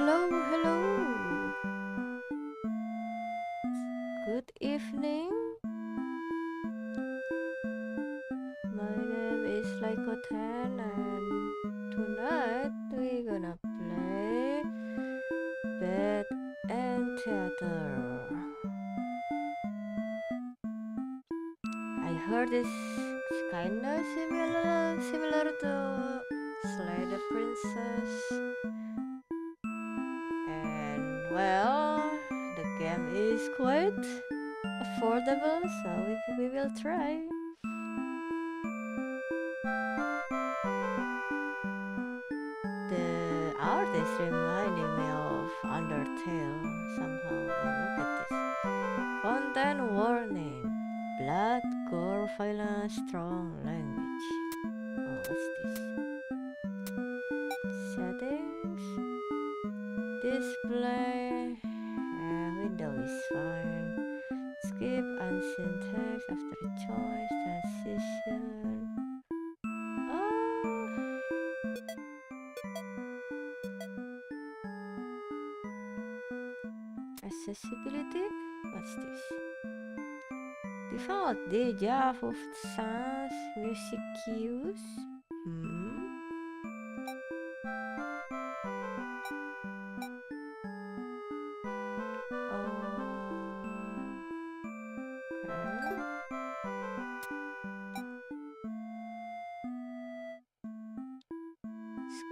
Hello, hello. Good evening. My name is Laiko Tan, and tonight we're gonna play Bed and Theater. I heard it's kinda similar to Slay the Princess, and well, the game is quite affordable, so we will try. The art is reminding me of Undertale somehow. And look at this. Content warning. Blood, gore, violence, strong language. Oh, what's this? Settings. Display. Window is fine. Skip unseen text after choice. Transition. Oh. Accessibility? What's this? Default deja vu sounds, music cues. Hmm.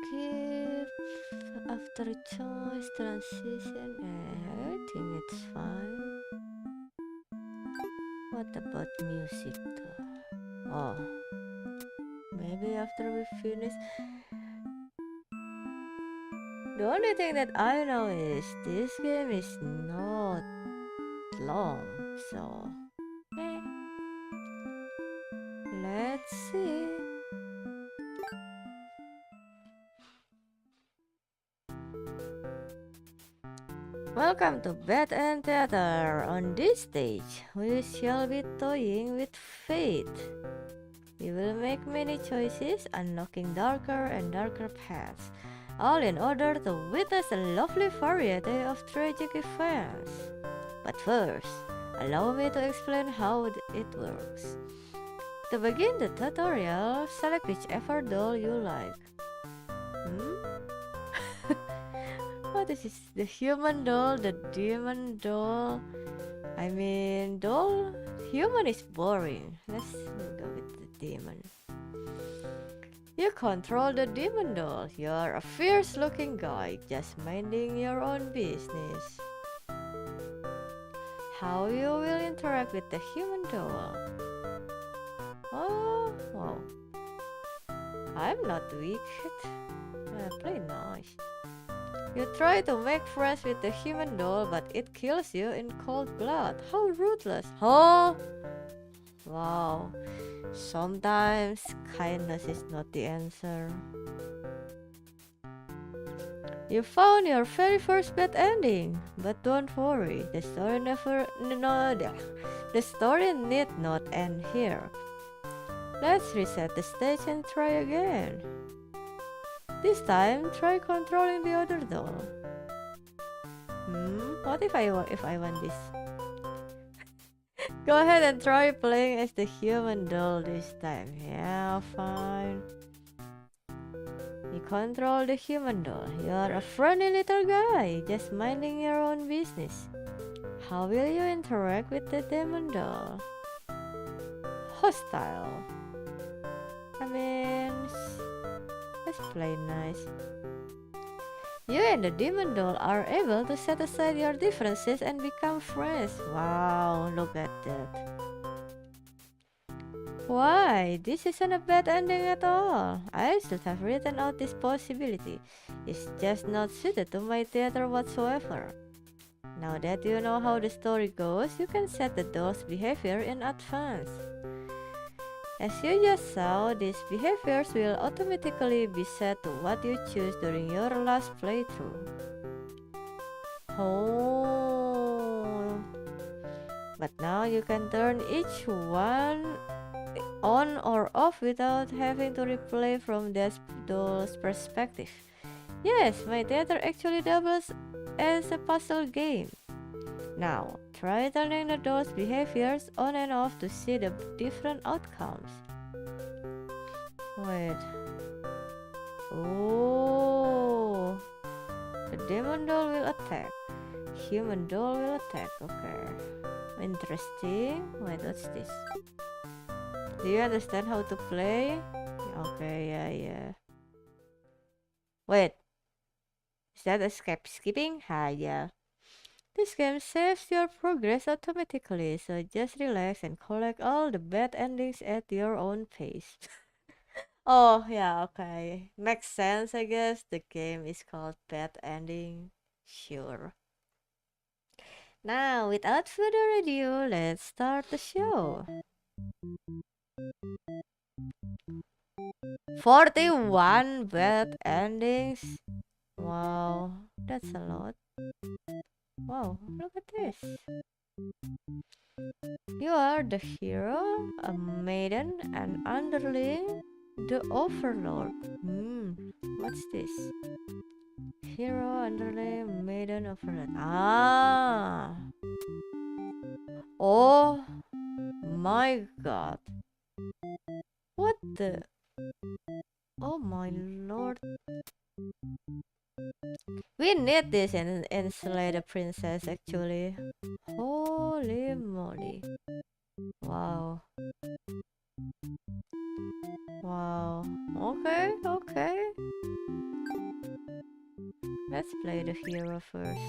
Okay. Skip after choice, transition. I think it's fine. What about music though? Oh, maybe after we finish. The only thing that I know is this game is not long, so let's see. Welcome to Bed and Theater. On this stage, we shall be toying with fate. We will make many choices, unlocking darker and darker paths, all in order to witness a lovely variety of tragic events. But first, allow me to explain how it works. To begin the tutorial, select whichever doll you like. What is this? The human doll, the demon doll. I mean, doll. Human is boring. Let's go with the demon. You control the demon doll. You're a fierce looking guy, just minding your own business. How you will interact with the human doll? Oh, wow. I'm not wicked. Play nice. You try to make friends with the human doll, but it kills you in cold blood. How ruthless! Oh! Wow. Sometimes kindness is not the answer. You found your very first bad ending, but don't worry, the story need not end here. Let's reset the stage and try again. This time, try controlling the other doll. What if I want this? Go ahead and try playing as the human doll this time. Yeah, fine. You control the human doll. You're a friendly little guy, just minding your own business. How will you interact with the demon doll? Hostile. I mean, let's play nice. You and the demon doll are able to set aside your differences and become friends. Wow, look at that. Why? This isn't a bad ending at all. I should have written out this possibility. It's just not suited to my theater whatsoever. Now that you know how the story goes, you can set the doll's behavior in advance. As you just saw, these behaviors will automatically be set to what you choose during your last playthrough. Oh, but now you can turn each one on or off without having to replay from that doll's perspective. Yes, my theater actually doubles as a puzzle game. Now, try turning the doll's behaviors on and off to see the different outcomes. Wait. Oh, the demon doll will attack. Human doll will attack. Okay. Interesting. Wait, what's this? Do you understand how to play? Okay, yeah. Wait, is that escape skipping? Yeah. This game saves your progress automatically, so just relax and collect all the bad endings at your own pace. Oh, yeah, okay. Makes sense, I guess. The game is called Bad Ending. Sure. Now, without further ado, let's start the show. 41 bad endings. Wow, that's a lot. Wow, look at this. You are the hero, a maiden, an underling, the overlord. What's this? Hero, underling, maiden, overlord. Ah! Oh my god. What the? Oh my lord. We need this in Slay the Princess actually. Holy moly. Wow. Wow. Okay. Let's play the hero first.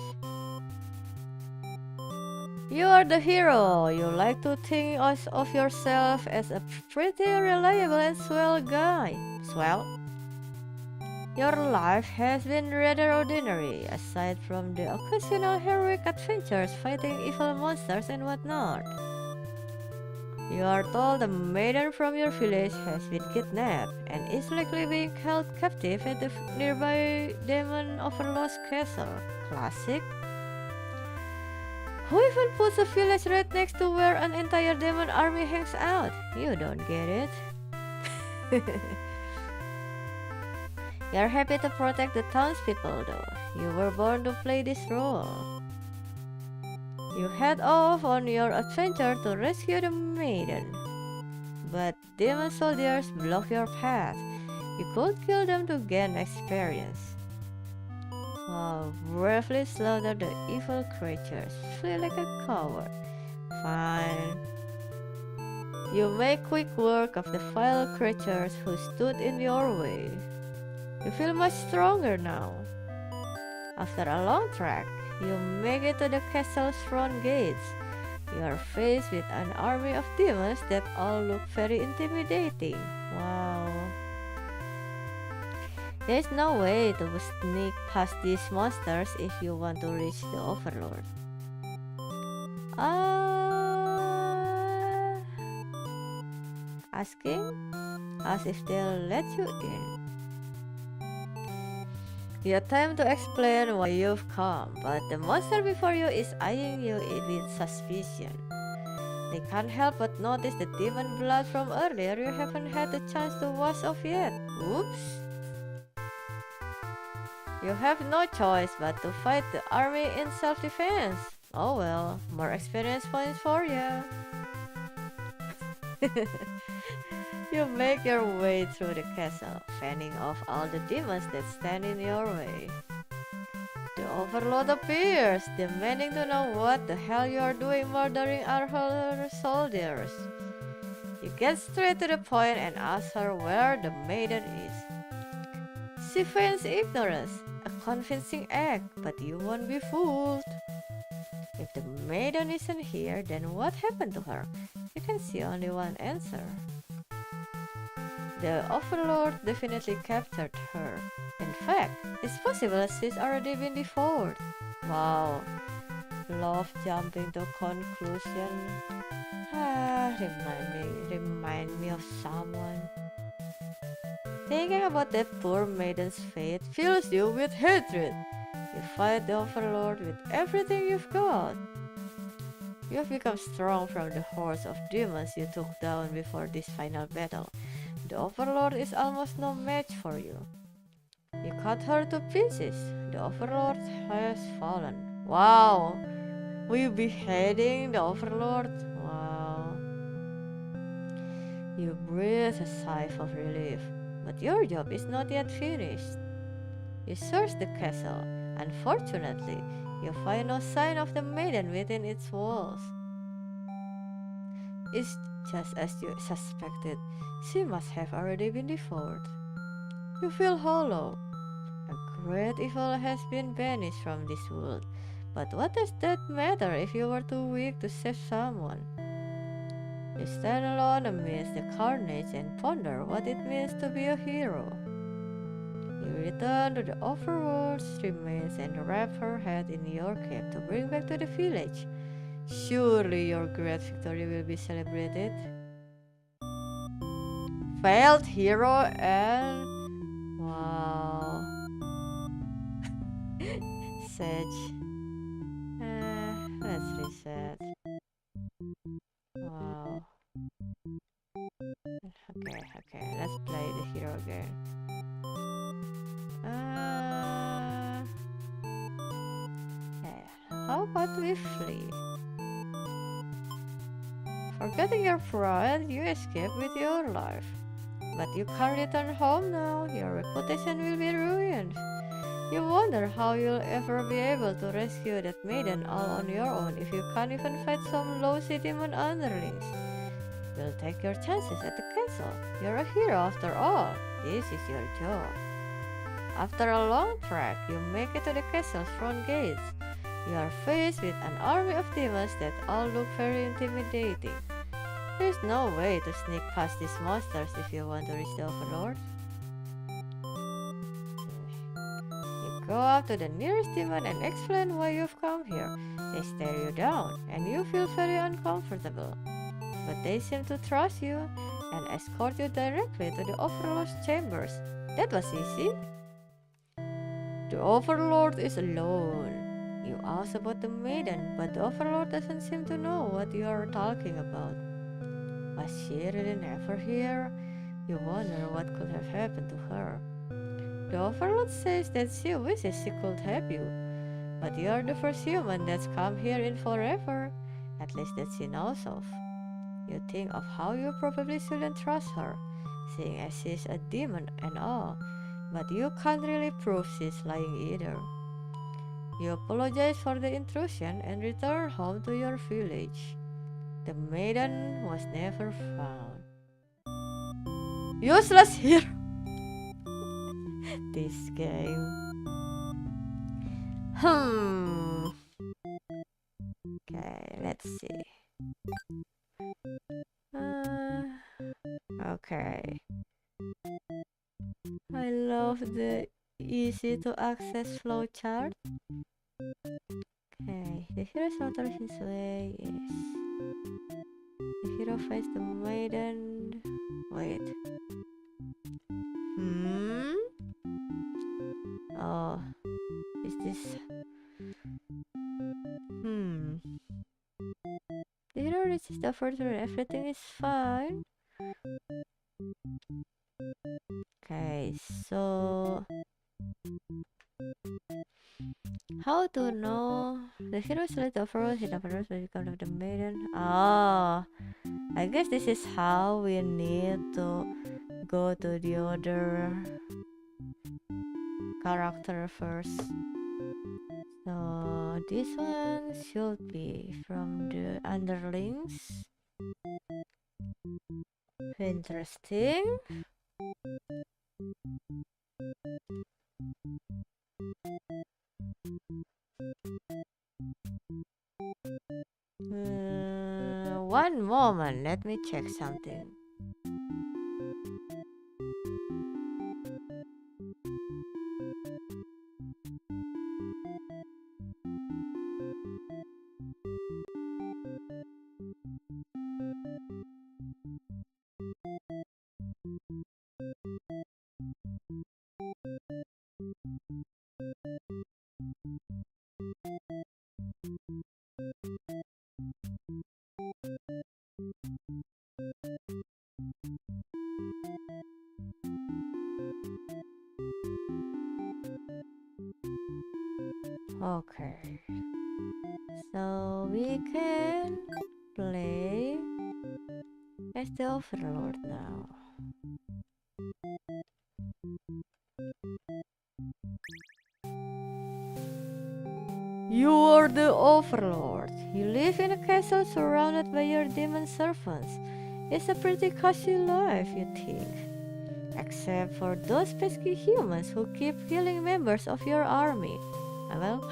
You are the hero. You like to think of yourself as a pretty reliable and swell guy. Swell? Your life has been rather ordinary, aside from the occasional heroic adventures fighting evil monsters and whatnot. You are told a maiden from your village has been kidnapped and is likely being held captive at the nearby demon overlord's castle. Classic. Who even puts a village right next to where an entire demon army hangs out? You don't get it. You're happy to protect the townspeople though. You were born to play this role. You head off on your adventure to rescue the maiden. But demon soldiers block your path. You could kill them to gain experience. Wow, bravely slaughter the evil creatures. Flee like a coward. Fine. You make quick work of the vile creatures who stood in your way. You feel much stronger now. After a long trek, you make it to the castle's front gates. You are faced with an army of demons that all look very intimidating. Wow. There's no way to sneak past these monsters if you want to reach the Overlord. Asking? As if they'll let you in. You attempt to explain why you've come, but the monster before you is eyeing you with suspicion. They can't help but notice the demon blood from earlier you haven't had the chance to wash off yet. Oops! You have no choice but to fight the army in self-defense. Oh well, more experience points for you. You make your way through the castle, fending off all the demons that stand in your way. The Overlord appears, demanding to know what the hell you are doing murdering our soldiers. You get straight to the point and ask her where the maiden is. She feigns ignorance, a convincing act, but you won't be fooled. If the maiden isn't here, then what happened to her? You can see only one answer. The Overlord definitely captured her. In fact, it's possible she's already been devoured. Wow. Love jumping to conclusion. Remind me of someone. Thinking about that poor maiden's fate fills you with hatred. You fight the Overlord with everything you've got. You have become strong from the hordes of demons you took down before this final battle. The Overlord is almost no match for you. You cut her to pieces. The Overlord has fallen. Wow! We beheading the Overlord? Wow. You breathe a sigh of relief, but your job is not yet finished. You search the castle. Unfortunately, you find no sign of the maiden within its walls. It's just as you suspected. She must have already been devoured. You feel hollow. A great evil has been banished from this world. But what does that matter if you were too weak to save someone? You stand alone amidst the carnage and ponder what it means to be a hero. You return to the overworld's remains and wrap her head in your cape to bring back to the village. Surely your great victory will be celebrated. Failed hero and... Wow. Sage. Let's reset. Wow. Okay, let's play the hero again. Okay, how about we flee? Forgetting your pride, you escape with your life. But you can't return home now, your reputation will be ruined. You wonder how you'll ever be able to rescue that maiden all on your own if you can't even fight some lousy demon underlings. You'll take your chances at the castle. You're a hero after all. This is your job. After a long trek, you make it to the castle's front gates. You are faced with an army of demons that all look very intimidating. There's no way to sneak past these monsters if you want to reach the Overlord. You go up to the nearest demon and explain why you've come here. They stare you down, and you feel very uncomfortable. But they seem to trust you and escort you directly to the Overlord's chambers. That was easy. The Overlord is alone. You ask about the maiden, but the Overlord doesn't seem to know what you are talking about. Was she really never here? You wonder what could have happened to her. The Overlord says that she wishes she could help you, but you are the first human that's come here in forever, at least that she knows of. You think of how you probably shouldn't trust her, seeing as she's a demon and all, but you can't really prove she's lying either. You apologize for the intrusion and return home to your village. The maiden was never found. Useless hero! This game. Okay, let's see. Okay. I love the easy to access flowchart. Okay, the hero shelters his way is... The hero finds the maiden... Wait. Oh, is this... The hero reaches the further and everything is fine. Okay, so... How to know? The hero selects the overall hit number will become of the maiden. Oh, I guess this is how we need to go to the other character first. So this one should be from the underlings. Interesting. One moment, let me check something. Okay. So we can play as the Overlord now. You are the Overlord. You live in a castle surrounded by your demon servants. It's a pretty cozy life, you think. Except for those pesky humans who keep killing members of your army. Well,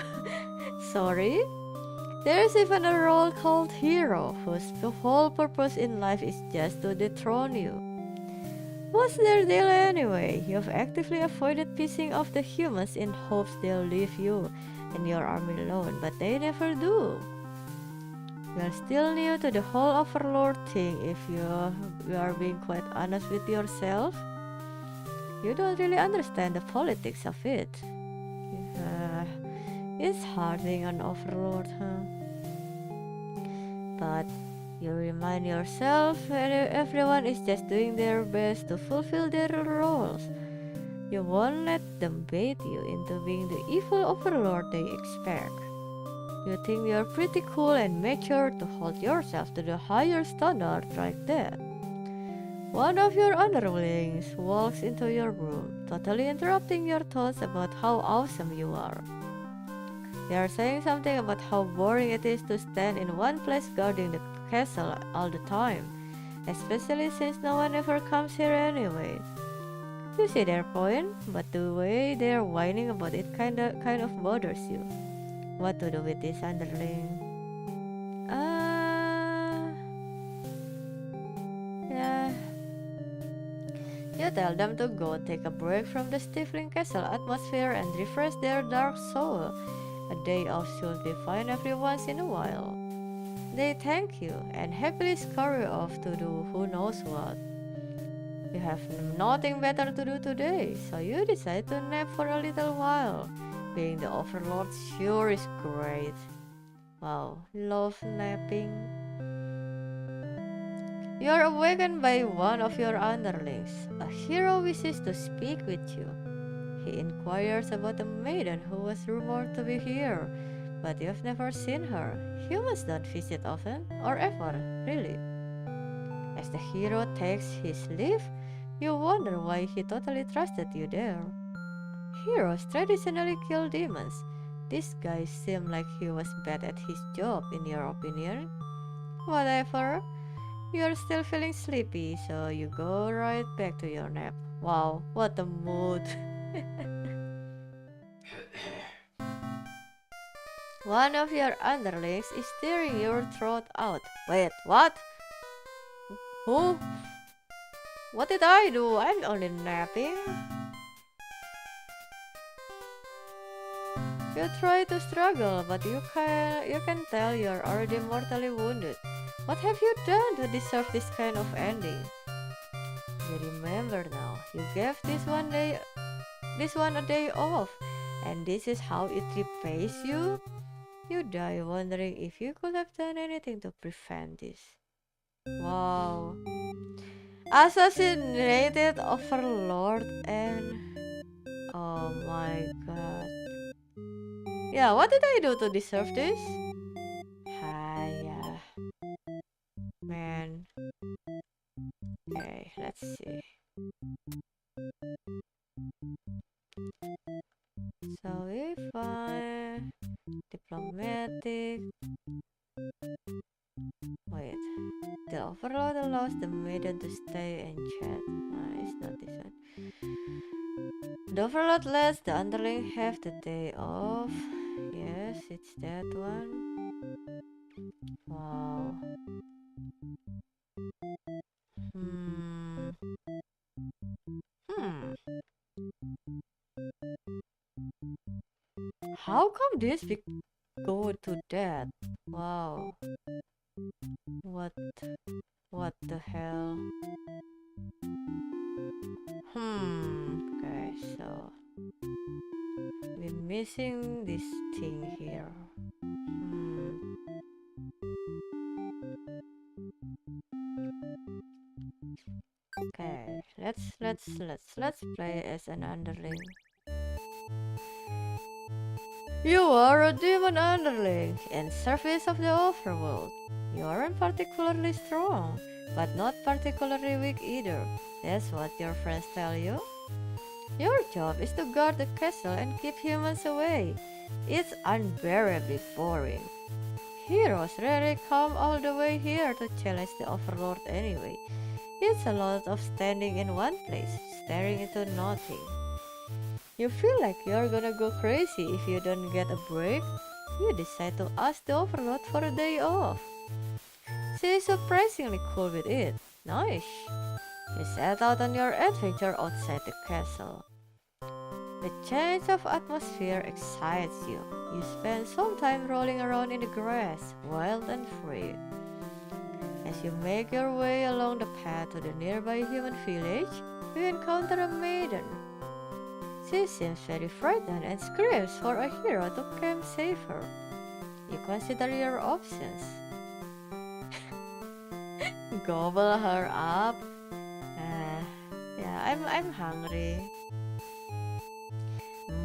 sorry. There's even a role called hero, whose whole purpose in life is just to dethrone you. What's their deal anyway? You've actively avoided pissing off the humans in hopes they'll leave you and your army alone, but they never do. You're still new to the whole Overlord thing if you are being quite honest with yourself. You don't really understand the politics of it. Uh, it's hard being an Overlord, huh? But you remind yourself that everyone is just doing their best to fulfill their roles. You won't let them bait you into being the evil Overlord they expect. You think you're pretty cool and mature to hold yourself to the higher standard like that. One of your underlings walks into your room, totally interrupting your thoughts about how awesome you are. They are saying something about how boring it is to stand in one place guarding the castle all the time, especially since no one ever comes here anyway. You see their point, but the way they're whining about it kind of bothers you. What to do with this underling? Yeah. You tell them to go take a break from the stifling castle atmosphere and refresh their dark soul. A day off should be fine every once in a while. They thank you and happily scurry off to do who knows what. You have nothing better to do today, so you decide to nap for a little while. Being the Overlord sure is great. Wow, love napping. You are awakened by one of your underlings. A hero wishes to speak with you. He inquires about a maiden who was rumored to be here, but you've never seen her. Humans don't visit often, or ever, really. As the hero takes his leave, you wonder why he totally trusted you there. Heroes traditionally kill demons. This guy seemed like he was bad at his job, in your opinion. Whatever, you're still feeling sleepy, so you go right back to your nap. Wow, what a mood! One of your underlings is tearing your throat out. Wait, what? Who? What did I do? I'm only napping. You try to struggle, but you can tell you're already mortally wounded. What have you done to deserve this kind of ending? You remember now. You gave this one a day off, and this is how it repays you? You die wondering if you could have done anything to prevent this. Wow. Assassinated Overlord and... Oh my god. Yeah, what did I do to deserve this? Hiya. Man. Okay, let's see. So if I... Diplomatic... Wait. The Overlord allows the maiden to stay and chat. It's not this one. The Overlord lets the underling have the day off. Yes, it's that one. Wow. Hmm. Hmm. How come this we go to that? Wow. What? What the hell? Okay, so we're missing this thing here. Hmm. Okay, let's play as an underling. You are a demon underling in service of the overworld. You aren't particularly strong, but not particularly weak either. That's what your friends tell you. Your job is to guard the castle and keep humans away. It's unbearably boring. Heroes rarely come all the way here to challenge the Overlord anyway. It's a lot of standing in one place, staring into nothing. You feel like you're gonna go crazy if you don't get a break. You decide to ask the Overlord for a day off. She is surprisingly cool with it. Nice. You set out on your adventure outside the castle. The change of atmosphere excites you. You spend some time rolling around in the grass, wild and free. As you make your way along the path to the nearby human village, you encounter a maiden. She seems very frightened and screams for a hero to come save her. You consider your options. Gobble her up. Yeah, I'm hungry.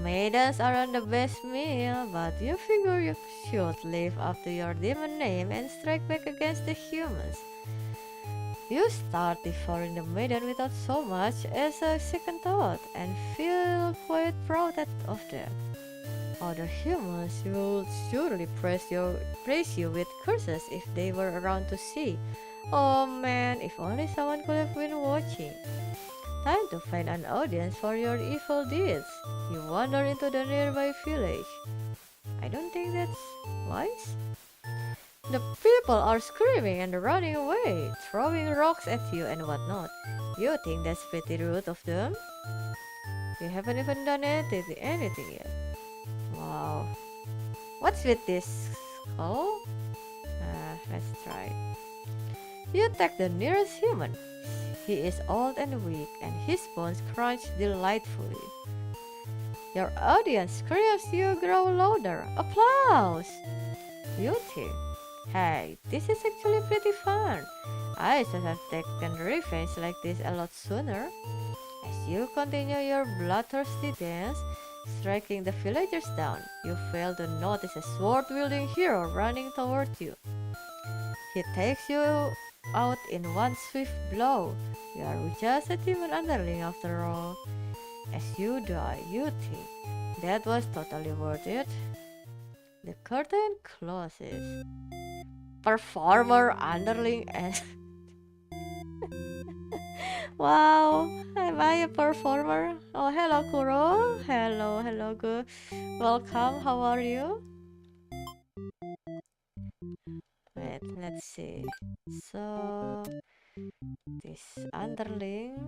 Maidens aren't the best meal, but you figure you should live up to your demon name and strike back against the humans. You start devouring the maiden without so much as a second thought and feel quite proud of them. Other humans would surely praise you with curses if they were around to see. Oh man, if only someone could have been watching. Time to find an audience for your evil deeds. You wander into the nearby village. I don't think that's wise. The people are screaming and running away, throwing rocks at you and whatnot. You think that's pretty rude of them? You haven't even done anything yet. Wow. What's with this skull? Let's try. You attack the nearest human. He is old and weak, and his bones crunch delightfully. Your audience screams, you grow louder. Applause! You think, hey, this is actually pretty fun. I should have taken revenge like this a lot sooner. As you continue your bloodthirsty dance, striking the villagers down, you fail to notice a sword-wielding hero running toward you. He takes you out in one swift blow. You are just a demon underling after all. As you die, you think, that was totally worth it. The curtain closes. Performer, underling, and wow, am I a performer? Oh, hello, Kuro. Hello, good. Welcome. How are you? Wait, let's see. So, this underling,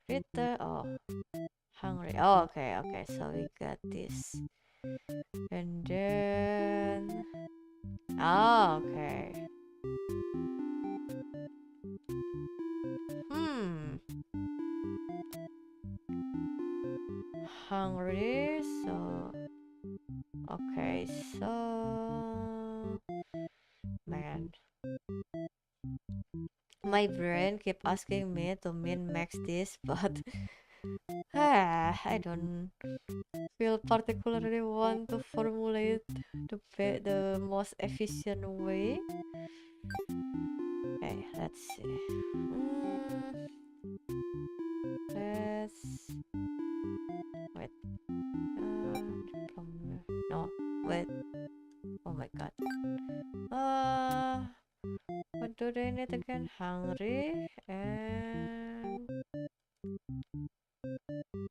return. Oh, hungry. Oh, okay. So we got this, and then. Oh, okay. Hmm. Hungry. So. Okay. So. Man. My brain keep asking me to min max this, but I don't feel particularly want to formulate the most efficient way. Okay, let's see. Let's wait. No, wait. Oh my god. What do they need again? Hungry and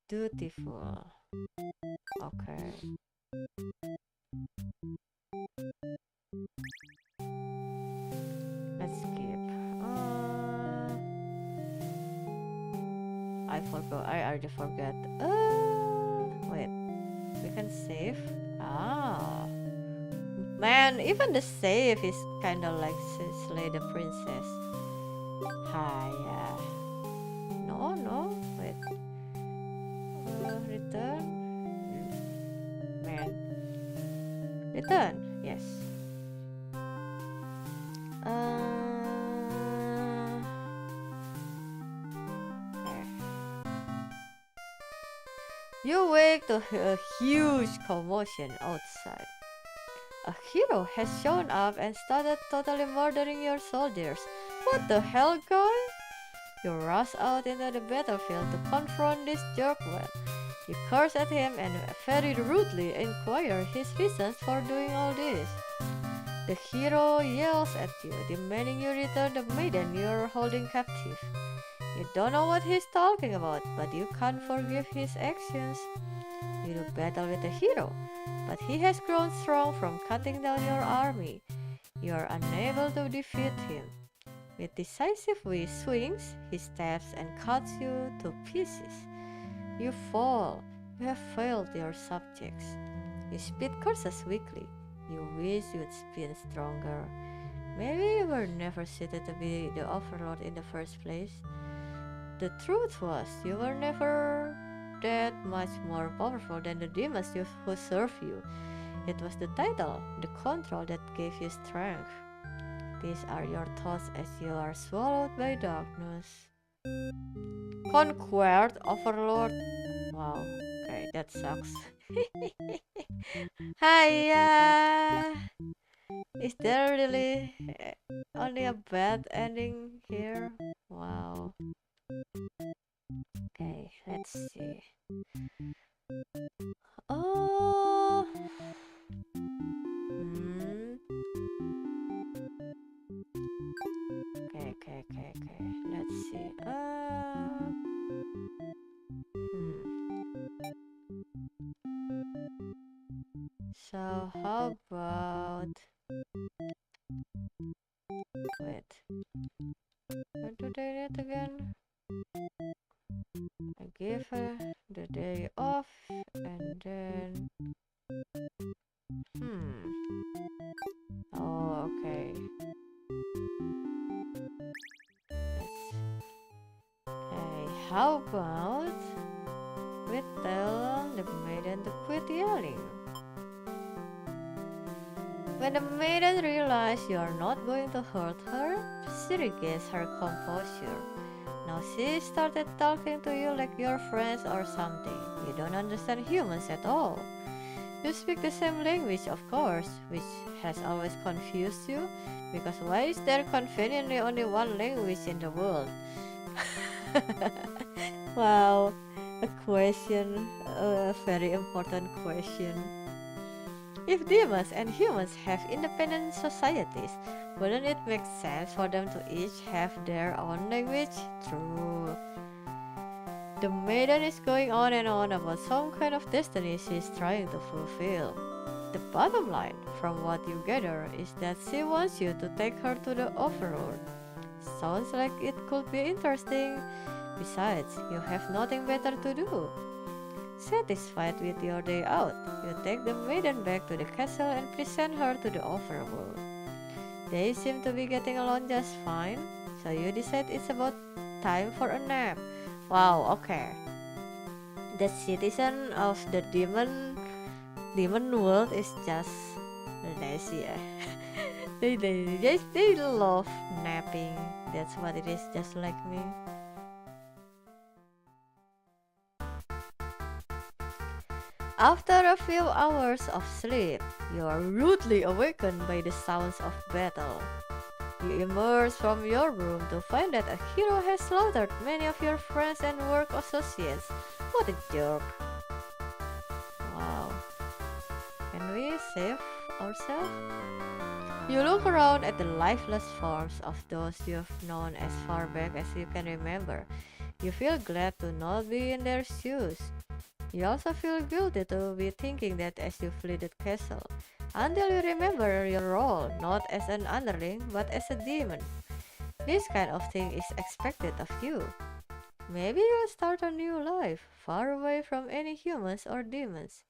dutiful. Okay. Let's skip. I forgot. I already forgot. Wait. We can save. Ah. Man, even the save is kind of like Slay the Princess. Hiya. No. Wait. Return. Man. Return. Yes. You wake to a huge commotion outside. A hero has shown up and started totally murdering your soldiers. What the hell, guy? You rush out into the battlefield to confront this jerkwell. You curse at him and very rudely inquire his reasons for doing all this. The hero yells at you, demanding you return the maiden you are holding captive. You don't know what he's talking about, but you can't forgive his actions. You do battle with the hero, but he has grown strong from cutting down your army. You are unable to defeat him. With decisive swings, he stabs and cuts you to pieces. You fall. You have failed your subjects. You spit curses weakly. You wish you'd been stronger. Maybe you were never suited to be the overlord in the first place. The truth was, you were never that much more powerful than the demons who serve you. It was the title, the control that gave you strength. These are your thoughts as you are swallowed by darkness. Conquered Overlord. Wow, okay, that sucks. Hiya! Is there really only a bad ending here? Wow. Okay, let's see. Oh. Hmm. Okay. Let's see. Hmm. So how about wait? What do they need again? I give her the day off and then Oh, okay. Okay, how about we tell the maiden to quit yelling? When the maiden realizes you are not going to hurt her, she regains her composure. Now she started talking to you like your friends or something. You don't understand humans at all. You speak the same language, of course, which has always confused you, because why is there conveniently only one language in the world? Wow, a question, a very important question. If demons and humans have independent societies, wouldn't it make sense for them to each have their own language? True. The maiden is going on and on about some kind of destiny she is trying to fulfill. The bottom line, from what you gather, is that she wants you to take her to the Overlord. Sounds like it could be interesting. Besides, you have nothing better to do. Satisfied with your day out, you take the maiden back to the castle and present her to the Overlord. They seem to be getting along just fine, so you decide it's about time for a nap. Wow, okay. The citizen of the demon world is just lazy. They love napping. That's what it is, just like me. After a few hours of sleep, you are rudely awakened by the sounds of battle. You emerge from your room to find that a hero has slaughtered many of your friends and work associates. What a jerk. Wow. Can we save ourselves? You look around at the lifeless forms of those you've known as far back as you can remember. You feel glad to not be in their shoes. You also feel guilty to be thinking that as you flee the castle, until you remember your role not as an underling but as a demon. This kind of thing is expected of you. Maybe you'll start a new life, far away from any humans or demons,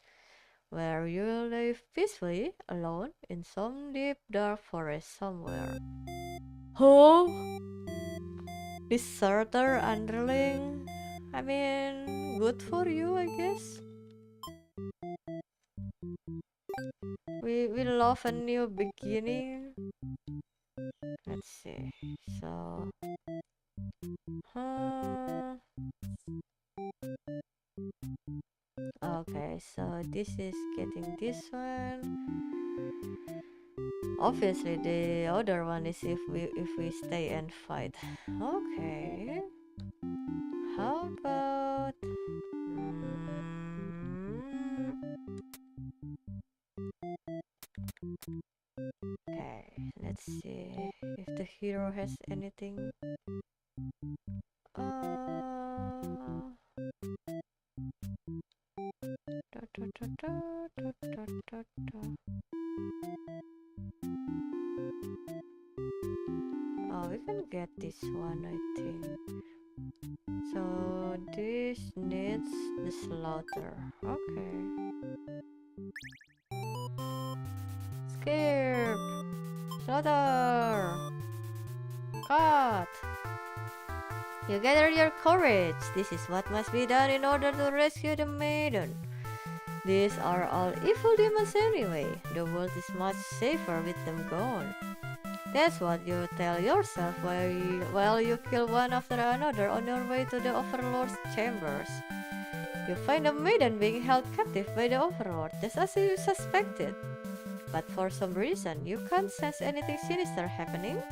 where you'll live peacefully, alone, in some deep dark forest somewhere. Who? Deserter underling? I mean, good for you, I guess. We love a new beginning. Let's see. So, huh? Okay, so this is getting this one. Obviously, the other one is if we stay and fight. Okay. How about? Okay, let's see if the hero has anything. Da, da, da, da, da, da, da. Oh, we can get this one, I think. So this needs the slaughter. Okay. Skip! Slaughter! Cut! You gather your courage. This is what must be done in order to rescue the maiden. These are all evil demons anyway. The world is much safer with them gone. That's what you tell yourself while you kill one after another on your way to the Overlord's chambers. You find the maiden being held captive by the Overlord, just as you suspected. But for some reason, you can't sense anything sinister happening.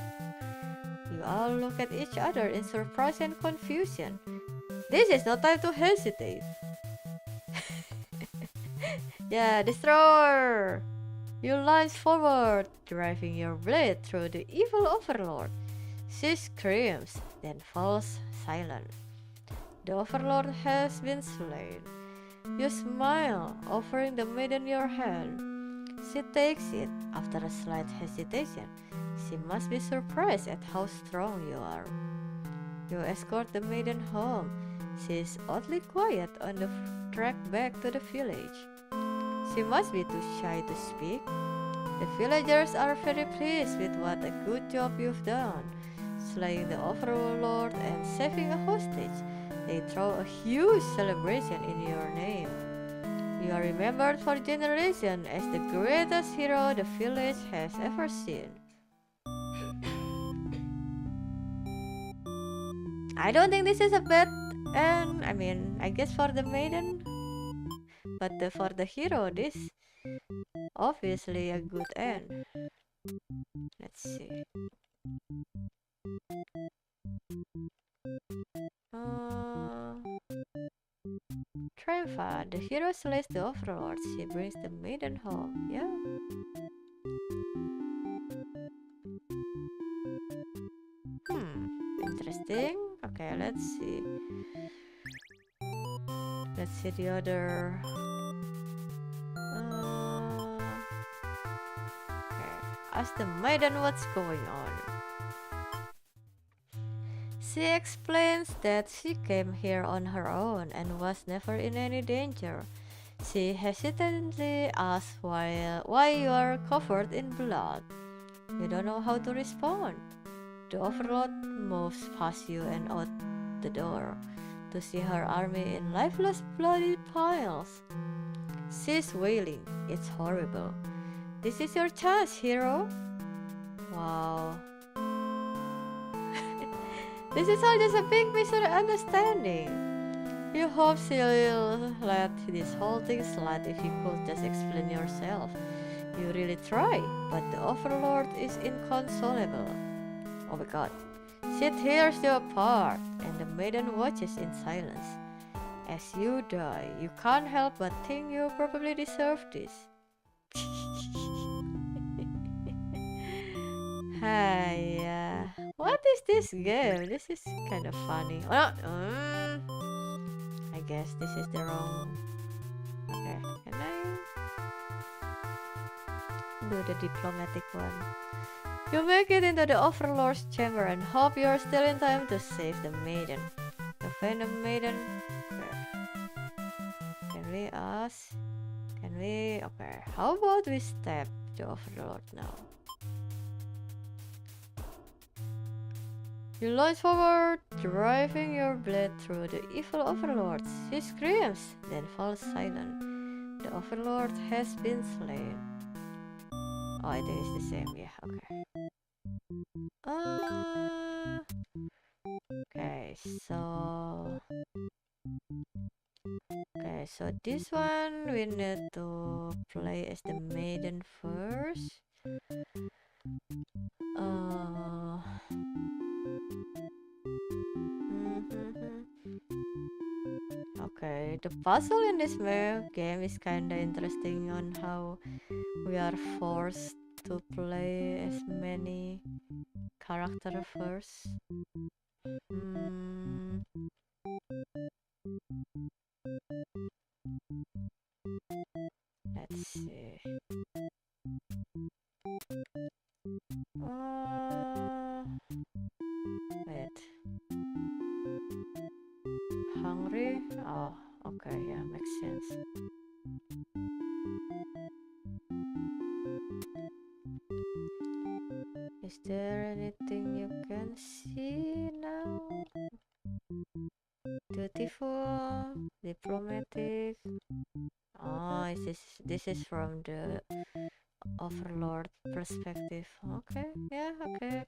You all look at each other in surprise and confusion. This is no time to hesitate. Yeah, destroy! You lunge forward, driving your blade through the evil Overlord. She screams, then falls silent. The Overlord has been slain. You smile, offering the maiden your hand. She takes it after a slight hesitation. She must be surprised at how strong you are. You escort the maiden home. She is oddly quiet on the track back to the village. She must be too shy to speak. The villagers are very pleased with what a good job you've done, slaying the Overlord and saving a hostage. They throw a huge celebration in your name. You are remembered for generations as the greatest hero the village has ever seen. I don't think this is a bad end. I mean, I guess for the maiden, but for the hero, this obviously a good end. Let's see. Treva, the hero slays the Overlord. She brings the maiden home. Yeah. Interesting. Okay, let's see. Let's see the other. Okay. Ask the maiden what's going on. She explains that she came here on her own and was never in any danger. She hesitantly asks why you are covered in blood. You don't know how to respond. The Overlord moves past you and out the door to see her army in lifeless bloody piles. She's wailing. It's horrible. This is your chance, hero. Wow. This is all just a big misunderstanding. You hope she'll let this whole thing slide if you could just explain yourself. You really try, but the Overlord is inconsolable. Oh my god. She tears you apart, and the maiden watches in silence. As you die, you can't help but think you probably deserve this. Hi, what is this game? This is kind of funny. Oh, I guess this is the wrong. Okay, can I do the diplomatic one? You make it into the Overlord's chamber and hope you are still in time to save the maiden. To find the maiden. Can we ask? Can we? Okay, how about we stab the Overlord now? You lunge forward, driving your blade through the evil Overlord. She screams, then falls silent. The Overlord has been slain. Oh, I think it's the same. Yeah, okay. Okay, so so this one we need to play as the maiden first. Uh, mhm. Okay, the puzzle in this game is kinda interesting on how we are forced to play as many character first. Hmm, let's see. Uh, wait, hungry? Oh, okay, yeah, makes sense. Is there anything you can see now? Dutiful, diplomatic. Oh, this is from the Overlord perspective. Okay, yeah, okay.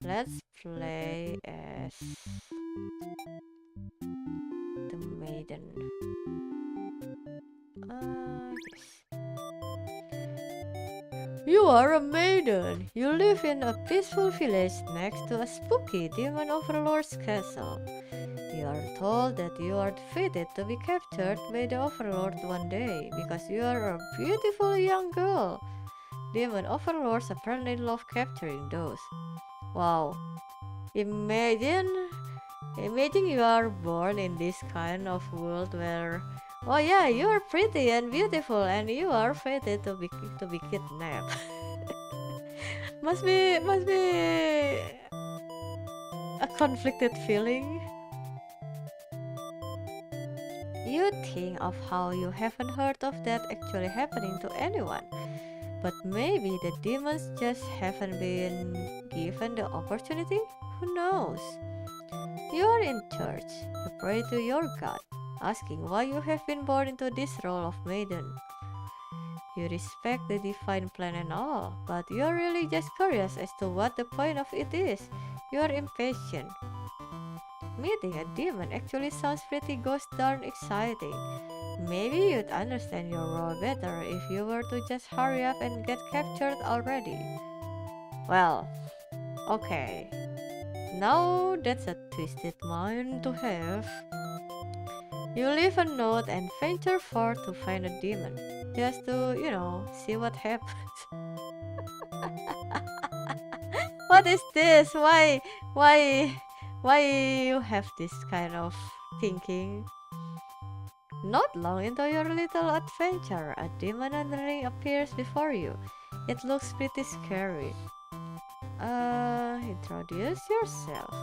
Let's play as the maiden. Yes. You are a maiden. You live in a peaceful village next to a spooky demon overlord's castle. You are told that you are fated to be captured by the overlord one day because you are a beautiful young girl. Demon overlords apparently love capturing those. Wow. Imagine Imagine you are born in this kind of world where, oh yeah, you are pretty and beautiful and you are fated to be kidnapped. must be a conflicted feeling. You think of how you haven't heard of that actually happening to anyone, but maybe the demons just haven't been given the opportunity. Who knows? You are in church. You pray to your God, asking why you have been born into this role of maiden. You respect the divine plan and all, but you are really just curious as to what the point of it is. You are impatient. Meeting a demon actually sounds pretty gosh darn exciting. Maybe you'd understand your role better if you were to just hurry up and get captured already. Well, okay. Now that's a twisted mind to have. You leave a note and venture forth to find a demon, just to, see what happens. What is this? Why, why you have this kind of thinking? Not long into your little adventure, a demon underling appears before you. It looks pretty scary. Introduce yourself.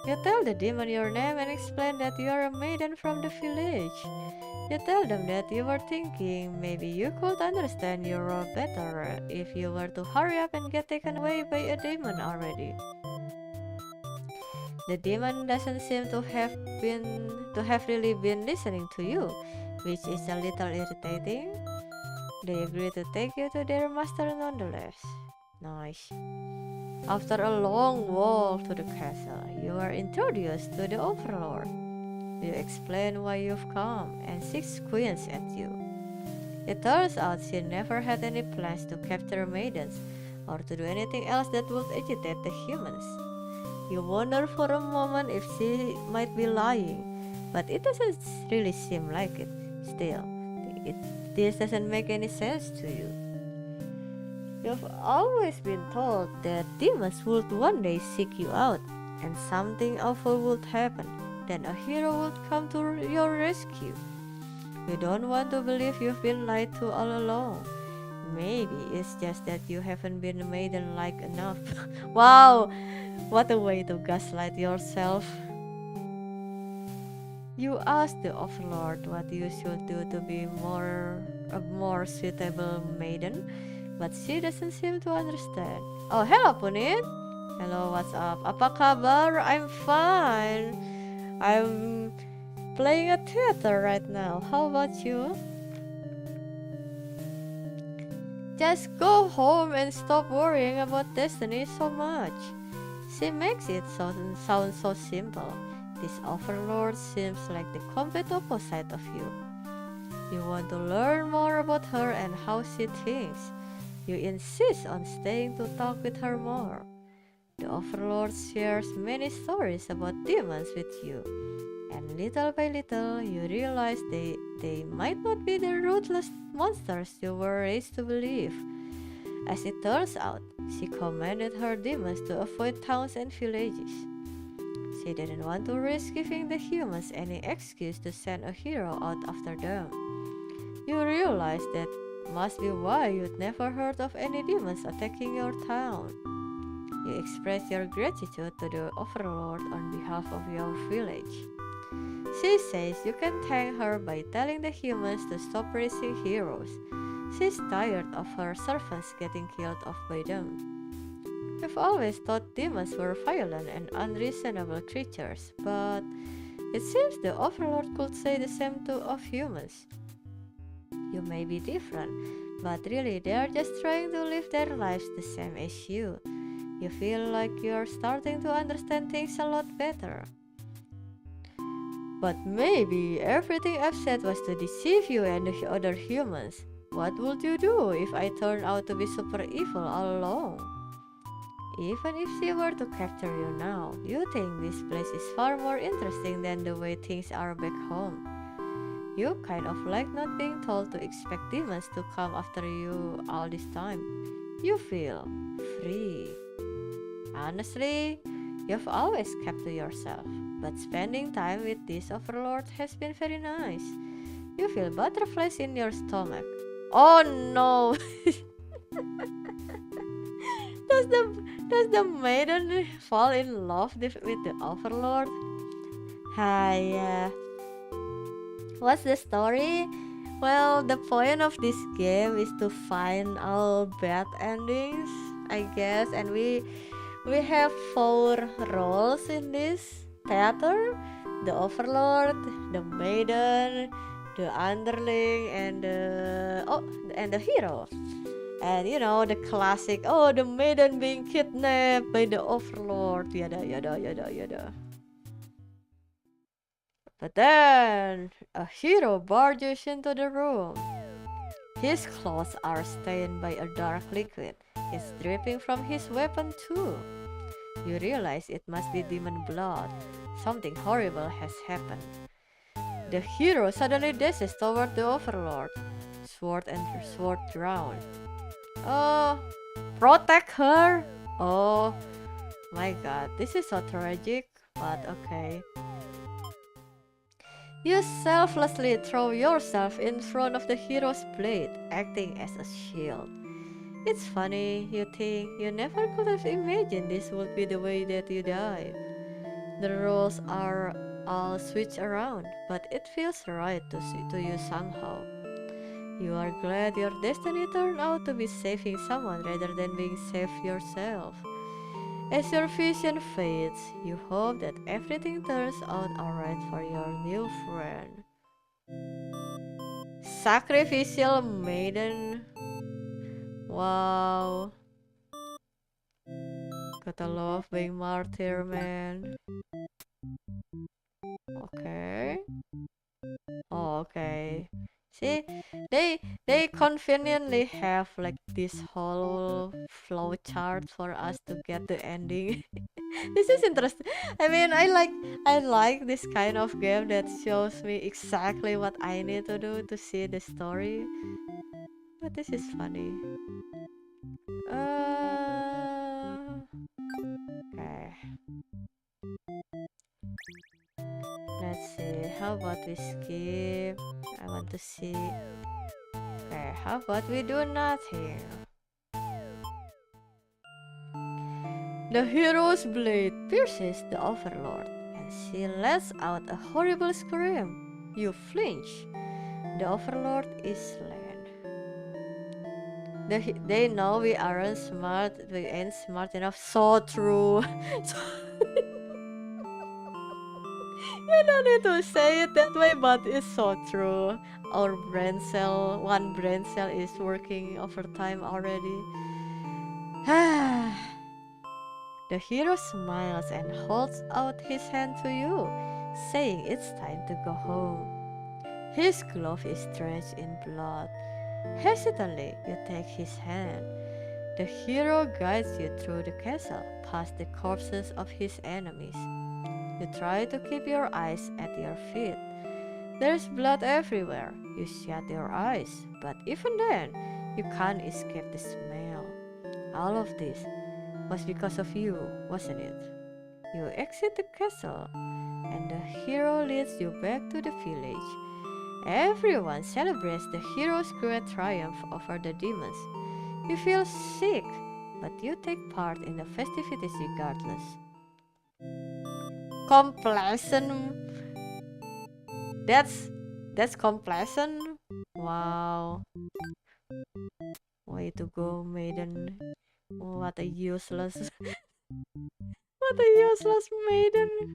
You tell the demon your name and explain that you are a maiden from the village. You tell them that you were thinking maybe you could understand your role better if you were to hurry up and get taken away by a demon already. The demon doesn't seem to have really been listening to you, which is a little irritating. They agree to take you to their master nonetheless. Nice. After a long walk to the castle, you are introduced to the Overlord. You explain why you've come, and she squints at you. It turns out she never had any plans to capture maidens, or to do anything else that would agitate the humans. You wonder for a moment if she might be lying, but it doesn't really seem like it. Still, this doesn't make any sense to you. You've always been told that demons would one day seek you out, and something awful would happen. Then a hero would come to your rescue. You don't want to believe you've been lied to all along. Maybe it's just that you haven't been maiden-like enough. Wow, what a way to gaslight yourself. You ask the Overlord what you should do to be a more suitable maiden, but she doesn't seem to understand. Oh, hello Punit. Hello, what's up? Apa kabar? I'm fine. I'm playing a theater right now. How about you? Just go home and stop worrying about destiny so much. She makes it sound so simple. This Overlord seems like the complete opposite of you. You want to learn more about her and how she thinks. You insist on staying to talk with her more. The Overlord shares many stories about demons with you, and little by little you realize they might not be the ruthless monsters you were raised to believe. As it turns out, she commanded her demons to avoid towns and villages. She didn't want to risk giving the humans any excuse to send a hero out after them. You realize that must be why you'd never heard of any demons attacking your town. You express your gratitude to the Overlord on behalf of your village. She says you can thank her by telling the humans to stop raising heroes. She's tired of her servants getting killed off by them. You've always thought demons were violent and unreasonable creatures, but it seems the Overlord could say the same of humans. You may be different, but really they're just trying to live their lives the same as you. You feel like you're starting to understand things a lot better. But maybe everything I've said was to deceive you and the other humans. What would you do if I turned out to be super evil all along? Even if she were to capture you now, you think this place is far more interesting than the way things are back home. You kind of like not being told to expect demons to come after you all this time. You feel free. Honestly, you've always kept to yourself, but spending time with this Overlord has been very nice. You feel butterflies in your stomach. Oh no! does the maiden fall in love with the Overlord? Hi, what's the story? Well, the point of this game is to find all bad endings, I guess, and we have 4 roles in this theater: the Overlord, the maiden, the underling, and the hero. And you know the classic, oh, the maiden being kidnapped by the Overlord, yada yada yada yada. But then a hero barges into the room. His clothes are stained by a dark liquid. It's dripping from his weapon too. You realize it must be demon blood. Something horrible has happened. The hero suddenly dashes toward the Overlord. Sword and sword drawn. Oh, protect her! Oh my god, this is so tragic, but okay. You selflessly throw yourself in front of the hero's blade, acting as a shield. It's funny, you think you never could have imagined this would be the way that you die. The roles are all switched around, but it feels right to you somehow. You are glad your destiny turned out to be saving someone rather than being saved yourself. As your vision fades, you hope that everything turns out alright for your new friend. Sacrificial maiden. Wow. Gotta love being martyr, man. Okay. Oh, okay. See, they conveniently have like this whole flow chart for us to get the ending. This is interesting. I mean, I like this kind of game that shows me exactly what I need to do to see the story. But this is funny. Okay. Let's see. How about we skip? I want to see. Okay, how about we do nothing? The hero's blade pierces the Overlord, and she lets out a horrible scream. You flinch. The Overlord is slain. They know we aren't smart. We ain't smart enough. So true. You don't need to say it that way, but it's so true. Our brain cell, one brain cell is working overtime already. The hero smiles and holds out his hand to you, saying it's time to go home. His glove is drenched in blood. Hesitantly, you take his hand. The hero guides you through the castle, past the corpses of his enemies. You try to keep your eyes at your feet. There's blood everywhere. You shut your eyes, but even then, you can't escape the smell. All of this was because of you, wasn't it? You exit the castle, and the hero leads you back to the village. Everyone celebrates the hero's great triumph over the demons. You feel sick, but you take part in the festivities regardless. Complacent. That's complacent. Wow. Way to go, maiden. What a useless what a useless maiden.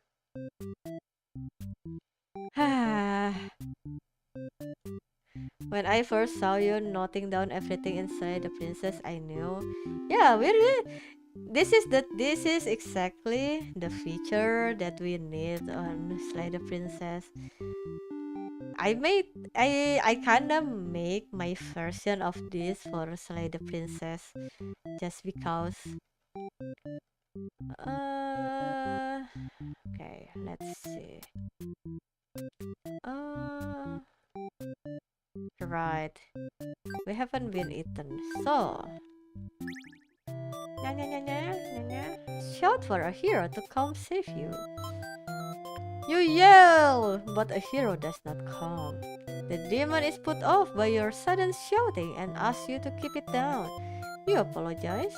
When I first saw you noting down everything inside the princess, I knew. Yeah, we really this is exactly the feature that we need on Slay the Princess. I kinda make my version of this for Slay the Princess just because uh okay, let's see. Uh right. We haven't been eaten. So nya nya nya nya nya nya. Shout for a hero to come save you. You yell, but a hero does not come. The demon is put off by your sudden shouting and asks you to keep it down. You apologize.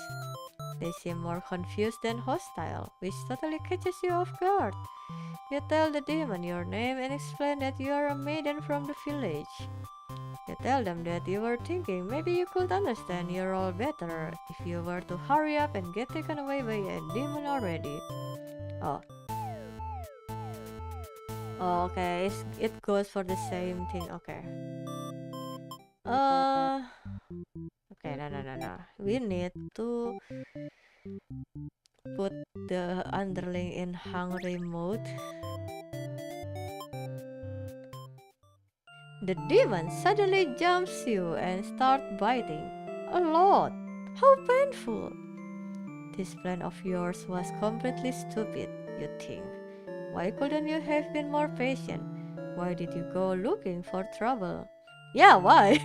They seem more confused than hostile, which totally catches you off guard. You tell the demon your name and explain that you are a maiden from the village. You tell them that you were thinking maybe you could understand your role better if you were to hurry up and get taken away by a demon already. Oh. Oh, okay, it goes for the same thing. Okay. Okay, no. We need to put the underling in hungry mode. The demon suddenly jumps you and starts biting. A lot. How painful. This plan of yours was completely stupid, you think. Why couldn't you have been more patient? Why did you go looking for trouble? Yeah, why?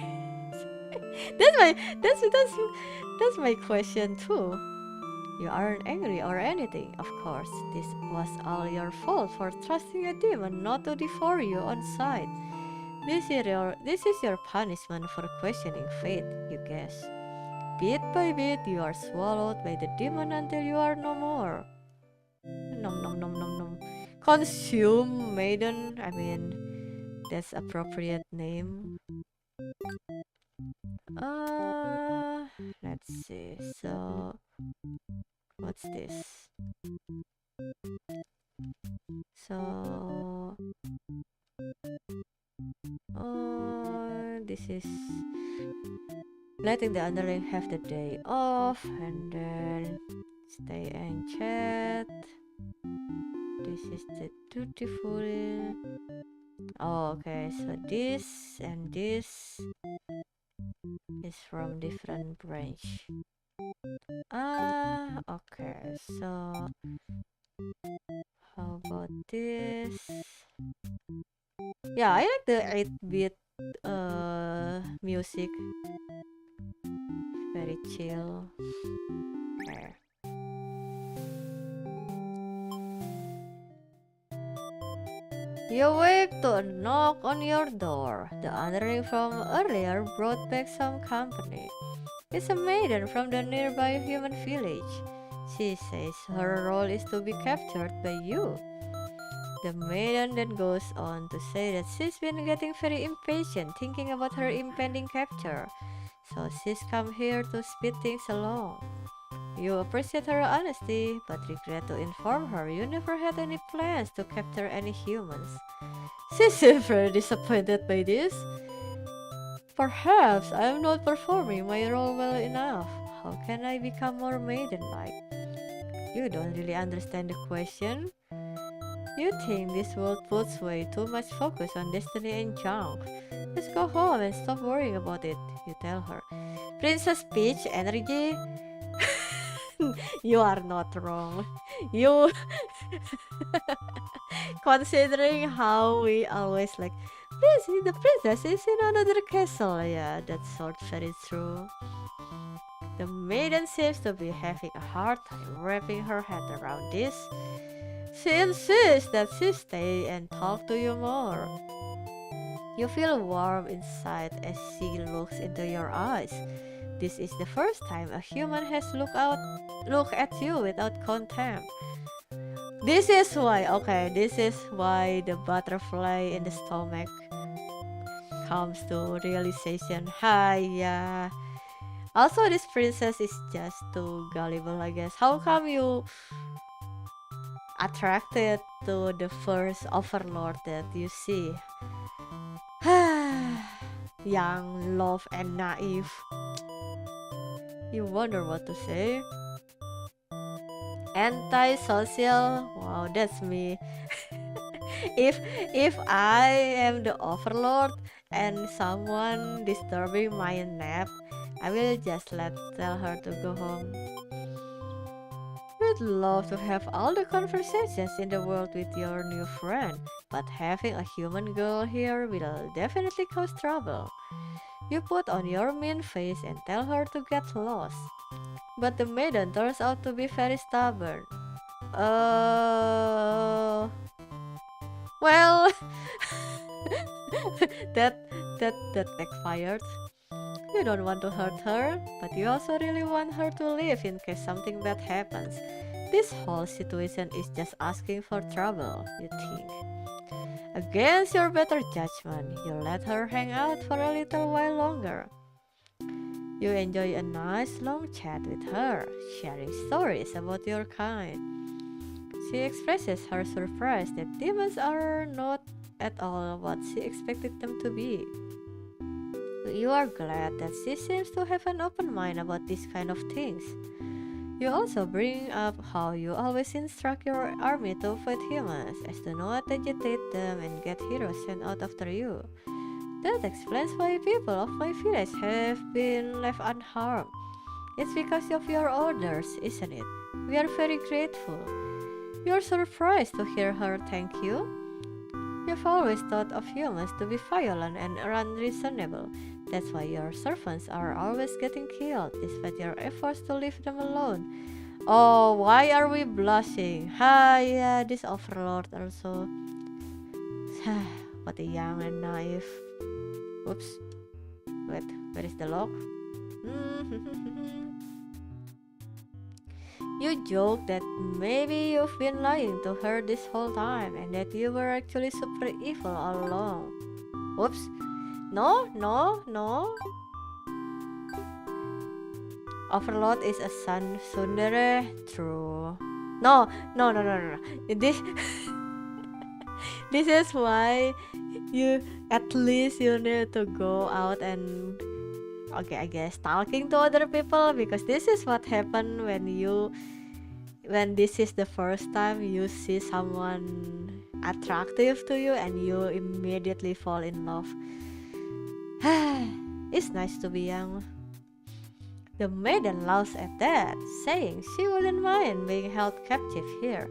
that's my question too. You aren't angry or anything, of course. This was all your fault for trusting a demon not to devour you on sight. This is your punishment for questioning fate, you guess. Bit by bit, you are swallowed by the demon until you are no more. Nom nom nom nom nom. Consume maiden. I mean, that's appropriate name. Let's see. So, what's this? So, this is letting the underling have the day off and then stay and chat. This is the dutiful. Oh, okay, so this and this is from different branch. Okay, so how about this? Yeah, I like the 8-bit music. Very chill. Okay. You wake to a knock on your door. The underling from earlier brought back some company. It's a maiden from the nearby human village. She says her role is to be captured by you. The maiden then goes on to say that she's been getting very impatient thinking about her impending capture, so she's come here to speed things along. You appreciate her honesty, but regret to inform her you never had any plans to capture any humans. She seems very disappointed by this. Perhaps I am not performing my role well enough. How can I become more maiden-like? You don't really understand the question. You think this world puts way too much focus on destiny and junk. Just go home and stop worrying about it, you tell her. Princess Peach energy? You are not wrong. You considering how we always like the princess is in another castle. Yeah, that's sort very true. The maiden seems to be having a hard time wrapping her head around this. She insists that she stay and talk to you more. You feel warm inside as she looks into your eyes. This is the first time a human has look at you without contempt. This is why, okay, this is why the butterfly in the stomach comes to realization. Hi, yeah. Also, this princess is just too gullible, I guess. How come you attracted to the first overlord that you see? Young, love, and naive. You wonder what to say. Antisocial. Wow, that's me. if I am the overlord and someone disturbing my nap, I will just tell her to go home. You'd love to have all the conversations in the world with your new friend, but having a human girl here will definitely cause trouble. You put on your mean face and tell her to get lost. But the maiden turns out to be very stubborn. Well, that backfired. You don't want to hurt her, but you also really want her to live in case something bad happens. This whole situation is just asking for trouble, you think. Against your better judgment, you let her hang out for a little while longer. You enjoy a nice long chat with her, sharing stories about your kind. She expresses her surprise that demons are not at all what she expected them to be. You are glad that she seems to have an open mind about these kind of things. You also bring up how you always instruct your army to fight humans, as to not agitate them and get heroes sent out after you. That explains why people of my village have been left unharmed. It's because of your orders, isn't it? We are very grateful. You're surprised to hear her thank you? You've always thought of humans to be violent and unreasonable. That's why your servants are always getting killed, despite your efforts to leave them alone. Oh, why are we blushing? Yeah, this overlord also. What a young and naive. Oops. Wait, where is the lock? You joke that maybe you've been lying to her this whole time and that you were actually super evil all along. Oops. No. Overlord is a son tsundere. True. No. This this is why you at least you need to go out and I guess talking to other people, because this is what happened when this is the first time you see someone attractive to you and you immediately fall in love. It's nice to be young. The maiden laughs at that, saying she wouldn't mind being held captive here.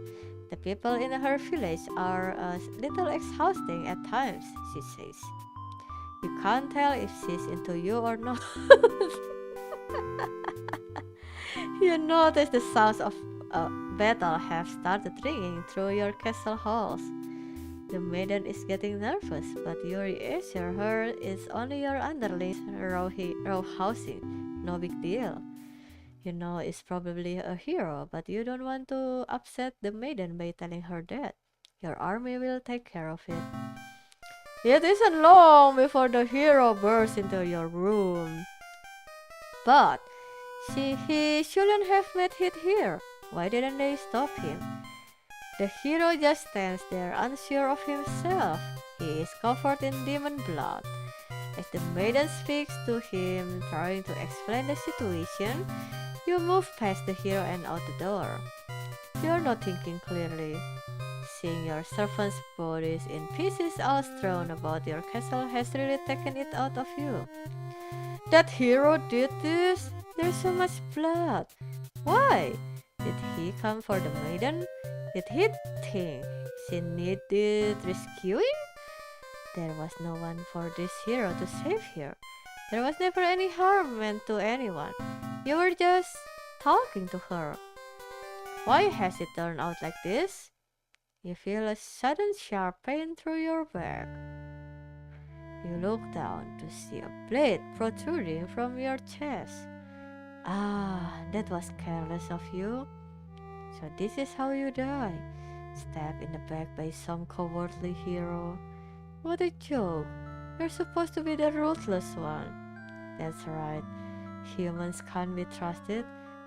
The people in her village are a little exhausting at times, she says. You can't tell if she's into you or not. You notice the sounds of battle have started ringing through your castle halls. The maiden is getting nervous, but you reassure her it's only your underlings row housing. No big deal. You know it's probably a hero, but you don't want to upset the maiden by telling her that. Your army will take care of it. It isn't long before the hero bursts into your room. But he shouldn't have made it here. Why didn't they stop him? The hero just stands there unsure of himself. He is covered in demon blood. As the maiden speaks to him, trying to explain the situation, you move past the hero and out the door. You're not thinking clearly. seeing your servants' bodies in pieces all strewn about your castle has really taken it out of you. That hero did this? There's so much blood. Why? Did he come for the maiden? Did he think she needed rescuing? There was no one for this hero to save here. There was never any harm meant to anyone. You were just talking to her. Why has it turned out like this? You feel a sudden sharp pain through your back. You look down to see a blade protruding from your chest. Ah, that was careless of you. So this is how you die. Stabbed in the back by some cowardly hero. What a joke. You're supposed to be the ruthless one. That's right. Humans can't be trusted,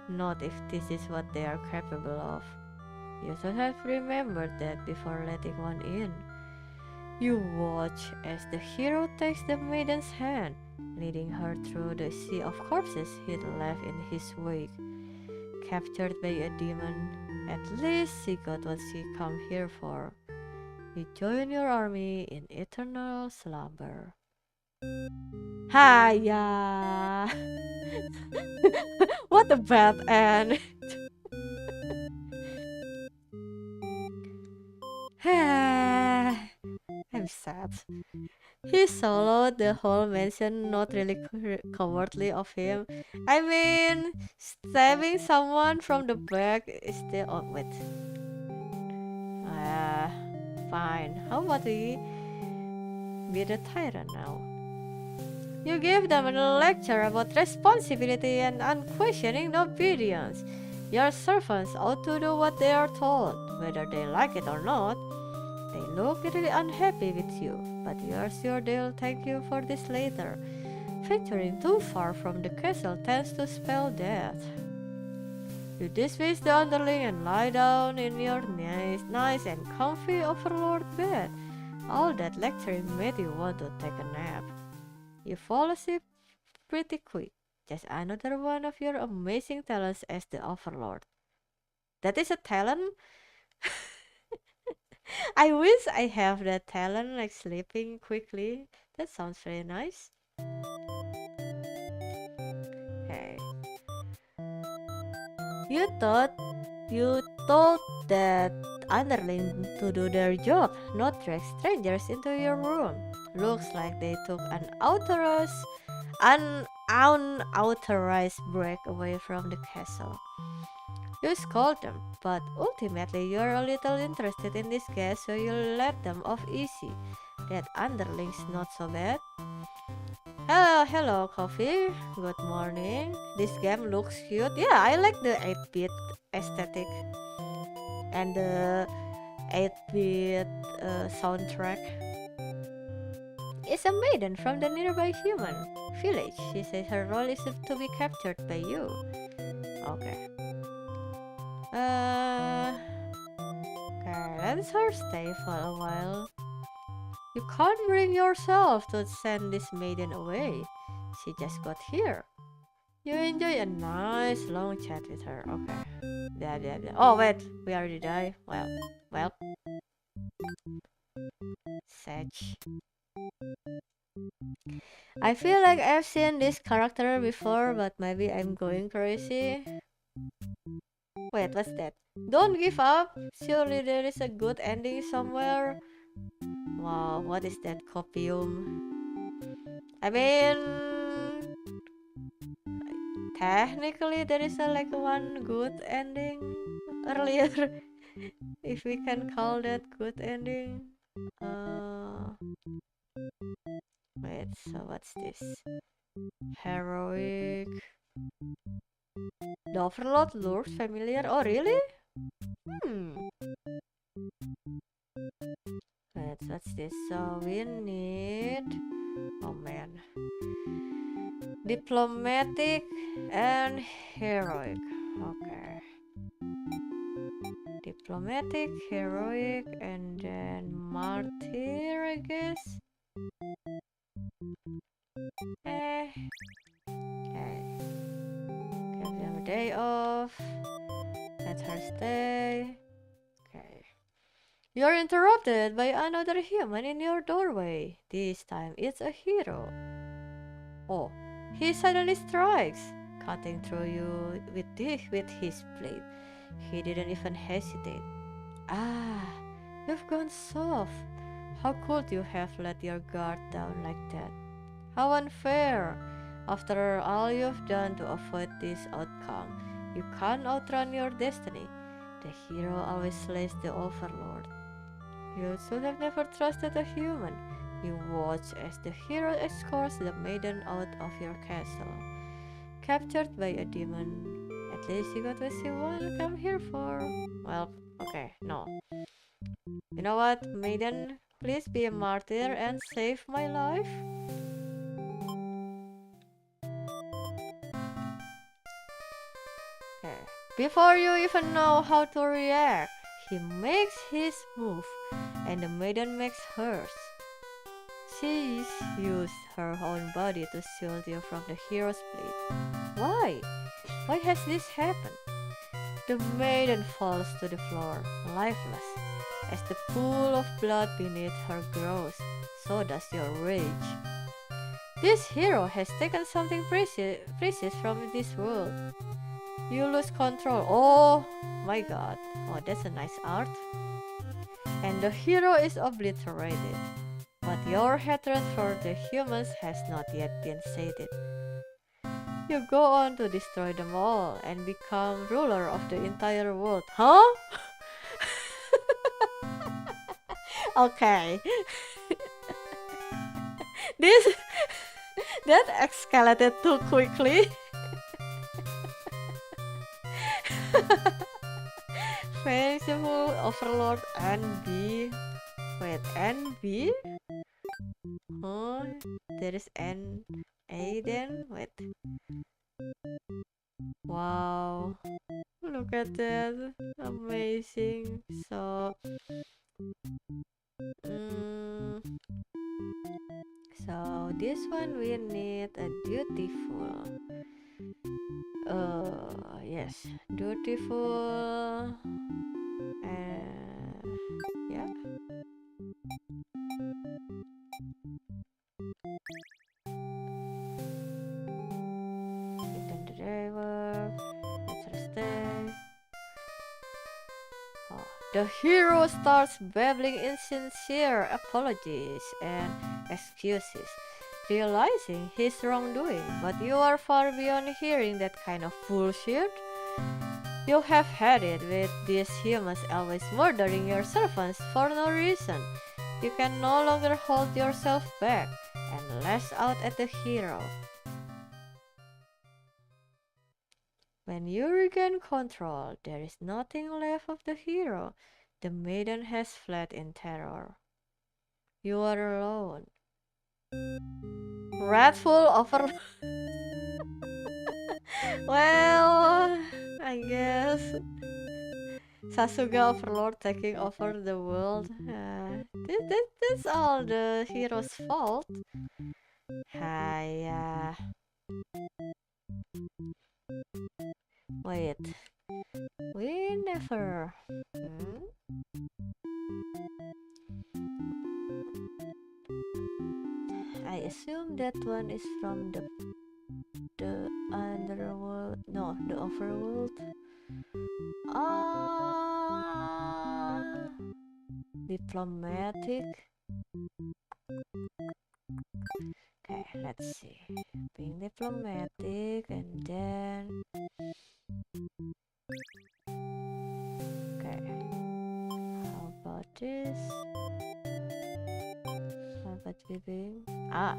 not if this is what they are capable of. You should have remembered that before letting one in. You watch as the hero takes the maiden's hand, leading her through the sea of corpses he'd left in his wake. Captured by a demon, at least she got what she come here for. You join your army in eternal slumber. Hiya! What a bad end! I'm sad. He soloed the whole mansion, not really cowardly of him. I mean, stabbing someone from the back is still. Oh, wait. Fine. How about we be the tyrant now? You give them a lecture about responsibility and unquestioning obedience. Your servants ought to do what they are told, whether they like it or not. They look really unhappy with you, but you are sure they'll thank you for this later. Venturing too far from the castle tends to spell death. You dismiss the underling and lie down in your nice and comfy overlord bed. All that lecturing made you want to take a nap. You fall asleep pretty quick. Just another one of your amazing talents as the overlord. That is a talent? I wish I have that talent, like sleeping quickly. That sounds very nice. Okay. You told that underling to do their job, not drag strangers into your room. Looks like they took an unauthorized break away from the castle. You scold them, but ultimately you're a little interested in this guy, so you let them off easy. That underling's not so bad. Hello, Coffee. Good morning. This game looks cute. Yeah, I like the 8-bit aesthetic and the 8-bit soundtrack. It's a maiden from the nearby human village. She says her role is to be captured by you. Okay. Okay, let's her stay for a while. You can't bring yourself to send this maiden away. She just got here. You enjoy a nice long chat with her. Okay. Yeah. Oh wait, we already died. Well. Sage. I feel like I've seen this character before, but maybe I'm going crazy. Wait, what's that? Don't give up. Surely there is a good ending somewhere. Wow, what is that copium? I mean, technically there is a like one good ending earlier, if we can call that good ending. Wait, so what's this? Heroic. The Overlord lures familiar. Oh, really? Wait, what's this? So we need. Oh man. Diplomatic and heroic. Okay. Diplomatic, heroic, and then martyr, I guess. Okay. Give them a day off. Let her stay. Okay. You're interrupted by another human in your doorway. This time it's a hero. Oh, he suddenly strikes, cutting through you with his blade. He didn't even hesitate. Ah, you've gone soft. How could you have let your guard down like that? How unfair! After all you've done to avoid this outcome, you can't outrun your destiny. The hero always slays the overlord. You should have never trusted a human. You watch as the hero escorts the maiden out of your castle. Captured by a demon. At least you got what you want to come here for. Well, okay, no. You know what, maiden? Please be a martyr and save my life. Okay. Before you even know how to react, he makes his move, and the maiden makes hers. She's used her own body to shield you from the hero's blade. Why? Why has this happened? The maiden falls to the floor, lifeless. As the pool of blood beneath her grows, so does your rage. This hero has taken something precious from this world. You lose control. Oh my god. Oh, that's a nice art. And the hero is obliterated. But your hatred for the humans has not yet been sated. You go on to destroy them all and become ruler of the entire world. Huh? Okay. This that escalated too quickly. Fanciful Overlord NB. Wait, NB? Huh? There is NA then? Wait. Wow. Look at that. Amazing. So mm, so this one we need a dutiful. Yes, dutiful. Yeah. Return the driver. Let's stay. Oh. The hero starts babbling insincere apologies and excuses, realizing his wrongdoing. But you are far beyond hearing that kind of bullshit. You have had it with these humans always murdering your servants for no reason. You can no longer hold yourself back and lash out at the hero. When you regain control, there is nothing left of the hero. The maiden has fled in terror. You are alone. Wrathful over. Well, I guess Sasuga Overlord taking over the world. That's all the hero's fault. Hiya. Wait. We never. Hmm? I assume that one is from the underworld. No, the overworld. Ah, diplomatic. Okay, let's see. Being diplomatic and then. Okay. How about this? How about being? Ah.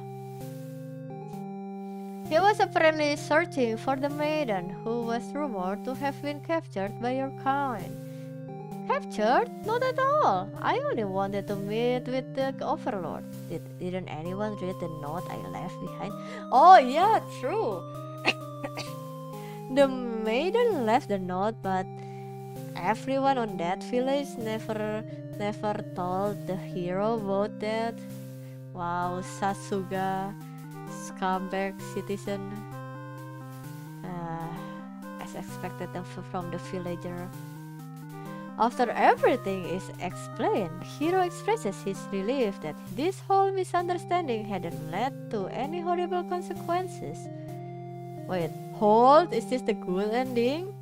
He was apparently searching for the maiden who was rumored to have been captured by your kind. Captured? Not at all. I only wanted to meet with the Overlord. Didn't anyone read the note I left behind? Oh yeah, true. The maiden left the note, but everyone on that village never told the hero about that. Wow, Sasuga, scumbag citizen, as expected from the villager. After everything is explained, Hiro expresses his relief that this whole misunderstanding hadn't led to any horrible consequences. Wait, hold, is this the good ending?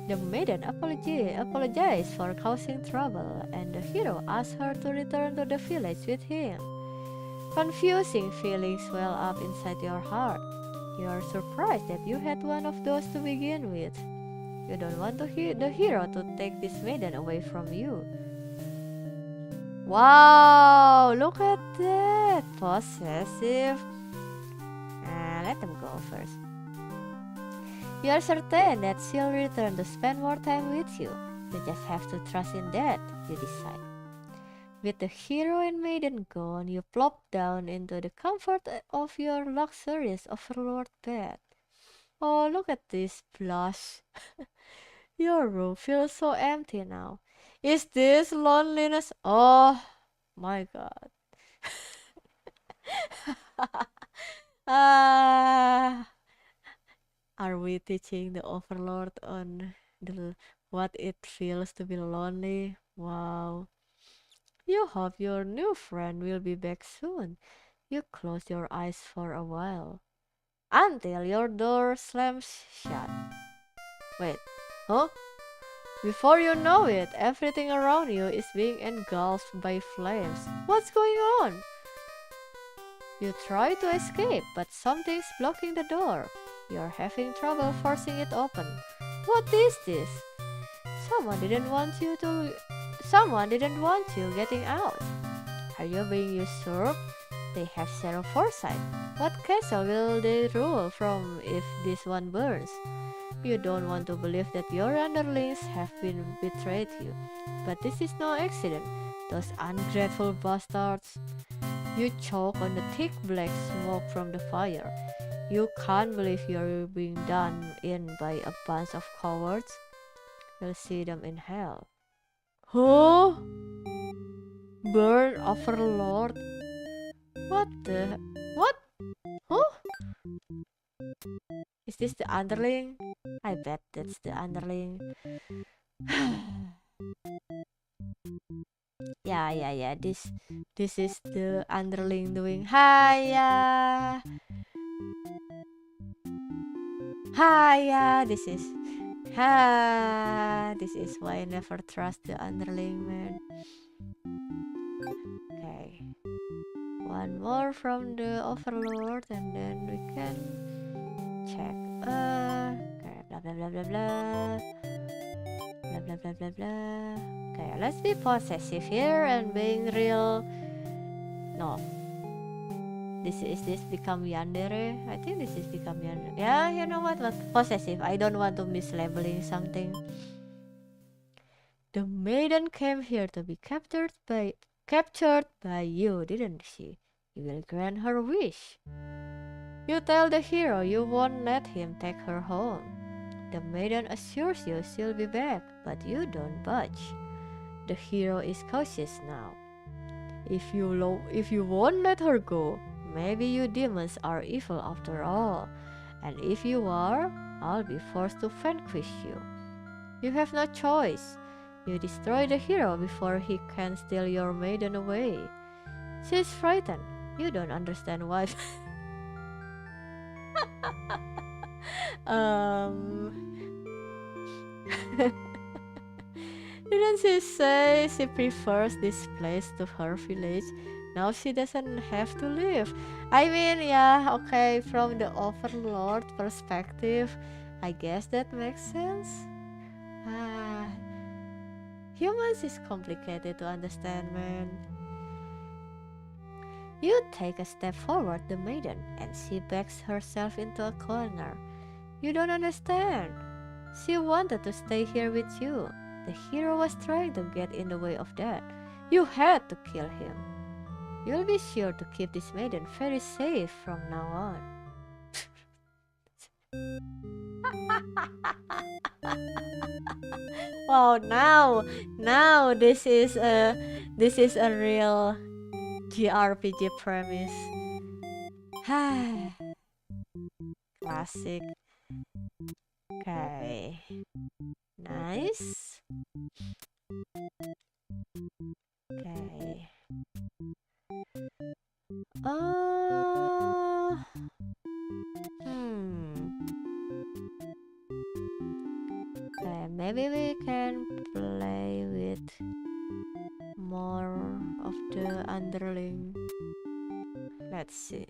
The maiden apologized for causing trouble, and the hero asked her to return to the village with him. Confusing feelings well up inside your heart. You are surprised that you had one of those to begin with. You don't want the hero to take this maiden away from you. Wow, look at that! Possessive. Let them go first. You are certain that she'll return to spend more time with you. You just have to trust in that, you decide. With the hero and maiden gone, you plop down into the comfort of your luxurious overlord bed. Oh, look at this blush. Your room feels so empty now. Is this loneliness? Oh my god. Ah, are we teaching the overlord on what it feels to be lonely? Wow. You hope your new friend will be back soon. You close your eyes for a while until your door slams shut. Wait, huh? Before you know it, everything around you is being engulfed by flames. What's going on? You try to escape, but something's blocking the door. You're having trouble forcing it open. What is this? Someone didn't want you getting out. Are you being usurped? They have zero foresight. What castle will they rule from if this one burns? You don't want to believe that your underlings have been betrayed you. But this is no accident. Those ungrateful bastards. You choke on the thick black smoke from the fire. You can't believe you're being done in by a bunch of cowards. You'll see them in hell. Huh? Burn Overlord? What the? What? Huh? Is this the underling? I bet that's the underling. Yeah. This is the underling doing hiya. Hiya. This is why I never trust the underling, man. Okay. One more from the overlord and then we can check. Okay, blah blah blah blah blah. Blah blah blah blah blah. Okay, let's be possessive here and being real. No. Is this become yandere? I think this is become yandere. Yeah, you know what? Possessive. I don't want to mislabeling something. The maiden came here to be captured by you, didn't she? You will grant her wish. You tell the hero you won't let him take her home. The maiden assures you she'll be back, but you don't budge. The hero is cautious now. If you won't let her go, maybe you demons are evil after all. And if you are, I'll be forced to vanquish you. You have no choice. You destroy the hero before he can steal your maiden away. She's frightened. You don't understand why. Didn't she say she prefers this place to her village? Now she doesn't have to leave. I mean, yeah, okay, from the overlord perspective, I guess that makes sense. Humans is complicated to understand, man. You take a step forward, the maiden, and she backs herself into a corner. You don't understand. She wanted to stay here with you. The hero was trying to get in the way of that. You had to kill him. You'll be sure to keep this maiden very safe from now on. Wow, now this is a real JRPG premise. Classic. Okay. Nice. Okay. Uh, hmm. Okay, maybe we can play with more of the underling. Let's see.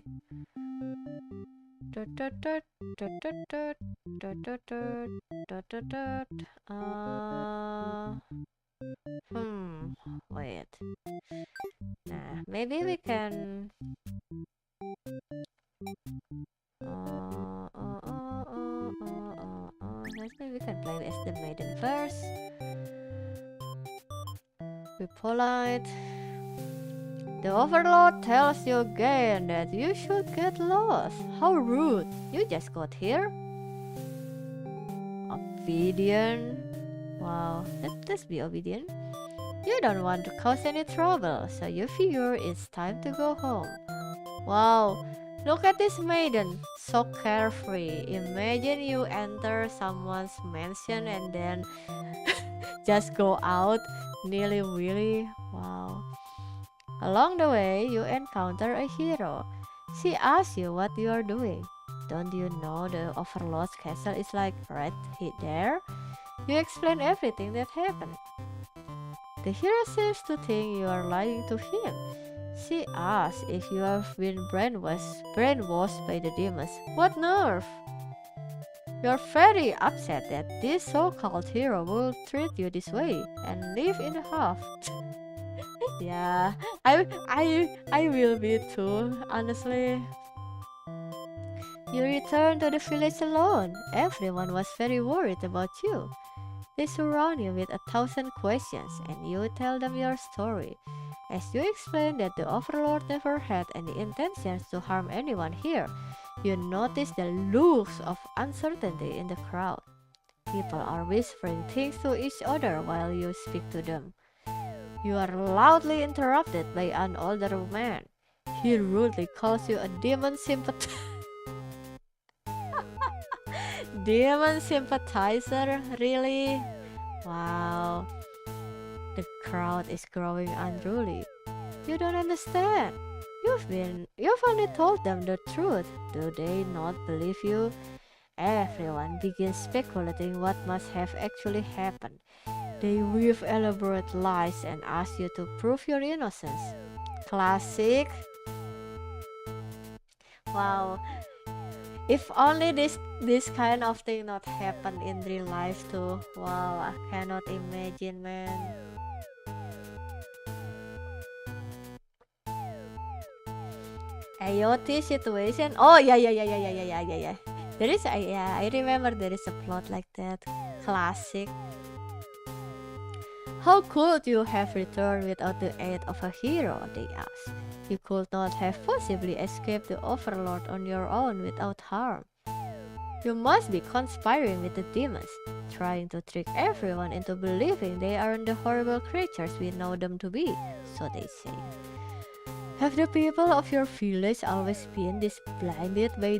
Tut, tut, tut, tut, tut, tut, tut, tut, tut, tut, tut, tut. Wait. Nah, maybe we can. Maybe we can play as the maiden first. Be polite. The overlord tells you again that you should get lost. How rude! You just got here. Obedient. Wow, let's be obedient. You don't want to cause any trouble, so you figure it's time to go home. Wow, look at this maiden, so carefree. Imagine you enter someone's mansion and then just go out nilly-willy. Wow. Along the way, you encounter a hero. She asks you what you are doing. Don't you know the Overlord's castle is like right there? You explain everything that happened. The hero seems to think you are lying to him. She asks if you have been brainwashed by the demons. What nerve! You're very upset that this so-called hero will treat you this way and live in a huff. Yeah, I will be too, honestly. You return to the village alone. Everyone was very worried about you. They surround you with 1,000 questions and you tell them your story. As you explain that the Overlord never had any intentions to harm anyone here, you notice the looks of uncertainty in the crowd. People are whispering things to each other while you speak to them. You are loudly interrupted by an older man. He rudely calls you a demon sympathizer. Demon sympathizer? Really? Wow. The crowd is growing unruly. You don't understand. You've only told them the truth. Do they not believe you? Everyone begins speculating what must have actually happened. They weave elaborate lies and ask you to prove your innocence. Classic. Wow. If only this kind of thing not happen in real life too. Wow, I cannot imagine, man. IoT situation. Oh yeah. There is yeah, I remember there is a plot like that. Classic. How could you have returned without the aid of a hero? They ask. You could not have possibly escaped the Overlord on your own without harm. You must be conspiring with the demons, trying to trick everyone into believing they aren't the horrible creatures we know them to be, so they say. Have the people of your village always been this blinded by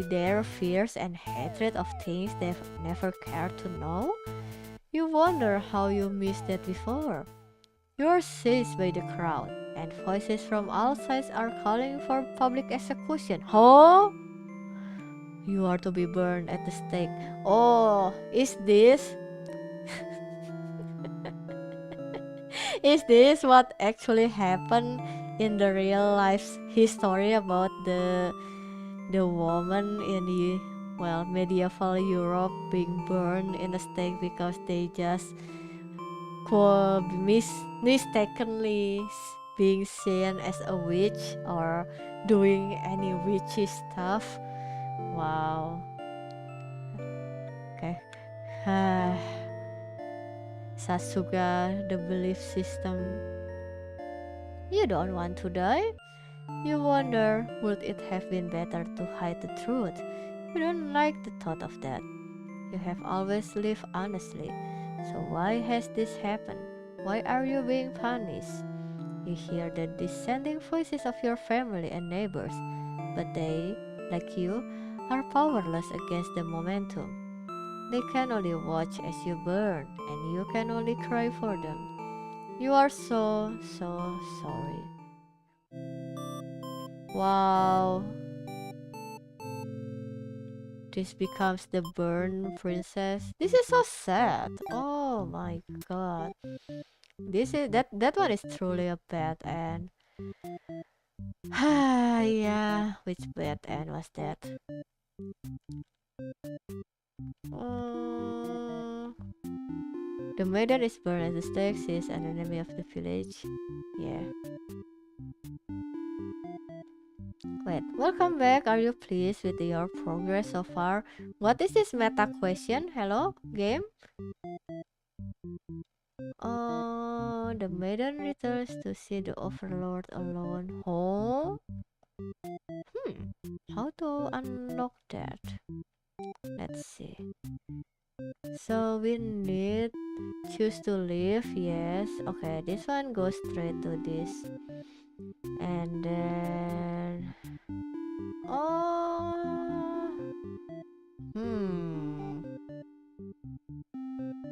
their fears and hatred of things they've never cared to know? You wonder how you missed that before. You are seized by the crowd, and voices from all sides are calling for public execution. Huh? You are to be burned at the stake. Oh, is this? Is this what actually happened in the real life history about the woman in the medieval Europe being burned in a stake because they just mistakenly being seen as a witch or doing any witchy stuff? Wow. Okay. Sasuga, the belief system. You don't want to die? You wonder, would it have been better to hide the truth? You don't like the thought of that. You have always lived honestly. So why has this happened? Why are you being punished? You hear the dissenting voices of your family and neighbors, but they, like you, are powerless against the momentum. They can only watch as you burn, and you can only cry for them. You are so sorry. Wow. This becomes the burn princess. This is so sad. Oh my god. This is that one is truly a bad end. Yeah, which bad end was that? Mm, the maiden is burned as the stakes is an enemy of the village. Yeah. Wait, welcome back. Are you pleased with your progress so far? What is this meta question? Hello, game? Oh, the maiden returns to see the overlord alone. Oh? How to unlock that? Let's see. So we need choose to leave. Yes. Okay, this one goes straight to this. And then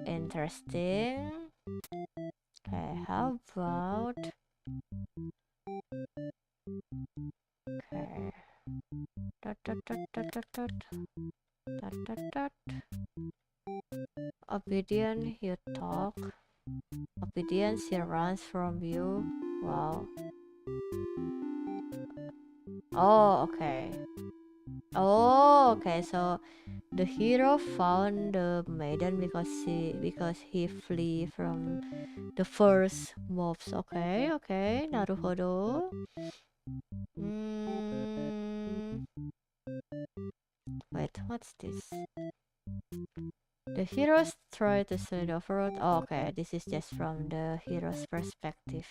interesting. Okay, how about okay. Dot, dot, dot, dot, dot, dot. Dot, dot, dot. Obedient, you talk. Obedience, she runs from you. Wow. Oh, okay. Oh, okay. So the hero found the maiden because he flee from the first mobs. Okay, okay. Naruhodo. Wait, what's this? The heroes try to slay the overworld. Oh, okay, this is just from the hero's perspective.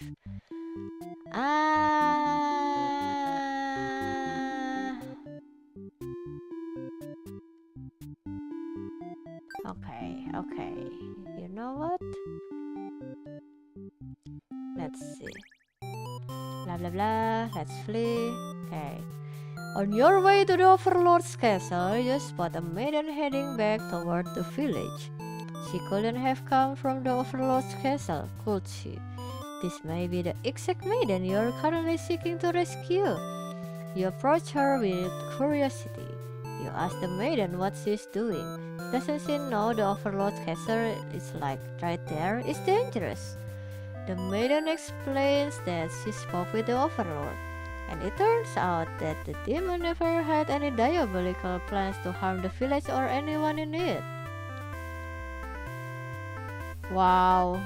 Okay, okay. You know what? Let's see. Blah blah blah. Let's flee. Okay. On your way to the Overlord's castle, you spot a maiden heading back toward the village. She couldn't have come from the Overlord's castle, could she? This may be the exact maiden you are currently seeking to rescue. You approach her with curiosity. You ask the maiden what she's doing. Doesn't she know the Overlord's castle is like right there? It's dangerous. The maiden explains that she spoke with the Overlord. And it turns out that the demon never had any diabolical plans to harm the village or anyone in it. Wow.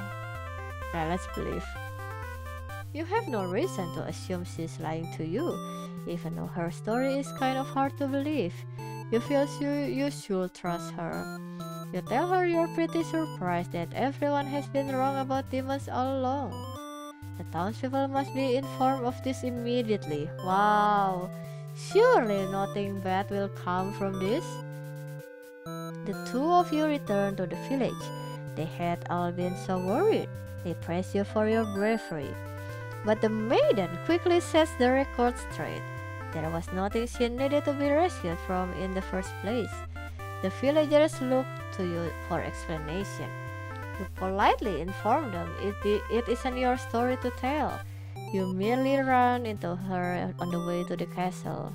Now let's believe. You have no reason to assume she's lying to you, even though her story is kind of hard to believe. You feel you should trust her. You tell her you're pretty surprised that everyone has been wrong about demons all along. The townspeople must be informed of this immediately. Wow, surely nothing bad will come from this. The two of you return to the village. They had all been so worried. They praise you for your bravery. But the maiden quickly sets the record straight. There was nothing she needed to be rescued from in the first place. The villagers looked to you for explanation. You politely inform them it isn't your story to tell. You merely run into her on the way to the castle.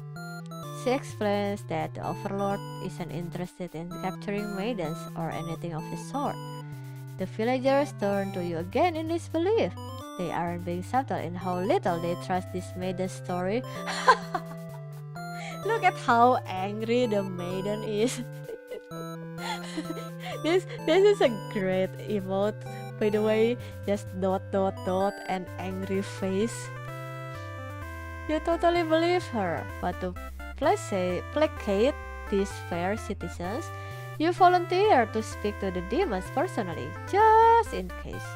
She explains that the Overlord isn't interested in capturing maidens or anything of the sort. The villagers turn to you again in disbelief. They aren't being subtle in how little they trust this maiden's story. Look at how angry the maiden is. This is a great emote, by the way. Just ... and angry face. You totally believe her, but to placate these fair citizens, you volunteer to speak to the demons personally, just in case.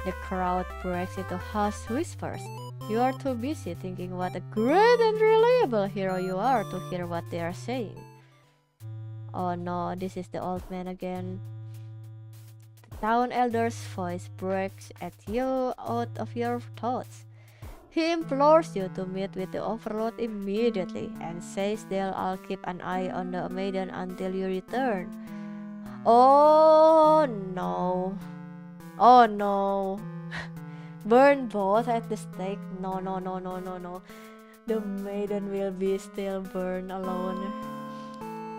The crowd breaks into hushed whispers. You are too busy thinking what a great and reliable hero you are to hear what they are saying. Oh no, this is the old man again. The town elder's voice breaks at you out of your thoughts. He implores you to meet with the Overlord immediately and says they'll all keep an eye on the maiden until you return. Oh no. Oh no. Burn both at the stake. No, no, no, no, no, no. The maiden will be still burned alone.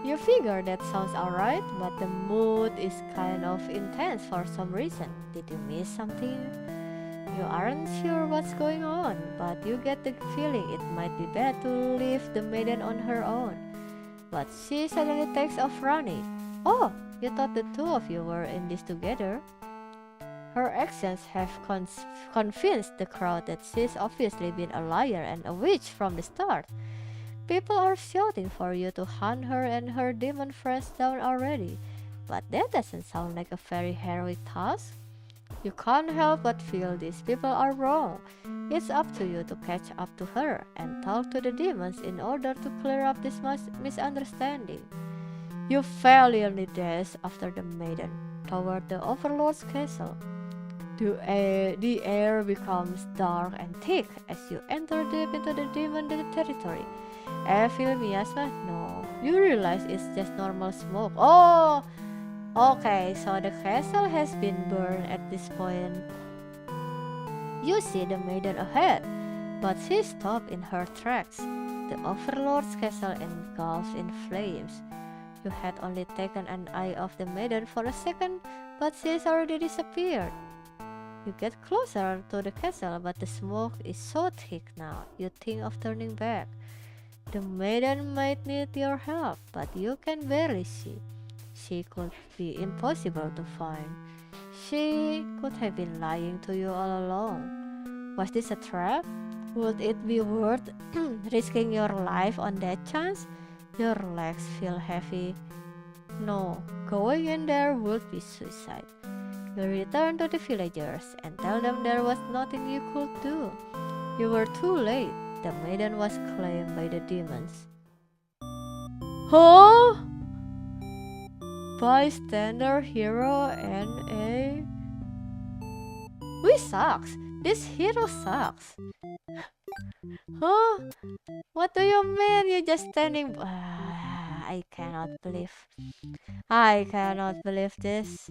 You figure that sounds alright, but the mood is kind of intense for some reason. Did you miss something? You aren't sure what's going on, but you get the feeling it might be better to leave the maiden on her own. But she suddenly takes off running. Oh, you thought the two of you were in this together? Her actions have convinced the crowd that she's obviously been a liar and a witch from the start. People are shouting for you to hunt her and her demon friends down already, but that doesn't sound like a very heroic task. You can't help but feel these people are wrong. It's up to you to catch up to her and talk to the demons in order to clear up this misunderstanding. You valiantly dash after the maiden toward the Overlord's castle. The air becomes dark and thick as you enter deep into the demon territory. Evil miasma? No. You realize it's just normal smoke. Oh! Okay, so the castle has been burned at this point. You see the maiden ahead, but she stopped in her tracks. The Overlord's castle engulfed in flames. You had only taken an eye off the maiden for a second, but she's already disappeared. You get closer to the castle, but the smoke is so thick now, you think of turning back. The maiden might need your help, but you can barely see. She could be impossible to find. She could have been lying to you all along. Was this a trap? Would it be worth risking your life on that chance? Your legs feel heavy. No, going in there would be suicide. You return to the villagers and tell them there was nothing you could do. You were too late. The maiden was claimed by the demons. Huh? Bystander, hero, NA? We sucks. This hero sucks. Huh? What do you mean? You just standing. I cannot believe. I cannot believe this.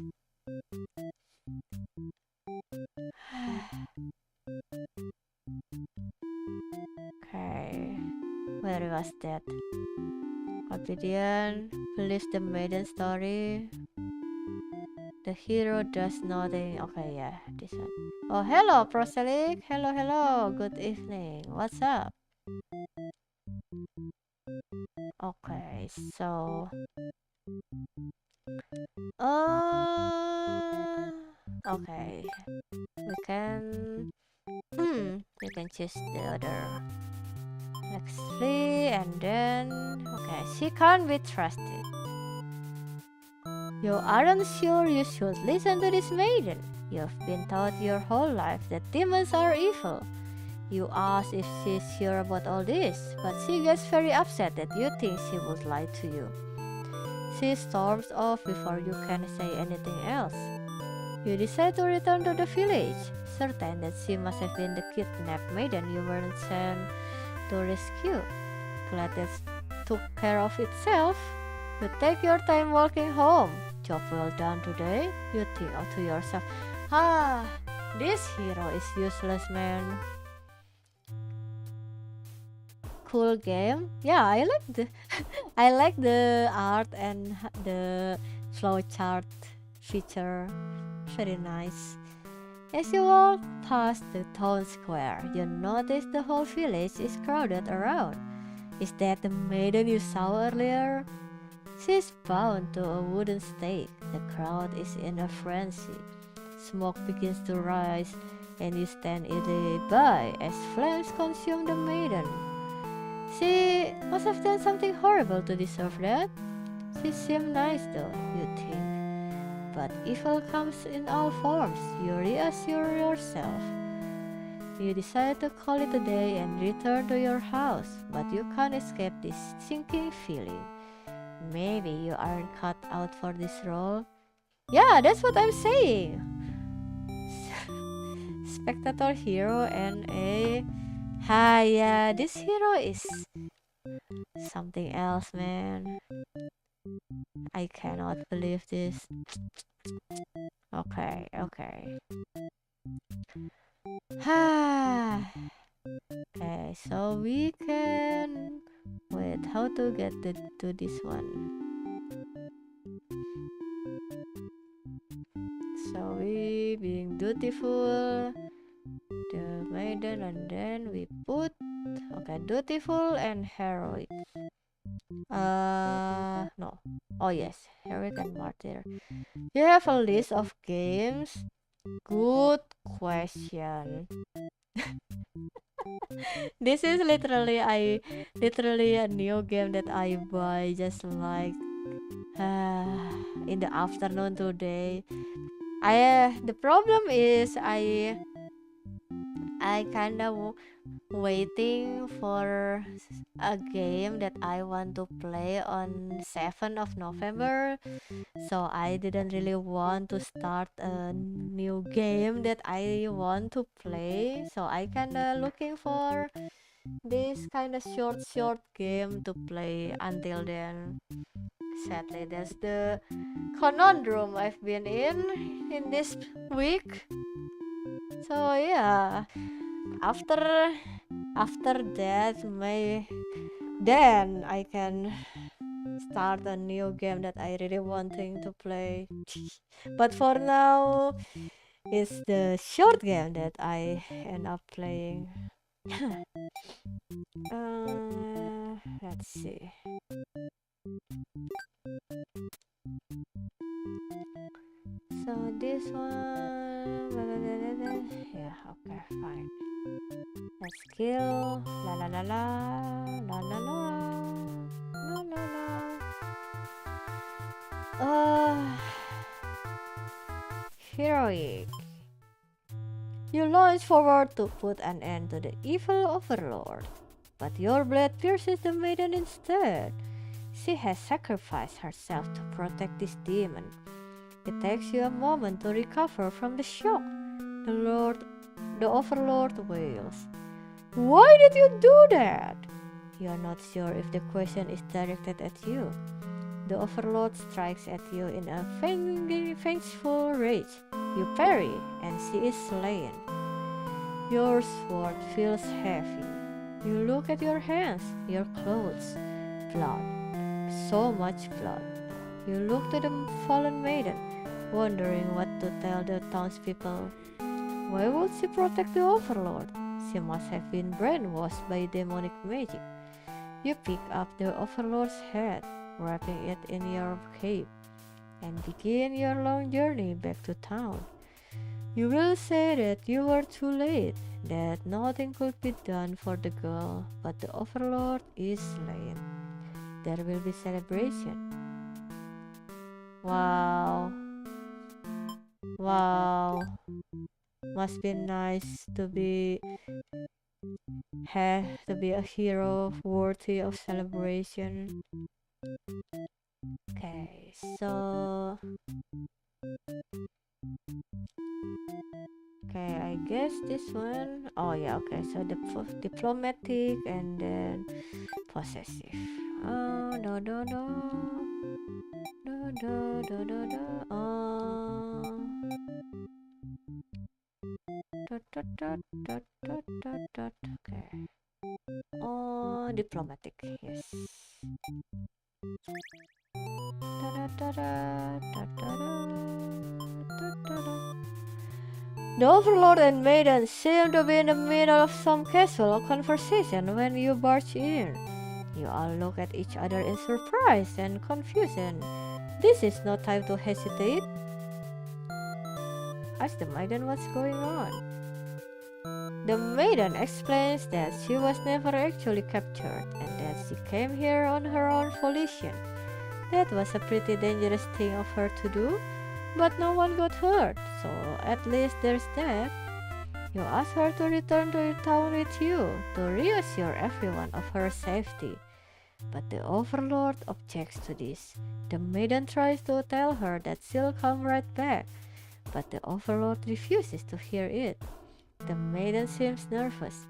Okay. Where was that? Obsidian believes the maiden story. The hero does nothing. Okay, yeah, this one. Oh, hello, Proselyte. Hello, hello. Good evening. What's up? Okay, so okay. We can choose the other. Let's flee and then okay, she can't be trusted. You aren't sure you should listen to this maiden. You've been taught your whole life that demons are evil. You ask if she's sure about all this, but she gets very upset that you think she would lie to you. She storms off before you can say anything else. You decide to return to the village, certain that she must have been the kidnapped maiden you weren't sent to rescue. Glad that took care of itself. You take your time walking home. Job well done today, you think to yourself. This hero is useless, man. Cool game. Yeah, I like the I like the art and the flowchart feature. Very nice. As you walk past the town square, you notice the whole village is crowded around. Is that the maiden you saw earlier? She's bound to a wooden stake. The crowd is in a frenzy. Smoke begins to rise, and you stand idly by as flames consume the maiden. She must have done something horrible to deserve that. She seemed nice though, you think. But evil comes in all forms, you reassure yourself. You decide to call it a day and return to your house, but you can't escape this sinking feeling. Maybe you aren't cut out for this role. Yeah, that's what I'm saying. Spectator hero and a... yeah, this hero is something else, man. I cannot believe this. Okay. Okay, so we can wait. How to get to this one? So we being dutiful, the maiden, and then we put dutiful and heroic. No. Oh yes, heroic and martyr. You have a list of games. Good question. This is literally a new game that I buy just like in the afternoon today. The problem is I kind of waiting for a game that I want to play on 7th of November. So I didn't really want to start a new game that I want to play. So I kinda looking for this kind of short game to play until then. Sadly, that's the conundrum I've been in this week. So yeah, after that, then I can start a new game that I really wanting to play. But for now, it's the short game that I end up playing. Let's see. So this one, yeah, okay, fine. Let's kill. La la la la la la la la la la. Heroic. You launch forward to put an end to the evil overlord, but your blade pierces the maiden instead. She has sacrificed herself to protect this demon. It takes you a moment to recover from the shock. The overlord wails. Why did you do that? You are not sure if the question is directed at you. The overlord strikes at you in a vengeful rage. You parry, and she is slain. Your sword feels heavy. You look at your hands, your clothes. Blood. So much blood. You look to the fallen maiden, wondering what to tell the townspeople. Why would she protect the overlord? She must have been brainwashed by demonic magic. You pick up the overlord's head, wrapping it in your cape, and begin your long journey back to town. You will say that you were too late, that nothing could be done for the girl, but the overlord is slain. There will be celebration. Wow. Must be nice to be a hero worthy of celebration. Okay, so I guess this one. Oh yeah, okay. So the diplomatic and then possessive. Oh no. Okay. Oh, diplomatic. Yes. The overlord and maiden seem to be in the middle of some casual conversation when you barge in. You all look at each other in surprise and confusion. This is no time to hesitate. Ask the maiden what's going on. The maiden explains that she was never actually captured and that she came here on her own volition. That was a pretty dangerous thing of her to do, but no one got hurt, so at least there's that. You ask her to return to town with you to reassure everyone of her safety. But the overlord objects to this. The maiden tries to tell her that she'll come right back, but the overlord refuses to hear it. The maiden seems nervous.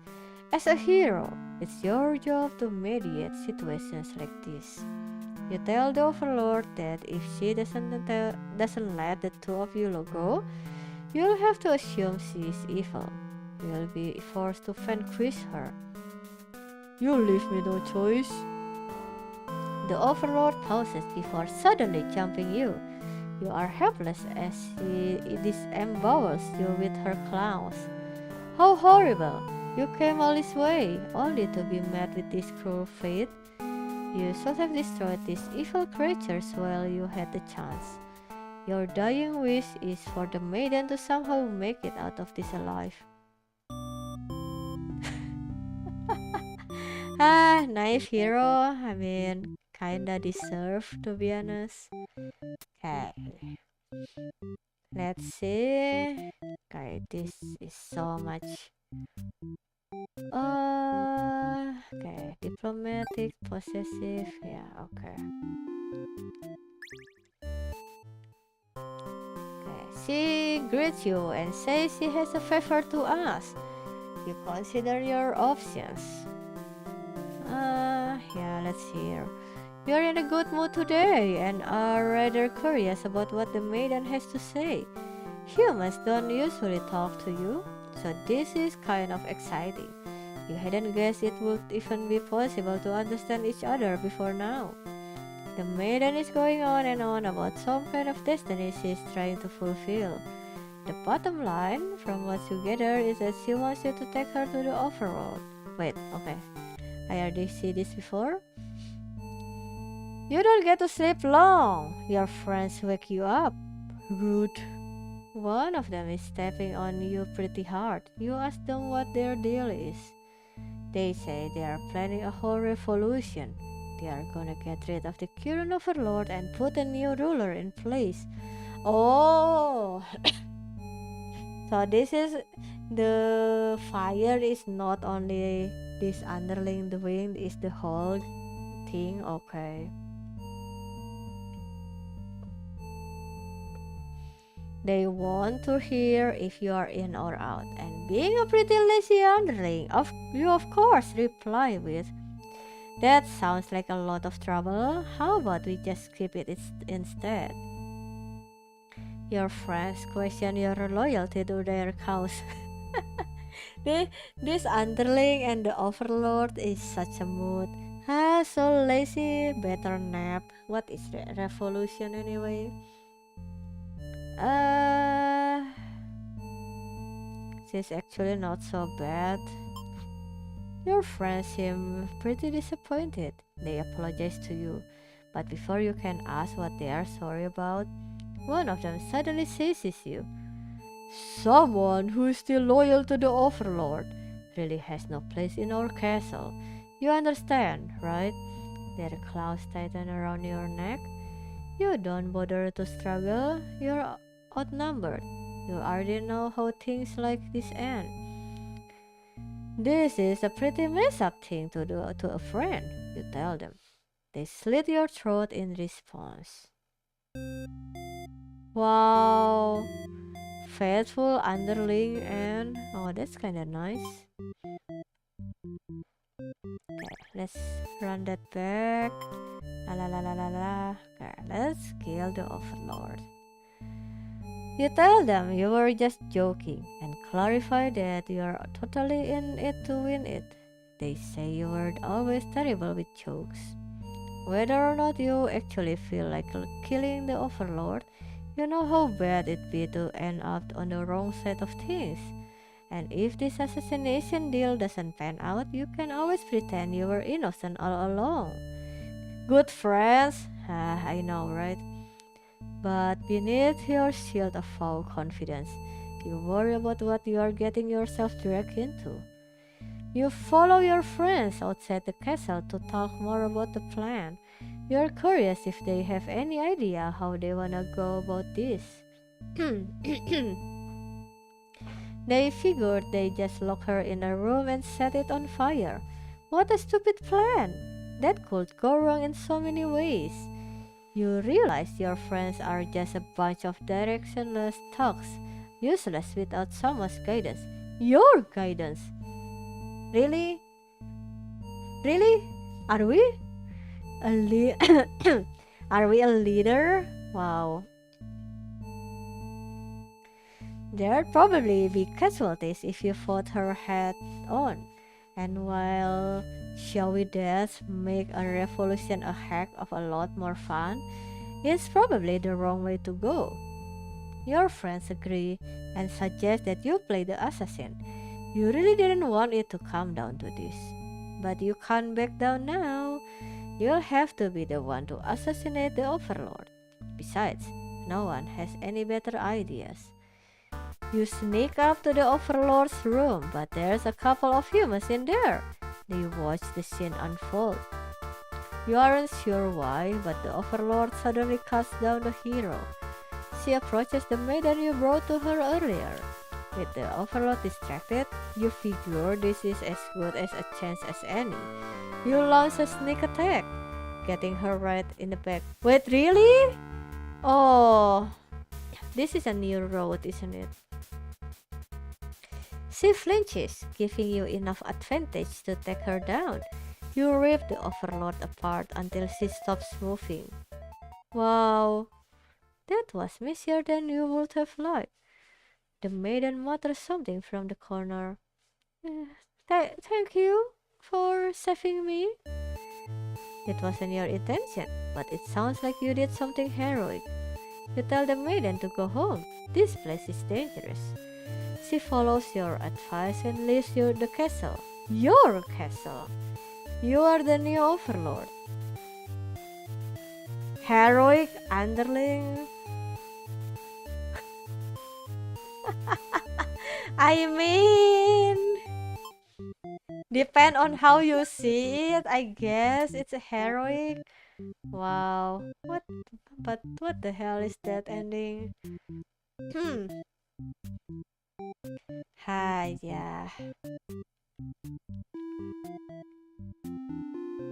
As a hero, it's your job to mediate situations like this. You tell the Overlord that if she doesn't let the two of you go, you'll have to assume she is evil. You'll be forced to vanquish her. You leave me no choice. The Overlord pauses before suddenly jumping you. You are helpless as she disembowels you with her claws. How horrible! You came all this way, only to be met with this cruel fate. You should have destroyed these evil creatures while you had the chance. Your dying wish is for the maiden to somehow make it out of this alive. Naive hero. I mean, kinda deserve, to be honest. Okay, let's see. Okay, this is so much. Okay, diplomatic, possessive. Yeah, okay. Okay, she greets you and says she has a favor to ask. You consider your options. Yeah, let's hear. You're in a good mood today and are rather curious about what the maiden has to say. Humans don't usually talk to you, so this is kind of exciting. You hadn't guessed it would even be possible to understand each other before now. The maiden is going on and on about some kind of destiny she's trying to fulfill. The bottom line, from what you gather, is that she wants you to take her to the overworld. Wait, okay. I already see this before. You don't get to sleep long. Your friends wake you up. Rude. One of them is stepping on you pretty hard. You ask them what their deal is. They say they are planning a whole revolution. They are gonna get rid of the current overlord and put a new ruler in place. Oh! So this is the fire is not only this underling, the wind is the whole thing. Okay. They want to hear if you are in or out, and being a pretty lazy underling, you of course reply with, "That sounds like a lot of trouble. How about we just skip it instead?" Your friends question your loyalty to their cause. This underling and the overlord is such a mood. So lazy, better nap. What is the revolution anyway? She's actually not so bad. Your friends seem pretty disappointed. They apologize to you, but before you can ask what they are sorry about, one of them suddenly seizes you. Someone who is still loyal to the Overlord really has no place in our castle. You understand, right? Their claws tighten around your neck. You don't bother to struggle. You're outnumbered. You already know how things like this end. This is a pretty messed up thing to do to a friend, you tell them. They slit your throat in response. Wow. Faithful underling and oh, that's kinda nice. Okay, let's run that back. La la la la la la. Okay, let's kill the Overlord. You tell them you were just joking and clarify that you are totally in it to win it. They say you were always terrible with jokes. Whether or not you actually feel like killing the Overlord, you know how bad it'd be to end up on the wrong side of things. And if this assassination deal doesn't pan out, you can always pretend you were innocent all along. Good friends? I know, right? But beneath your shield of faux confidence, you worry about what you are getting yourself dragged into. You follow your friends outside the castle to talk more about the plan. You're curious if they have any idea how they wanna go about this. They figured they just lock her in a room and set it on fire. What a stupid plan! That could go wrong in so many ways. You realize your friends are just a bunch of directionless thugs, useless without someone's guidance. Your guidance! Really? Really? Are we? A Are we a leader? Wow. There'd probably be casualties if you fought her head on. And while shall we does make a revolution a heck of a lot more fun, it's probably the wrong way to go. Your friends agree and suggest that you play the assassin. You really didn't want it to come down to this. But you can't back down now. You'll have to be the one to assassinate the Overlord. Besides, no one has any better ideas. You sneak up to the Overlord's room, but there's a couple of humans in there. They watch the scene unfold. You aren't sure why, but the Overlord suddenly cuts down the hero. She approaches the maiden you brought to her earlier. With the Overlord distracted, you figure this is as good as a chance as any. You launch a sneak attack, getting her right in the back. Wait, really? Oh, this is a new road, isn't it? She flinches, giving you enough advantage to take her down. You rip the Overlord apart until she stops moving. Wow, that was messier than you would have liked. The maiden mutters something from the corner. "Eh, thank you for saving me. It wasn't your intention, but it sounds like you did something heroic. You tell the maiden to go home. This place is dangerous. She follows your advice and leaves you the castle. Your castle! You are the new overlord. Heroic underling? I mean, depend on how you see it. I guess it's a heroic. Wow. What the hell is that ending? Hmm. Hi, yeah.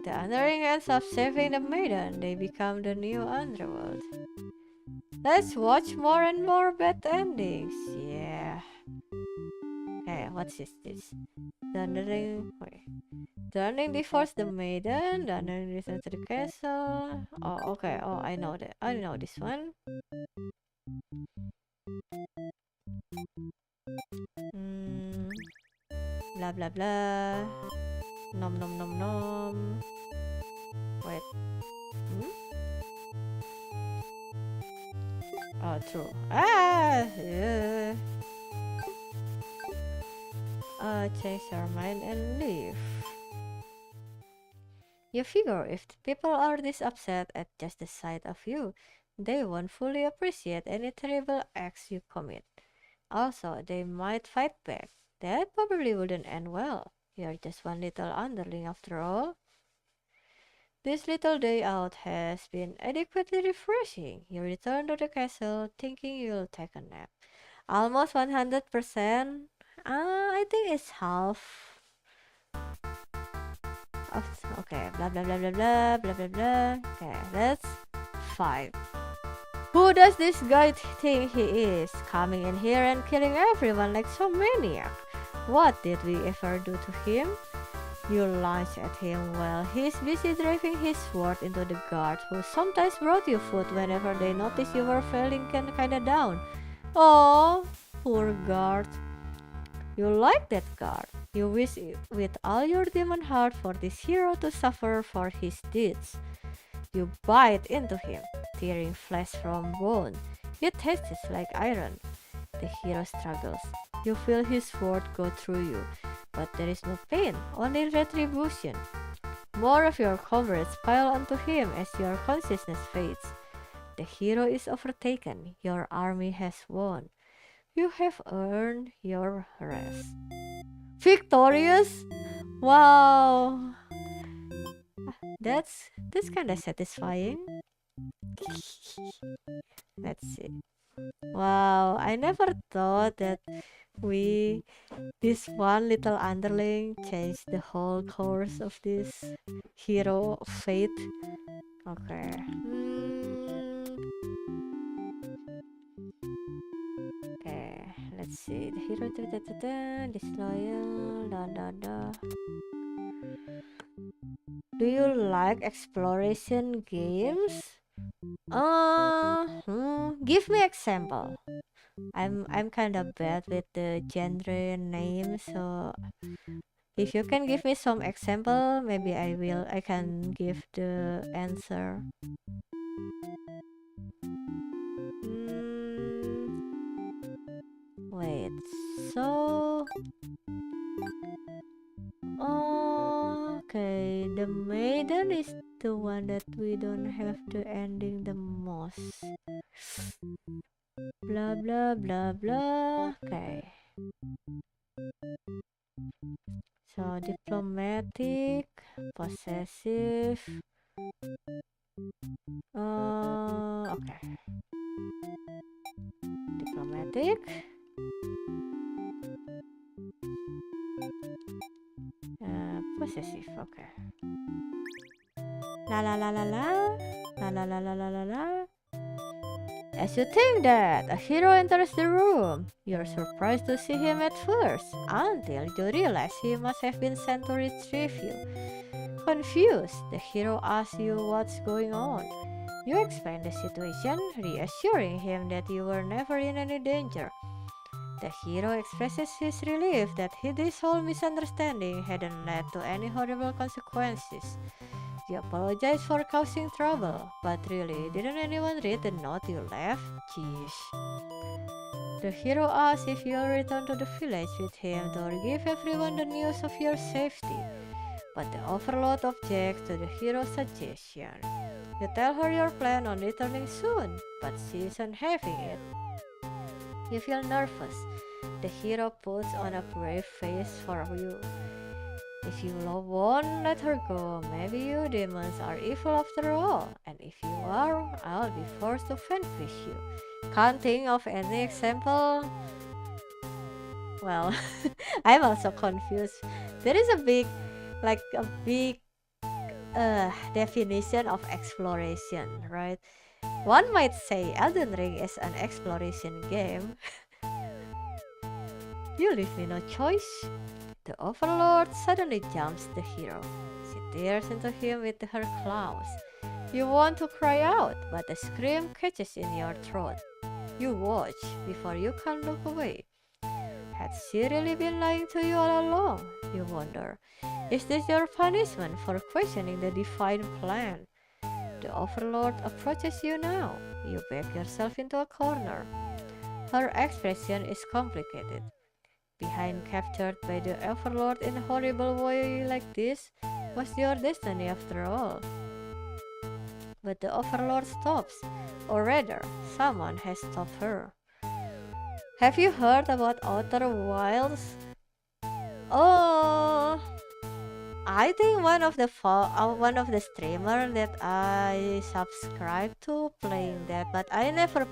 The Underling ends up saving the maiden. They become the new underworld. Let's watch more and more bad endings. Yeah. Okay, what's this? The Underling. Wait. The Underling divorced the maiden. The Underling returns to the castle. Oh, okay. Oh, I know that. I know this one. Hmm. Blah blah blah. Nom nom nom nom. Wait. Hmm? Oh, true. Ah! Yeah. Change your mind and leave. You figure if the people are this upset at just the sight of you, they won't fully appreciate any terrible acts you commit. Also, they might fight back. That probably wouldn't end well. You're just one little underling after all. This little day out has been adequately refreshing. You return to the castle thinking you'll take a nap. Almost 100%. I think it's half of. Okay, blah blah blah blah blah blah blah blah. Okay, that's 5. Who does this guy think he is? Coming in here and killing everyone like some maniac. What did we ever do to him? You lunge at him while he's busy driving his sword into the guard, who sometimes brought you food whenever they noticed you were feeling kinda down. Oh, poor guard. You like that guard. You wish with all your demon heart for this hero to suffer for his deeds. You bite into him, tearing flesh from bone. It tastes like iron. The hero struggles. You feel his sword go through you, but there is no pain, only retribution. More of your comrades pile onto him as your consciousness fades. The hero is overtaken. Your army has won. You have earned your rest. Victorious? Wow. That's kind of satisfying. Let's see. Wow, I never thought that we this one little underling changed the whole course of this hero fate. Okay. Okay, let's see. The hero disloyal, da da da. Do you like exploration games? Give me example. I'm kind of bad with the genre name, so if you can give me some example, maybe I can give the answer. Mm, wait. So, okay, the maiden is the one that we don't have the ending the most. Blah blah blah blah. Okay. So diplomatic, possessive. Okay. Diplomatic. Possessive. Okay. La la la la la. La la la la la la la. As you think that a hero enters the room, you're surprised to see him at first, until you realize he must have been sent to retrieve you. Confused, the hero asks you what's going on. You explain the situation, reassuring him that you were never in any danger. The hero expresses his relief that this whole misunderstanding hadn't led to any horrible consequences. You apologize for causing trouble, but really, didn't anyone read the note you left? Jeez. The hero asks if you'll return to the village with him to give everyone the news of your safety, but the overlord objects to the hero's suggestion. You tell her your plan on returning soon, but she isn't having it. You feel nervous. The hero puts on a brave face for you. If you won't let her go, maybe you demons are evil after all, and if you are, I'll be forced to vanquish you. Can't think of any example? Well, I'm also confused. There is a big definition of exploration, right? One might say Elden Ring is an exploration game. You leave me no choice. The Overlord suddenly jumps the hero. She tears into him with her claws. You want to cry out, but a scream catches in your throat. You watch before you can look away. Had she really been lying to you all along? You wonder. Is this your punishment for questioning the divine plan? The Overlord approaches you now. You back yourself into a corner. Her expression is complicated. Being captured by the Overlord in a horrible way like this was your destiny after all. But the Overlord stops, or rather, someone has stopped her. Have you heard about Outer Wilds? Oh, I think one of the streamer that I subscribe to playing that, but I never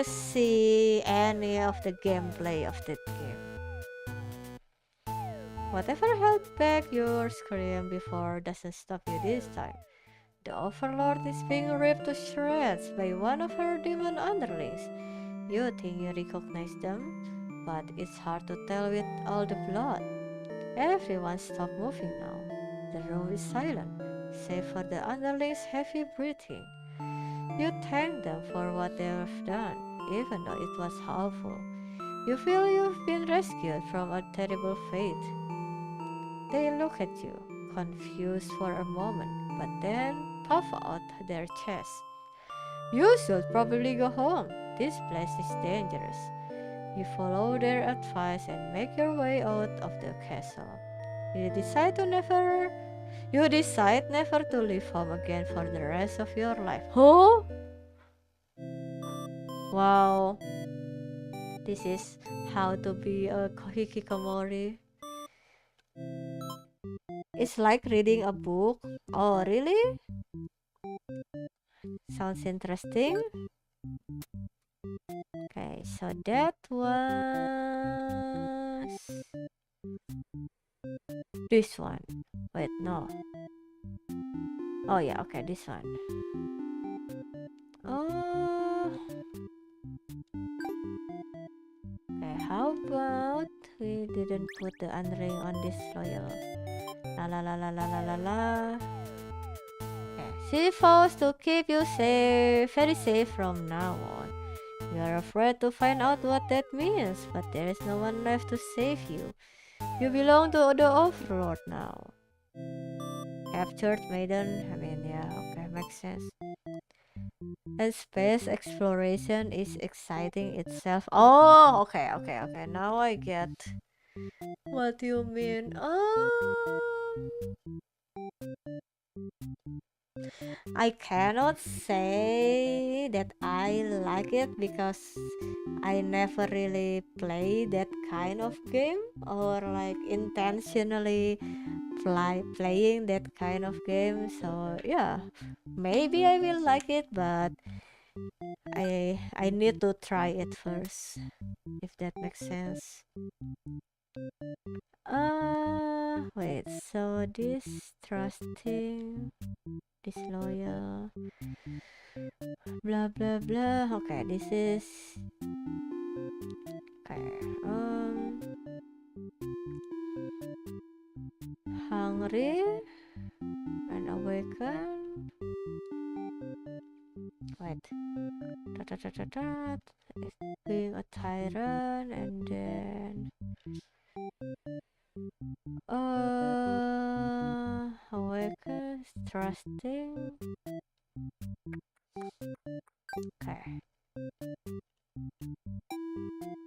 see any of the gameplay of that game. Whatever held back your scream before doesn't stop you this time. The Overlord is being ripped to shreds by one of her demon underlings. You think you recognize them, but it's hard to tell with all the blood. Everyone stopped moving now. The room is silent, save for the underlings' heavy breathing. You thank them for what they have done, even though it was awful. You feel you've been rescued from a terrible fate. They look at you, confused for a moment, but then puff out their chests. You should probably go home. This place is dangerous. You follow their advice and make your way out of the castle. You decide never to leave home again for the rest of your life. Huh? Wow. This is how to be a hikikomori. It's like reading a book. Oh, really? Sounds interesting. Okay, so that was this one. Wait, no. Oh yeah, okay, this one. Oh. Okay, how about we didn't put the unring on this loyal? La la la la la la la la. Okay. She vows to keep you safe, very safe from now on. You are afraid to find out what that means, but there is no one left to save you. You belong to the Overlord now. Captured maiden. I mean, yeah, okay, makes sense. And space exploration is exciting itself. Oh, okay, okay, okay. Now I get what you mean. I cannot say that I like it because I never really play that kind of game or like intentionally playing that kind of game. So yeah, maybe I will like it, but I need to try it first, if that makes sense. Wait. So this trusting, disloyal, blah blah blah. Okay, this is okay. Hungry and awaken. Wait. Being a tyrant and then awakens, trusting. Okay.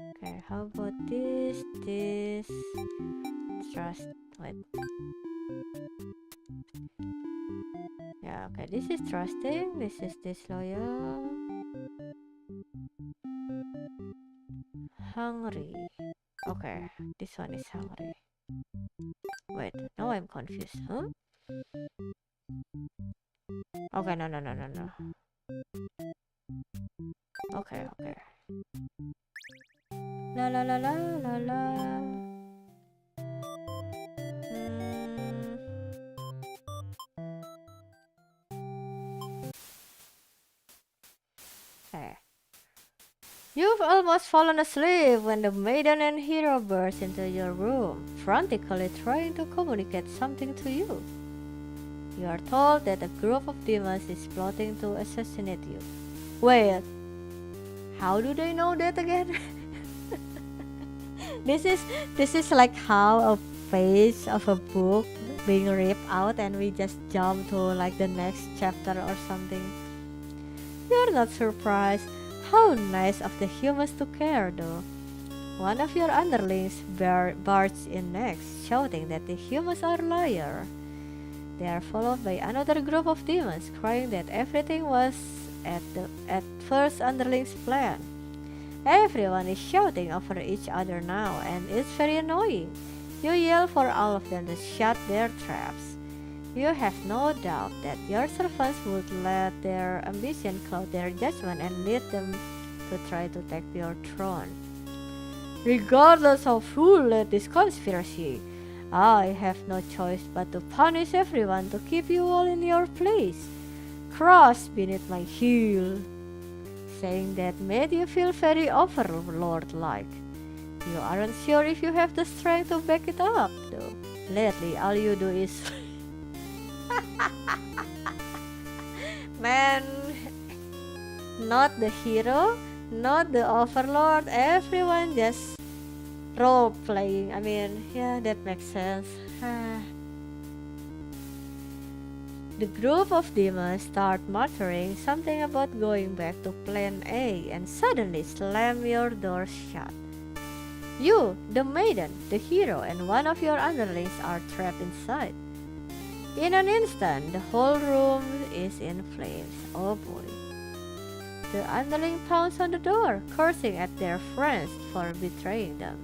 Okay, how about this? This trust. Wait. Yeah, okay, this is trusting. This is disloyal. Hungry. Okay, this one is hungry. Wait, now I'm confused. Huh? Okay, no, no, no, no, no. Okay, okay. La la la la la la. Okay. You've almost fallen asleep when the maiden and hero burst into your room, frantically trying to communicate something to you. You are told that a group of demons is plotting to assassinate you. Wait, how do they know that again? This is like how a page of a book being ripped out and we just jump to like the next chapter or something. You're not surprised. How nice of the humans to care, though. One of your underlings barged in next, shouting that the humans are liars. They are followed by another group of demons, crying that everything was at first underling's plan. Everyone is shouting over each other now, and it's very annoying. You yell for all of them to shut their traps. You have no doubt that your servants would let their ambition cloud their judgment and lead them to try to take your throne. Regardless of who led this conspiracy, I have no choice but to punish everyone to keep you all in your place. Crush beneath my heel. Saying that made you feel very overlord-like. You aren't sure if you have the strength to back it up, though. Lately, all you do is... Man, not the hero, not the overlord, everyone just role-playing. I mean, yeah, that makes sense. The group of demons start muttering something about going back to Plan A and suddenly slam your doors shut. You, the maiden, the hero, and one of your underlings are trapped inside. In an instant, the whole room is in flames. Oh boy. The underling pounds on the door, cursing at their friends for betraying them.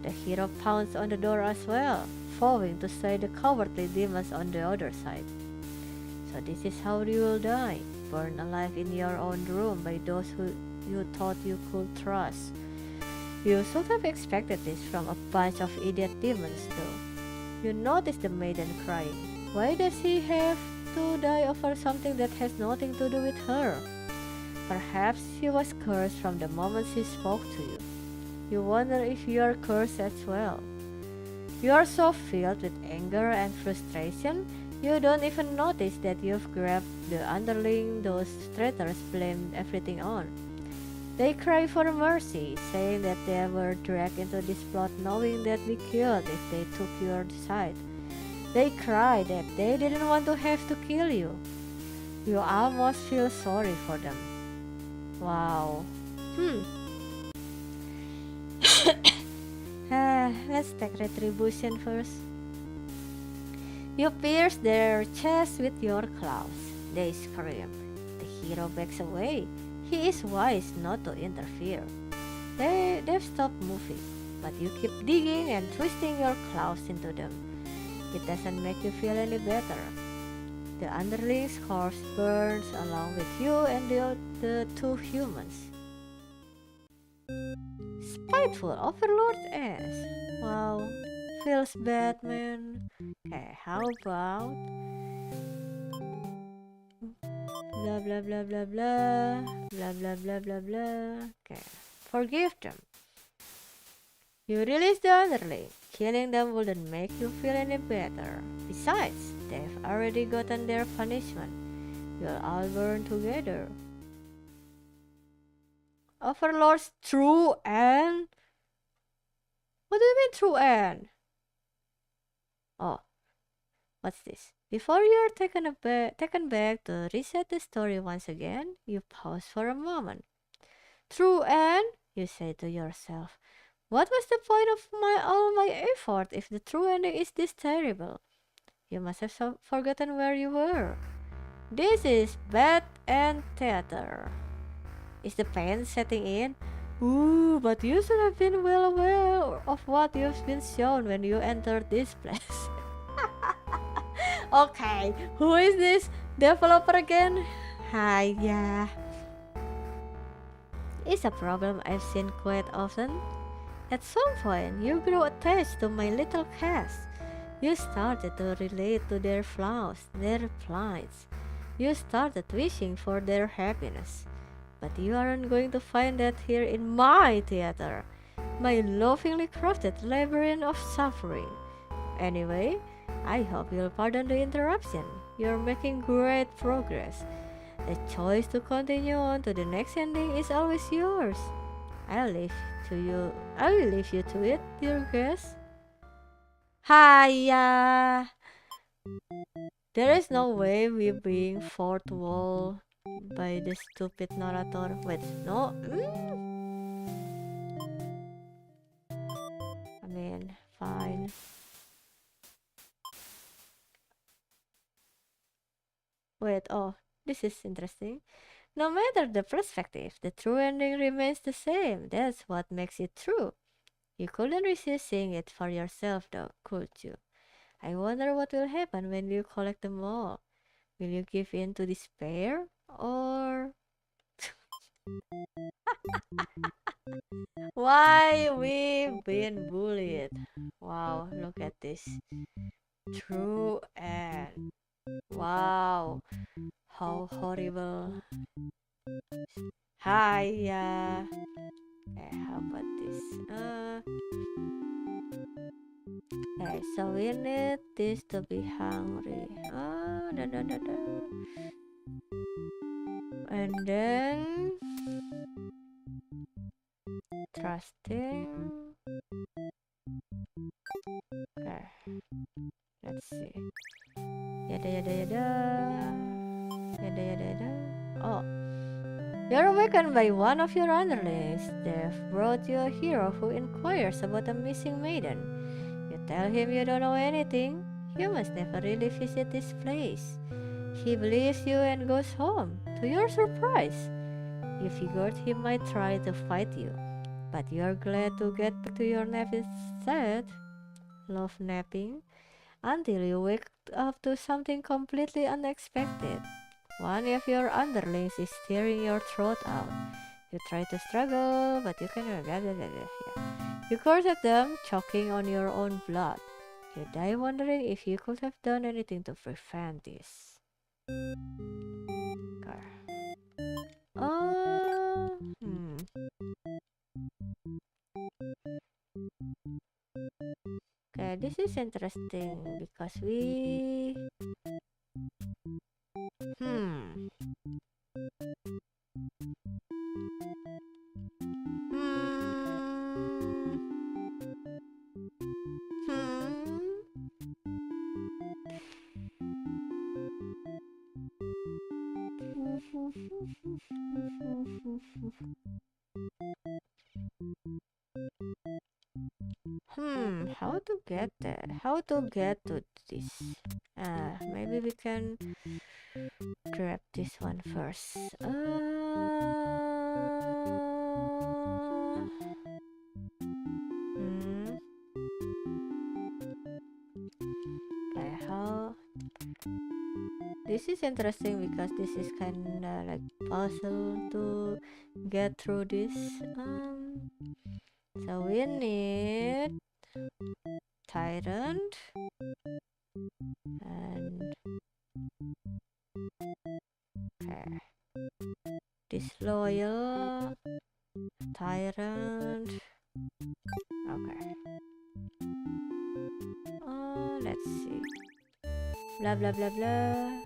The hero pounds on the door as well, vowing to slay the cowardly demons on the other side. So this is how you will die, burned alive in your own room by those who you thought you could trust. You should have expected this from a bunch of idiot demons though. You notice the maiden crying. Why does she have to die over something that has nothing to do with her? Perhaps she was cursed from the moment she spoke to you. You wonder if you are cursed as well. You are so filled with anger and frustration, you don't even notice that you've grabbed the underling those traitors blamed everything on. They cry for mercy, saying that they were dragged into this plot knowing that we killed if they took your side. They cry that they didn't want to have to kill you. You almost feel sorry for them. Wow. Hmm. Let's take retribution first. You pierce their chest with your claws. They scream. The hero backs away. He is wise not to interfere. They've stopped moving, but you keep digging and twisting your claws into them. It doesn't make you feel any better. The underling's corpse burns along with you and the two humans. Spiteful Overlord asks, wow, feels bad, man. Okay, how about blah blah blah blah blah blah blah blah blah blah. Okay, forgive them. You release the underling. Killing them wouldn't make you feel any better. Besides, they've already gotten their punishment. You'll all burn together. Overlord's true end? What do you mean true end? Oh, what's this? Before you are taken back to reset the story once again, you pause for a moment. True end? You say to yourself. What was the point of all my effort if the true ending is this terrible? You must have forgotten where you were. This is Bad End Theater. Is the pain setting in? Ooh, but you should have been well aware of what you've been shown when you entered this place. Okay, who is this developer again? Hi, yeah. It's a problem I've seen quite often. At some point, you grow attached to my little cast. You started to relate to their flaws, their plights. You started wishing for their happiness. But you aren't going to find that here in my theater, my lovingly crafted labyrinth of suffering. Anyway, I hope you'll pardon the interruption. You're making great progress. The choice to continue on to the next ending is always yours. I will leave you to it, dear guest. Hiya! There is no way we being fourth wall by the stupid narrator. Wait, no? I mean, fine. Wait, oh, this is interesting. No matter the perspective, the true ending remains the same. That's what makes it true. You couldn't resist seeing it for yourself, though, could you? I wonder what will happen when you collect them all. Will you give in to despair? Or why we've been bullied? Wow, look at this. True end. Wow, how horrible. Hiya. Okay, how about this? Okay, so we need this to be hungry. Da, da, da, da. And then trusting. Okay, let's see. Yada yada yada. Yada yada yada. Oh. You're awakened by one of your underlings. They've brought you a hero who inquires about a missing maiden. You tell him you don't know anything. Humans never really visit this place. He believes you and goes home. To your surprise, you figured he might try to fight you, but you're glad to get back to your nap instead. Love napping until you wake up to something completely unexpected. One of your underlings is tearing your throat out. You try to struggle, but you can. You curse at them, choking on your own blood. You die wondering if you could have done anything to prevent this. Hmm. Okay, this is interesting because we... Hmm. Hmm. Hmm. How to get there? How to get to this? Maybe we can grab this one first. Hmm. Okay, how? This is interesting because this is kinda like puzzle to get through this. So we need tyrant and okay, disloyal, tyrant. Okay. Let's see. Blah blah blah blah.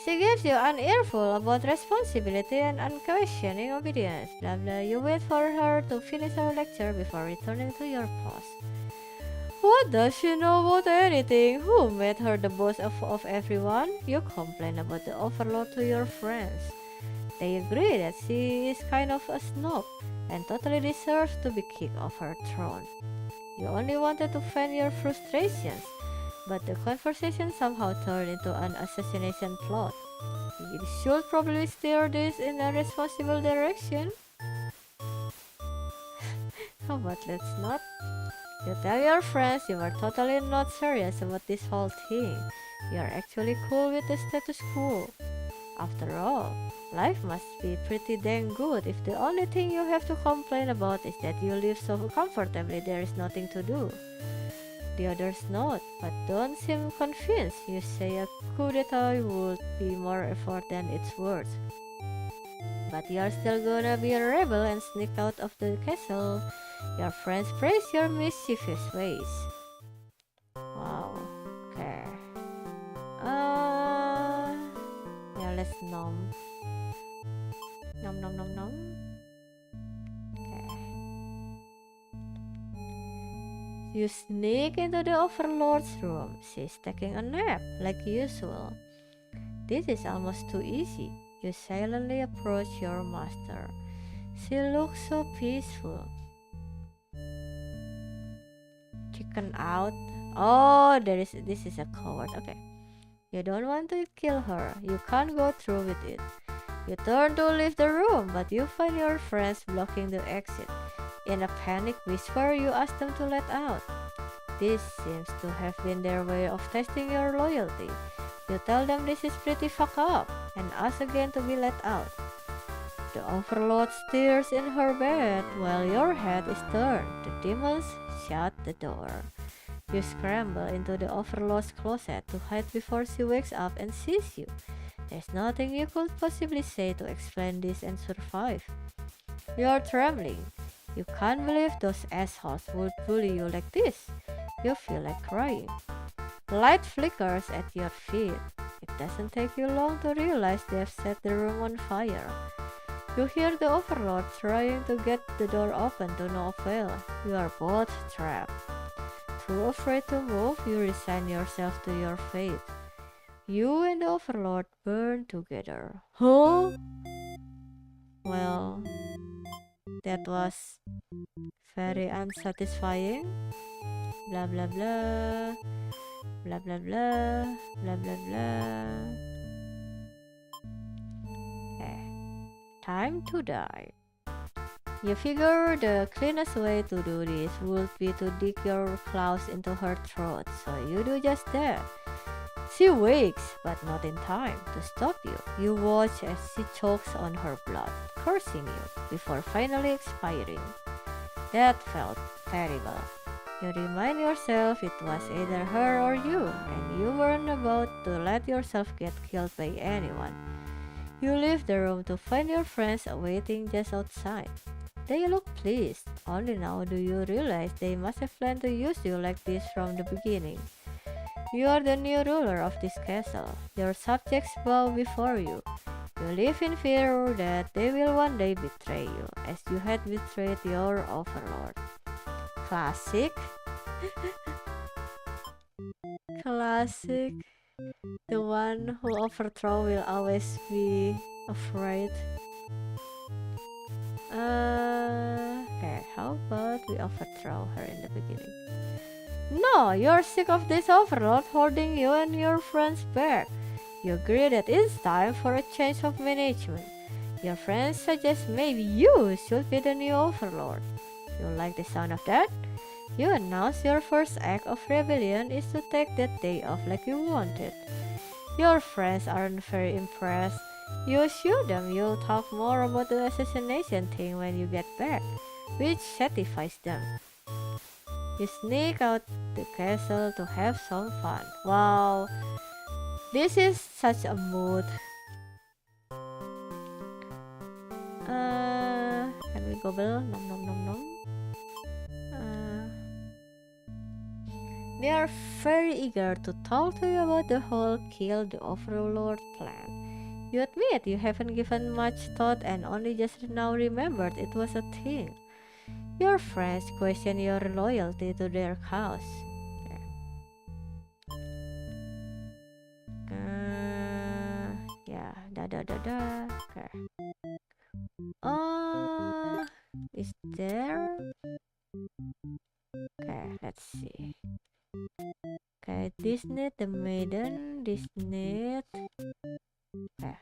She gives you an earful about responsibility and unquestioning obedience. Blah blah. You wait for her to finish her lecture before returning to your post. What does she know about anything? Who made her the boss of everyone? You complain about the overlord to your friends. They agree that she is kind of a snob and totally deserves to be kicked off her throne. You only wanted to vent your frustrations, but the conversation somehow turned into an assassination plot. You should probably steer this in a responsible direction. How about let's not? You tell your friends you are totally not serious about this whole thing. You are actually cool with the status quo. After all, life must be pretty dang good if the only thing you have to complain about is that you live so comfortably there is nothing to do. The others note, but don't seem convinced. You say a coup d'etat would be more effort than it's worth. But you're still gonna be a rebel and sneak out of the castle. Your friends praise your mischievous ways. Wow. Okay. Yeah, let's nom. Nom nom nom nom. Okay. You sneak into the Overlord's room. She's taking a nap, like usual. This is almost too easy. You silently approach your master. She looks so peaceful. Chicken out. Oh, this is a coward. Okay. You don't want to kill her. You can't go through with it. You turn to leave the room, but you find your friends blocking the exit. In a panic whisper, you ask them to let out. This seems to have been their way of testing your loyalty. You tell them this is pretty fucked up and ask again to be let out. The Overlord stirs in her bed while your head is turned. The demons shut the door. You scramble into the Overlord's closet to hide before she wakes up and sees you. There's nothing you could possibly say to explain this and survive. You're trembling. You can't believe those assholes would bully you like this. You feel like crying. The light flickers at your feet. It doesn't take you long to realize they've set the room on fire. You hear the Overlord trying to get the door open to no avail. You are both trapped. Too afraid to move, you resign yourself to your fate. You and the Overlord burn together. Huh? Well, that was very unsatisfying. Blah blah blah. Blah blah blah. Blah blah blah. Time to die. You figure the cleanest way to do this would be to dig your claws into her throat, so you do just that. She wakes, but not in time to stop you. You watch as she chokes on her blood, cursing you, before finally expiring. That felt terrible. You remind yourself it was either her or you, and you weren't about to let yourself get killed by anyone. You leave the room to find your friends waiting just outside. They look pleased. Only now do you realize they must have planned to use you like this from the beginning. You are the new ruler of this castle. Your subjects bow before you. You live in fear that they will one day betray you, as you had betrayed your overlord. Classic. Classic. The one who overthrow will always be afraid. Okay, how about we overthrow her in the beginning? No, you're sick of this overlord holding you and your friends back. You agree that it's time for a change of management. Your friends suggest maybe you should be the new overlord. You like the sound of that? You announce your first act of rebellion is to take that day off like you wanted. Your friends aren't very impressed. You assure them you'll talk more about the assassination thing when you get back, which satisfies them. You sneak out the castle to have some fun. Wow, this is such a mood. Can we gobble? Nom nom nom nom. They are very eager to talk to you about the whole kill the overlord plan. You admit you haven't given much thought and only just now remembered it was a thing. Your friends question your loyalty to their cause. Yeah, da. Okay. Is there? Okay, let's see. Okay, Disney the maiden, Disney. Okay.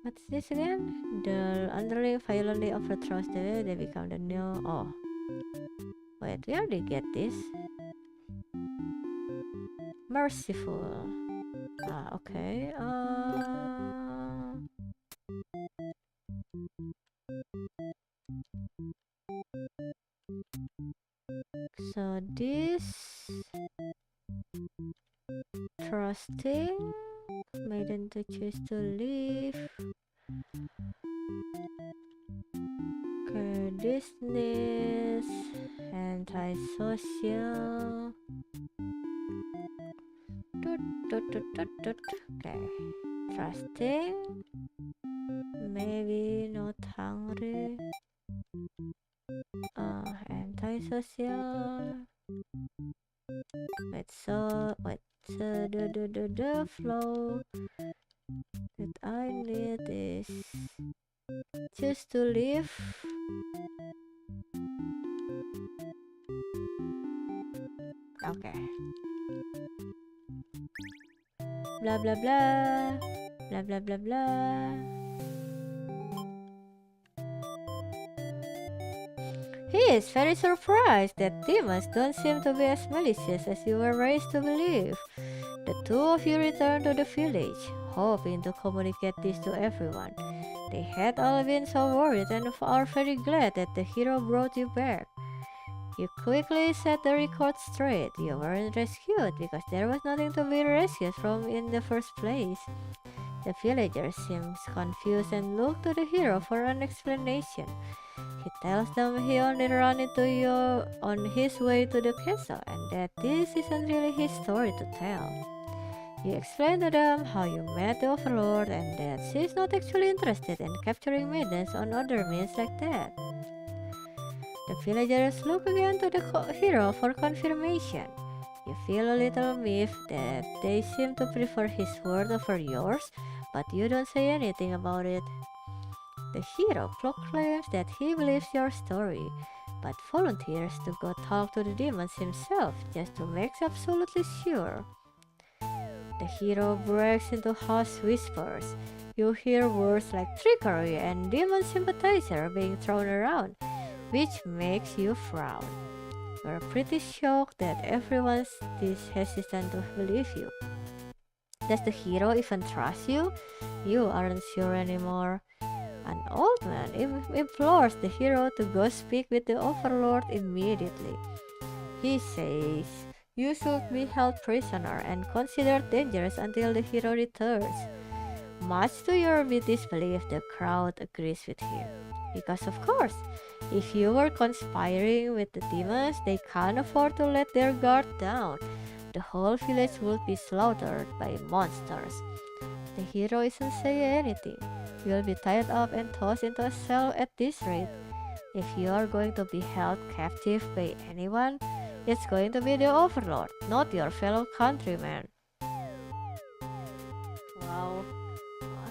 What's this again? The underling violently overthrows they become the new. Oh, wait, we already get this. Merciful. Okay. So this trusting maiden to choose to leave. Okay, this needs antisocial. Okay, trusting, maybe not hungry. Antisocial. So the flow that I need is choose to leave. Okay. Blah blah blah. Blah blah blah blah. He is very surprised that demons don't seem to be as malicious as you were raised to believe. The two of you return to the village, hoping to communicate this to everyone. They had all been so worried and are very glad that the hero brought you back. You quickly set the record straight. You weren't rescued because there was nothing to be rescued from in the first place. The villagers seem confused and look to the hero for an explanation. He tells them he only ran into you on his way to the castle and that this isn't really his story to tell. You explain to them how you met the overlord and that she is not actually interested in capturing maidens on other means like that. The villagers look again to the hero for confirmation. You feel a little miffed that they seem to prefer his word over yours, but you don't say anything about it. The hero proclaims that he believes your story, but volunteers to go talk to the demons himself just to make absolutely sure. The hero breaks into harsh whispers. You hear words like trickery and demon sympathizer being thrown around, which makes you frown. You're pretty shocked that everyone's this hesitant to believe you. Does the hero even trust you? You aren't sure anymore. An old man implores the hero to go speak with the overlord immediately. He says you should be held prisoner and considered dangerous until the hero returns. Much to your disbelief, the crowd agrees with him. Because of course, if you were conspiring with the demons, they can't afford to let their guard down. The whole village would be slaughtered by monsters. The hero isn't saying anything. You'll be tied up and tossed into a cell at this rate. If you are going to be held captive by anyone, it's going to be the overlord, not your fellow countrymen. Wow.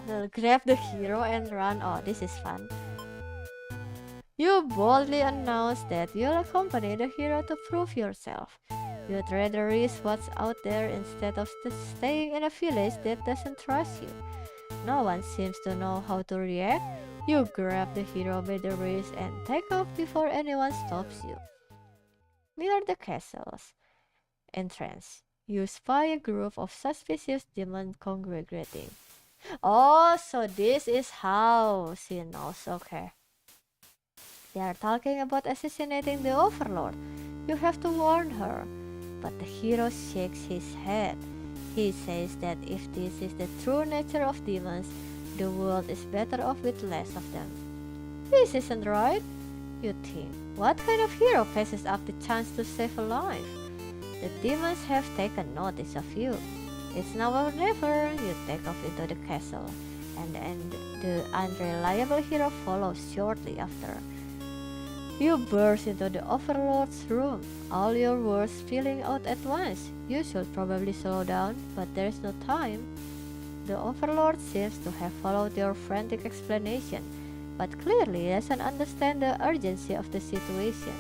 They'll grab the hero and run. Oh, this is fun. You boldly announce that you'll accompany the hero to prove yourself. You'd rather risk what's out there instead of staying in a village that doesn't trust you. No one seems to know how to react. You grab the hero by the wrist and take off before anyone stops you. Near the castle's entrance, you spy a group of suspicious demons congregating. Oh, so this is how she knows. Okay. They are talking about assassinating the overlord. You have to warn her. But the hero shakes his head. He says that if this is the true nature of demons, the world is better off with less of them. This isn't right, you think. What kind of hero passes up the chance to save a life? The demons have taken notice of you. It's now or never. You take off into the castle, and the unreliable hero follows shortly after. You burst into the overlord's room, all your words spilling out at once. You should probably slow down, but there's no time. The overlord seems to have followed your frantic explanation, but clearly doesn't understand the urgency of the situation.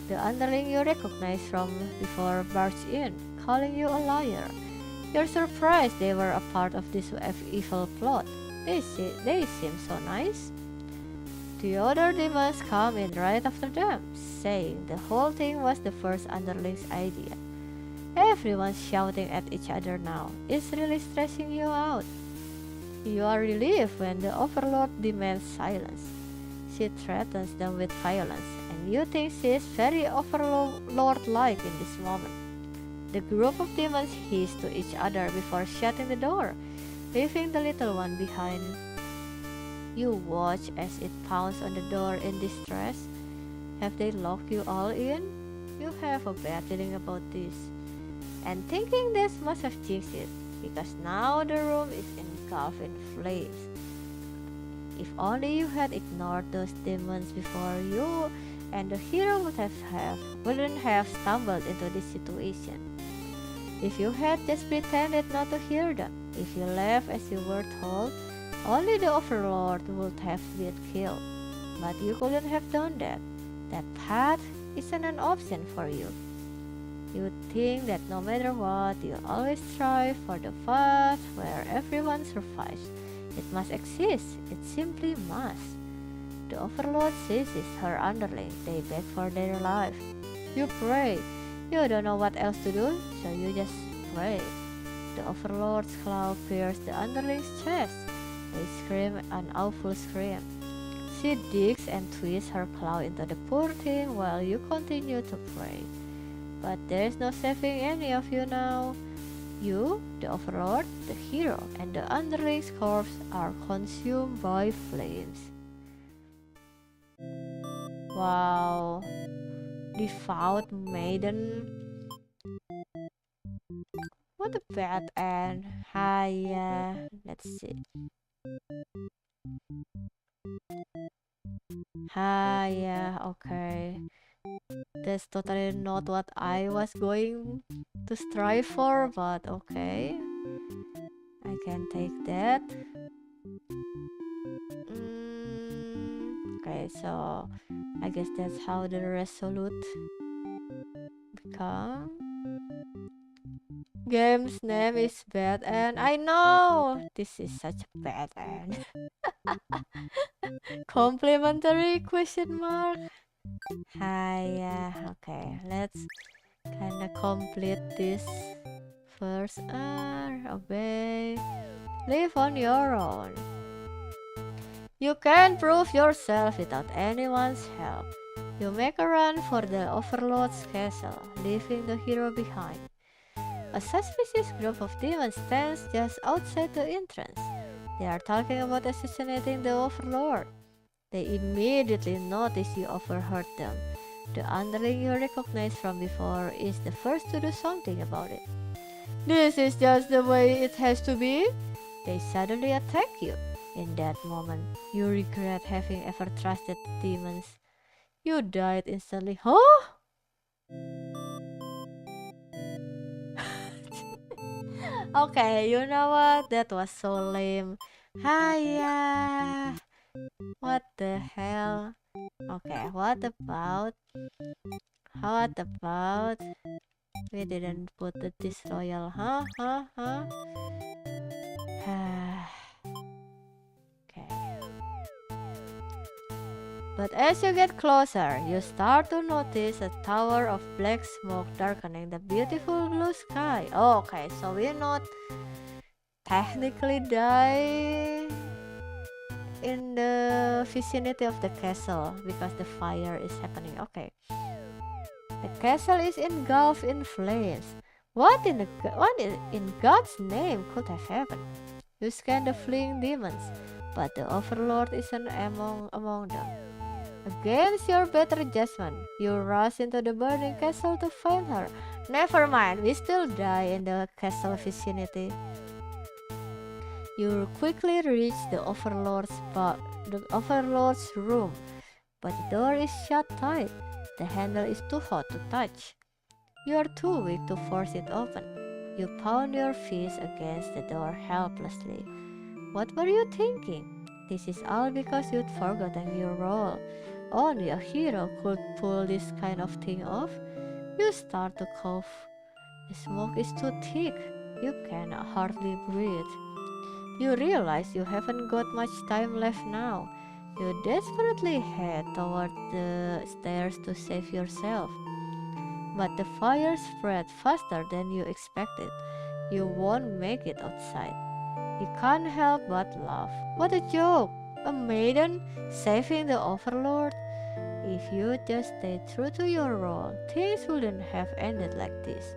The underling you recognize from before barged in, calling you a liar. You're surprised they were a part of this evil plot. They seem so nice. The other demons come in right after them, saying the whole thing was the first underling's idea. Everyone's shouting at each other now. It's really stressing you out. You are relieved when the overlord demands silence. She threatens them with violence, and you think she is very overlord-like in this moment. The group of demons hiss to each other before shutting the door, leaving the little one behind. You watch as it pounds on the door in distress. Have they locked you all in? You have a bad feeling about this, and thinking this must have jinxed it, because now the room is engulfed in flames. If only you had ignored those demons before, you and the hero wouldn't have stumbled into this situation. If you had just pretended not to hear them, if you left as you were told, only the overlord would have been killed. But you couldn't have done that. That path isn't an option for you. You think that no matter what, you'll always strive for the path where everyone survives. It must exist. It simply must. The overlord seizes her underling. They beg for their life. You pray. You don't know what else to do, so you just pray. The overlord's claw pierces the underling's chest. They scream an awful scream. She digs and twists her claw into the poor thing while you continue to pray. But there is no saving any of you now. You, the overlord, the hero, and the underling's corpse are consumed by flames. Wow. Devout maiden. What a bad end. Hiya. Let's see. Hiya. Okay. That's totally not what I was going to strive for, but okay. I can take that. Okay, so I guess that's how the resolute become. Game's name is Bad End. I know! This is such a bad end. Complimentary question mark? Hiya. Okay, let's kinda complete this first. Obey. Live on your own. You can prove yourself without anyone's help. You make a run for the overlord's castle, leaving the hero behind. A suspicious group of demons stands just outside the entrance. They are talking about assassinating the Overlord. They immediately notice you overheard them. The underling you recognize from before is the first to do something about it. This is just the way it has to be. They suddenly attack you. In that moment, you regret having ever trusted demons. You died instantly. Huh? Okay, you know what? That was so lame. Hiya. What the hell? Okay, what about we didn't put the disloyal, huh? Okay. But as you get closer, you start to notice a tower of black smoke darkening the beautiful blue sky. Oh, okay, so we not technically die in the vicinity of the castle because the fire is happening. Okay. The castle is engulfed in flames. What in God's name could have happened? You scan the fleeing demons, but the Overlord isn't among them. Against your better judgment, you rush into the burning castle to find her. Never mind, we still die in the castle vicinity. You quickly reach the Overlord's room, but the door is shut tight. The handle is too hot to touch. You are too weak to force it open. You pound your fist against the door helplessly. What were you thinking? This is all because you'd forgotten your role. Only a hero could pull this kind of thing off. You start to cough. The smoke is too thick. You can hardly breathe. You realize you haven't got much time left now. You desperately head toward the stairs to save yourself. But the fire spread faster than you expected. You won't make it outside. You can't help but laugh. What a joke! A maiden saving the Overlord? If you just stayed true to your role, things wouldn't have ended like this.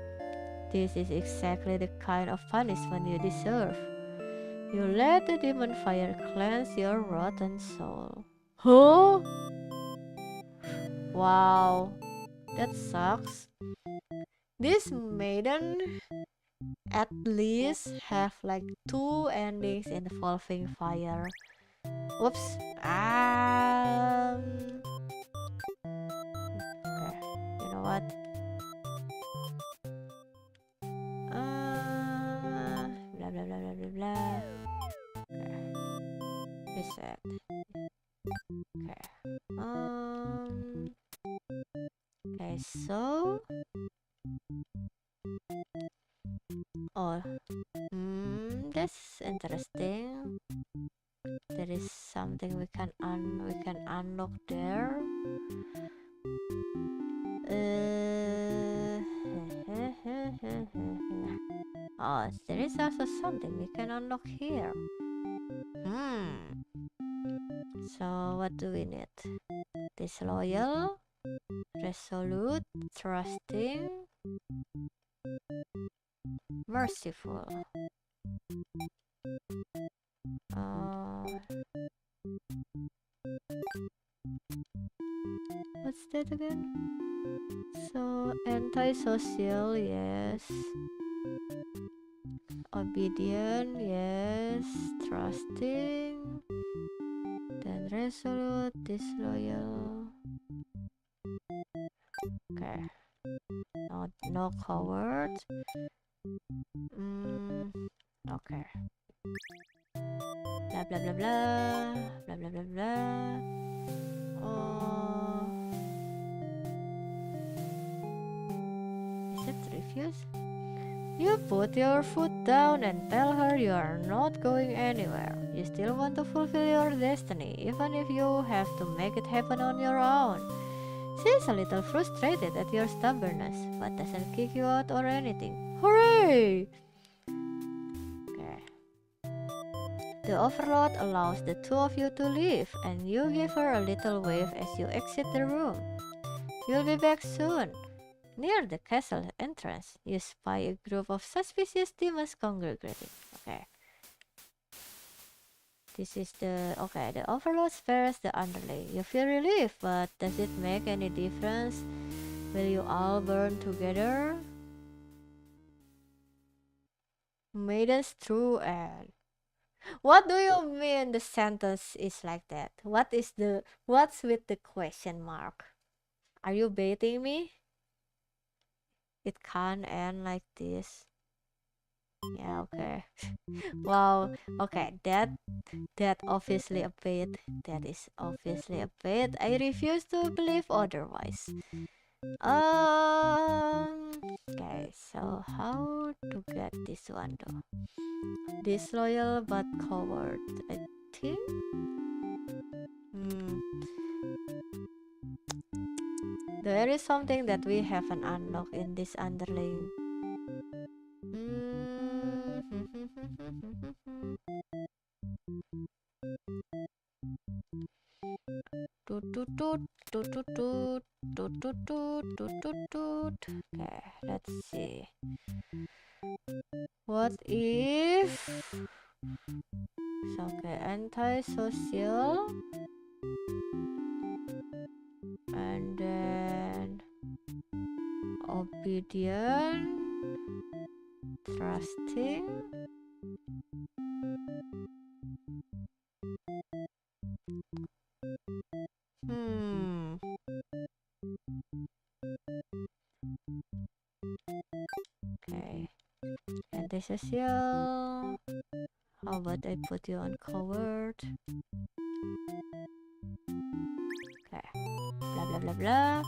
This is exactly the kind of punishment you deserve. You let the demon fire cleanse your rotten soul. Huh? Wow, that sucks. This maiden at least have like 2 endings involving fire. Whoops. Okay, you know what? Blah blah blah blah blah blah. Okay. Reset. Okay. Okay, so that's interesting. There is something we can unlock there. Oh, there is also something we can unlock here. So what do we need? Disloyal, resolute, trusting, merciful. What's that again? So antisocial, yes. Obedient, yes. Trusting. Then resolute, disloyal. Okay. No coward. Okay. Blah blah blah blah. Blah blah blah blah. Is it refuse? You put your foot down and tell her you are not going anywhere. You still want to fulfill your destiny, even if you have to make it happen on your own. She's a little frustrated at your stubbornness, but doesn't kick you out or anything. Hooray! Okay. The Overlord allows the two of you to leave, and you give her a little wave as you exit the room. You'll be back soon. Near the castle entrance, you spy a group of suspicious demons congregating. Okay. This is the okay. The overload spares the underlay. You feel relief, but does it make any difference? Will you all burn together? Maiden's true end. What do you mean the sentence is like that? What's with the question mark? Are you baiting me? It can't end like this. Yeah, okay. Wow. Okay, that obviously a bait. That is obviously a bait. I refuse to believe otherwise. Okay, so how to get this one though? Disloyal but coward, I think. Hmm. There is something that we haven't unlocked in this underling. Hmm. Toot toot toot toot toot toot toot toot toot toot toot toot. Okay, let's see. What if okay, antisocial and then obedient, trusting, okay, antisocial. How about I put you on coward? Okay, blah blah blah blah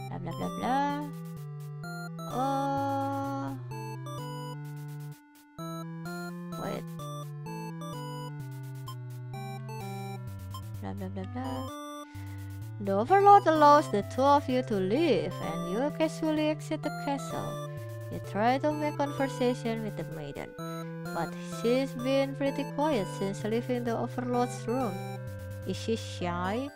blah blah blah blah. Oh, wait. Blah blah blah blah. The overlord allows the two of you to leave, and you casually exit the castle. You try to make conversation with the maiden, but she's been pretty quiet since leaving the overlord's room. Is she shy?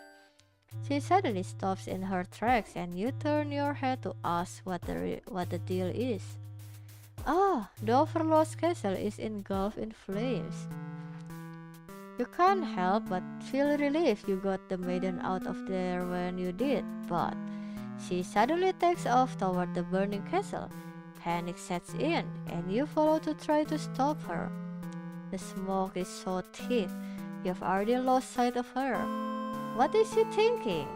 She suddenly stops in her tracks, and you turn your head to ask what the deal is. Ah, the overlord's castle is engulfed in flames. You can't help but feel relief you got the maiden out of there when you did, but she suddenly takes off toward the burning castle. Panic sets in, and you follow to try to stop her. The smoke is so thick, you've already lost sight of her. What is she thinking?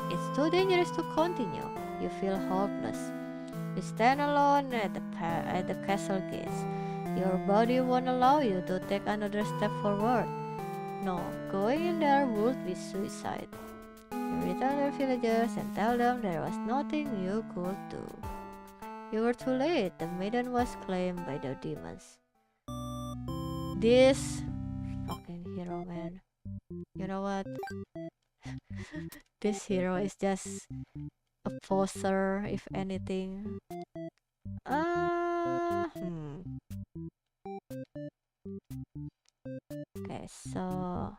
It's too dangerous to continue. You feel hopeless. You stand alone at the castle gates. Your body won't allow you to take another step forward. No, going in there would be suicide. You return to the villagers and tell them there was nothing you could do. You were too late. The maiden was claimed by the demons. This fucking hero, man. You know what? This hero is just a poser, if anything. Okay, so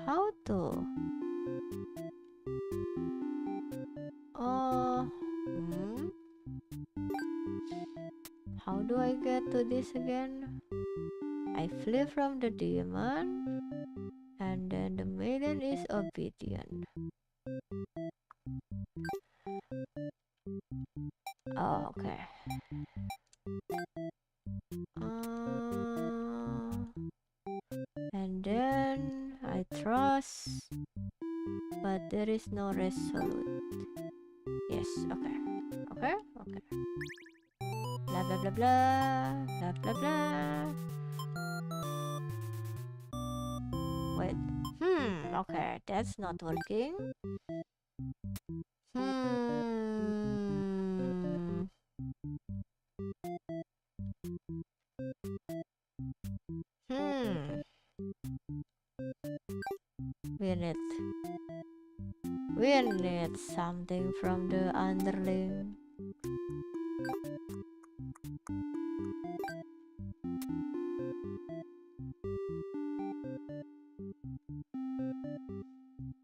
how to? How do I get to this again? I flee from the demon, and then the maiden is obedient. Oh, okay. And then I trust, but there is no resolute. Yes, okay. Okay, okay. Blah blah blah blah blah blah blah. Wait. Okay, that's not working. We need something from the underling.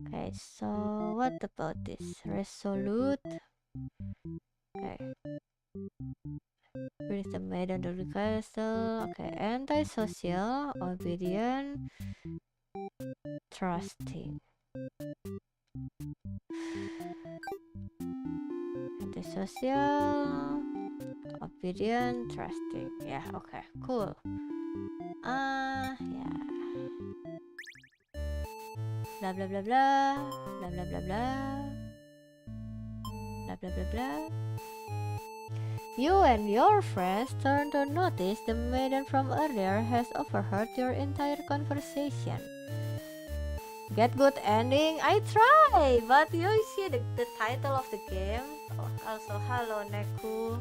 Okay, so what about this? Resolute. Okay. Brings the maiden to the castle. Okay, antisocial, obedient, trusting. Antisocial, obedient, trusting. Yeah, okay, cool. Yeah. Blah blah blah blah. Blah blah blah blah. Blah blah blah blah. You and your friends turn to notice the maiden from earlier has overheard your entire conversation. Get good ending? I try, but you see the title of the game. Oh, also, hello Neku.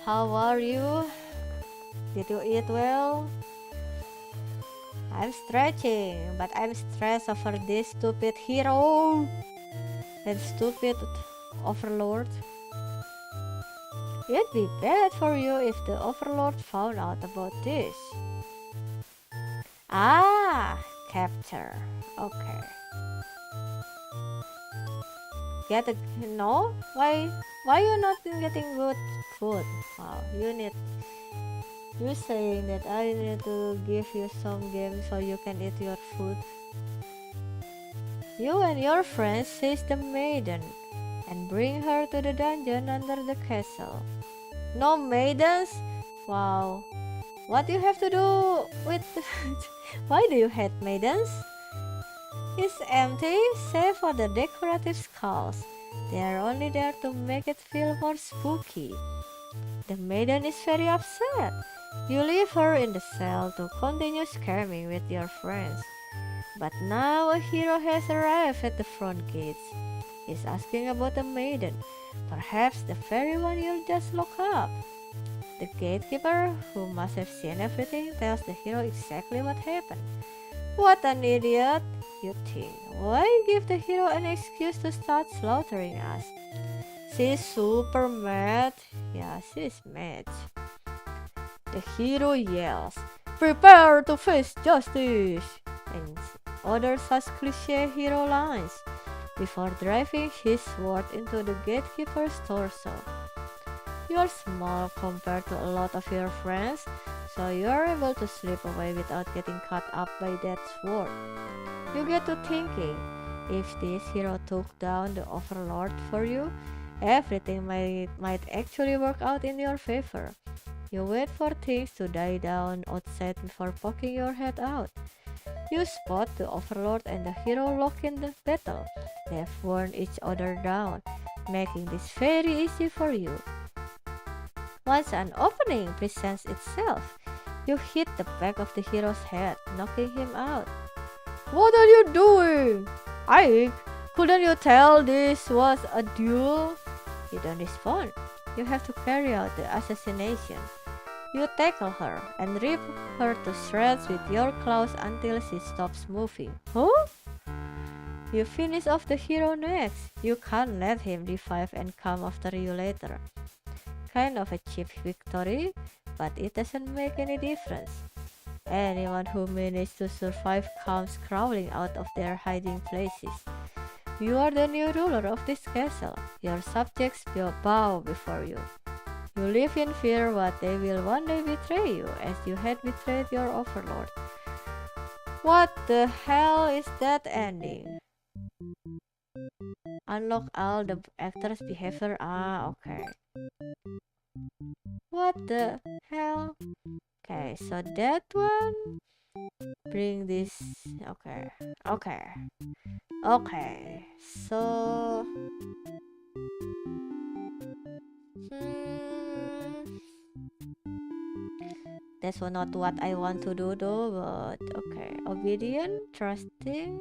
How are you? Did you eat well? I'm stretching, but I'm stressed over this stupid hero and stupid overlord. It'd be bad for you if the overlord found out about this. Ah, capture. Okay. Get a no? Why you not getting good food? Wow, you saying that I need to give you some game so you can eat your food. You and your friends seize the maiden and bring her to the dungeon under the castle. No maidens? Wow. What do you have to do with why do you hate maidens? It's empty, save for the decorative skulls. They are only there to make it feel more spooky. The maiden is very upset. You leave her in the cell to continue scaring with your friends. But now a hero has arrived at the front gates. He's asking about the maiden, perhaps the very one you just locked up. The gatekeeper, who must have seen everything, tells the hero exactly what happened. What an idiot, you think. Why give the hero an excuse to start slaughtering us? She's super mad. Yeah, she's mad. The hero yells, "Prepare to face justice!" and other such cliché hero lines before driving his sword into the gatekeeper's torso. You're small compared to a lot of your friends, so you're able to slip away without getting cut up by that sword. You get to thinking, if this hero took down the overlord for you, everything might actually work out in your favor. You wait for things to die down outside before poking your head out. You spot the overlord and the hero lock in the battle. They've worn each other down, making this very easy for you. Once an opening presents itself, you hit the back of the hero's head, knocking him out. What are you doing? Ike, couldn't you tell this was a duel? You don't respond. You have to carry out the assassination. You tackle her and rip her to shreds with your claws until she stops moving. Huh? You finish off the hero next. You can't let him revive and come after you later. Kind of a cheap victory, but it doesn't make any difference. Anyone who managed to survive comes crawling out of their hiding places. You are the new ruler of this castle. Your subjects will bow before you. You live in fear that they will one day betray you as you had betrayed your overlord. What the hell is that ending? Unlock all the actors' behavior. Ah, okay. What the hell? Okay, so that one. Bring this. Okay. Okay. Okay. So. That's not what I want to do though, but okay. Obedient, trusting.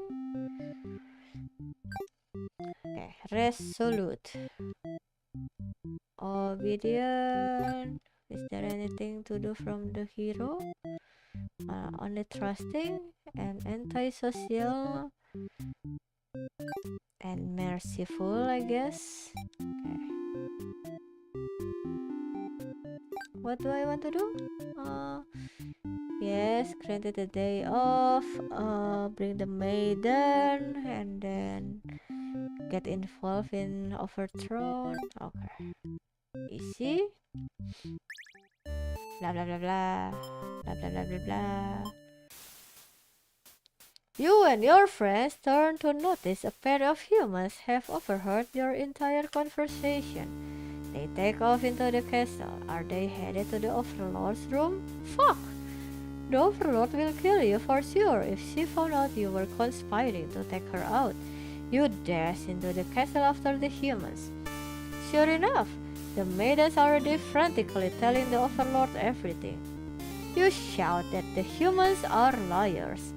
Okay, resolute. Obedient. Is there anything to do from the hero? Only trusting and antisocial and merciful, I guess. Okay. What do I want to do? Yes, granted a day off. Bring the maiden and then get involved in overthrown. Okay. Easy. Blah blah blah blah. Blah blah blah blah blah. You and your friends turn to notice a pair of humans have overheard your entire conversation. They take off into the castle. Are they headed to the Overlord's room? Fuck! The Overlord will kill you for sure if she found out you were conspiring to take her out. You dash into the castle after the humans. Sure enough, the maidens are already frantically telling the Overlord everything. You shout that the humans are liars.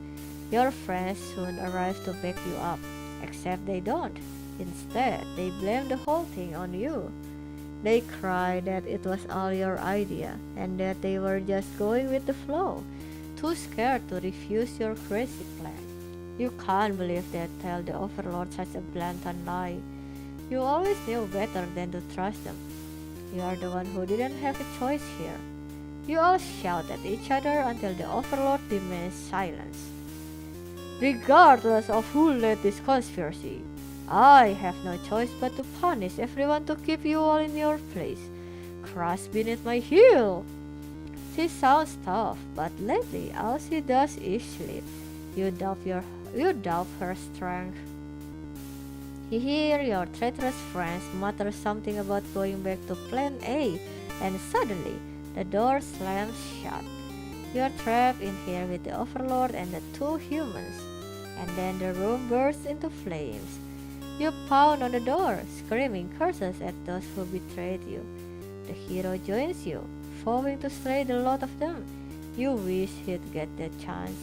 Your friends soon arrive to back you up, except they don't. Instead, they blame the whole thing on you. They cry that it was all your idea and that they were just going with the flow, too scared to refuse your crazy plan. You can't believe they tell the Overlord such a blatant lie. You always knew better than to trust them. You are the one who didn't have a choice here. You all shout at each other until the Overlord demands silence. Regardless of who led this conspiracy, I have no choice but to punish everyone to keep you all in your place. Crush beneath my heel! She sounds tough, but lately all she does is sleep. You doubt her strength. You hear your traitorous friends mutter something about going back to Plan A, and suddenly the door slams shut. You are trapped in here with the Overlord and the two humans, and then the room bursts into flames. You pound on the door, screaming curses at those who betrayed you. The hero joins you, vowing to slay the lot of them. You wish he'd get that chance.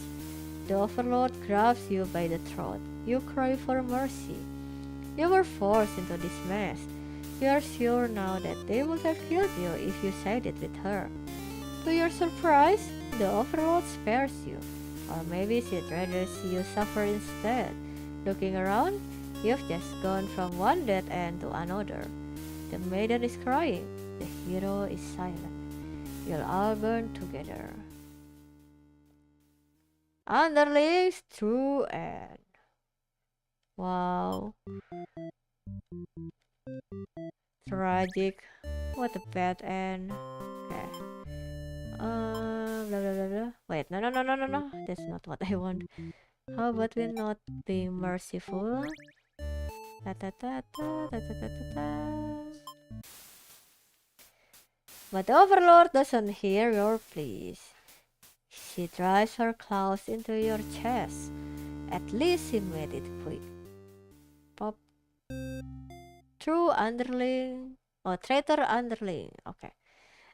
The Overlord grabs you by the throat. You cry for mercy. You were forced into this mess. You are sure now that they would have killed you if you sided with her. To your surprise, the Overlord spares you. Or maybe she'd rather see you suffer instead. Looking around, you've just gone from one dead end to another. The maiden is crying. The hero is silent. You'll all burn together. Underlings true end. Wow. Tragic. What a bad end. Okay. Blah blah blah blah. Wait, no. That's not what I want. How about we not be merciful? Ta ta ta ta ta ta ta ta ta. But the Overlord doesn't hear your pleas. She drives her claws into your chest. At least she made it quick. Pop. True underling. Oh, traitor underling. Okay.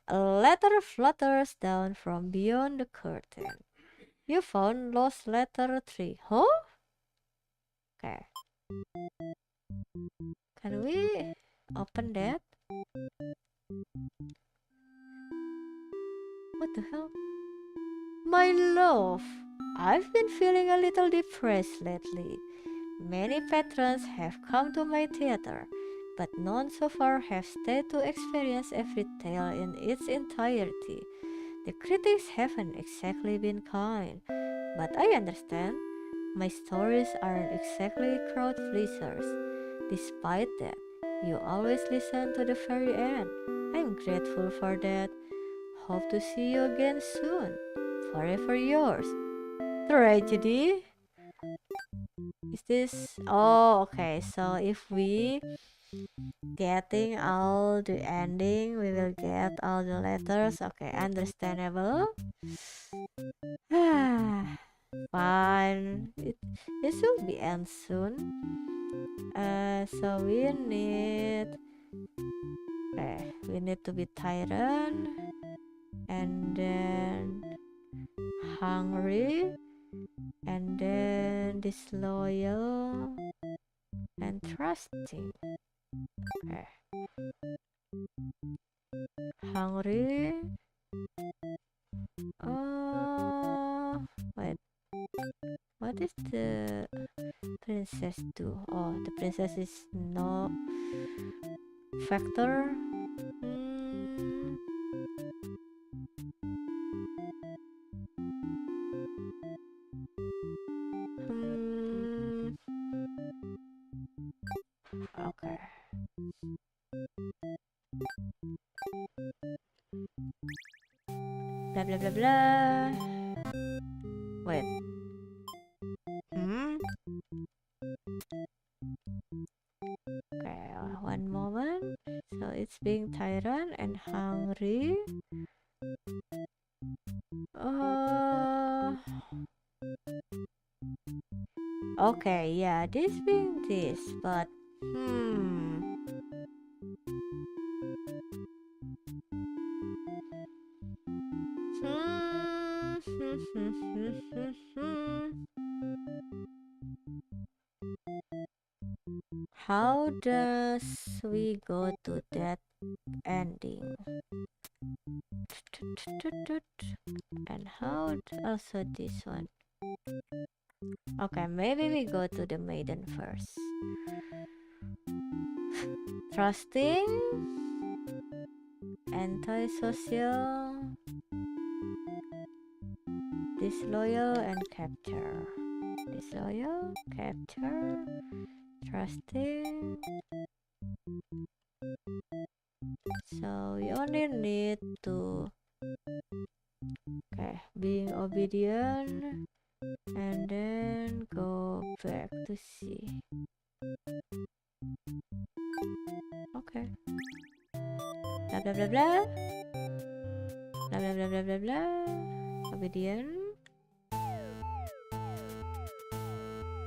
A letter flutters down from beyond the curtain. You found lost letter 3. Huh? Okay. Can we open that? What the hell? My love, I've been feeling a little depressed lately. Many patrons have come to my theater, but none so far have stayed to experience every tale in its entirety. The critics haven't exactly been kind, but I understand. My stories aren't exactly crowd pleasers. Despite that, you always listen to the very end. I'm grateful for that. Hope to see you again soon. Forever yours. Tragedy? Is this? Oh, okay. So if we getting all the ending, we will get all the letters. Okay, understandable. Fine. It should be end soon. So we need to be tyrant, and then hungry, and then disloyal, and trusting. Okay. Hungry. Wait. What is the princess do? Oh, the princess is no factor. Hmm. Hmm. Okay. Blah blah blah blah. Wait. it's being tyrant and hungry. Okay, yeah, this being this, but how does we go to that ending? And how also this one? Okay, maybe we go to the maiden first. Trusting, antisocial, disloyal, and capture. Disloyal, capture, trusting. So you only need to being obedient and then go back to C. Okay. Blah blah blah blah. Blah blah blah blah blah blah. Obedient.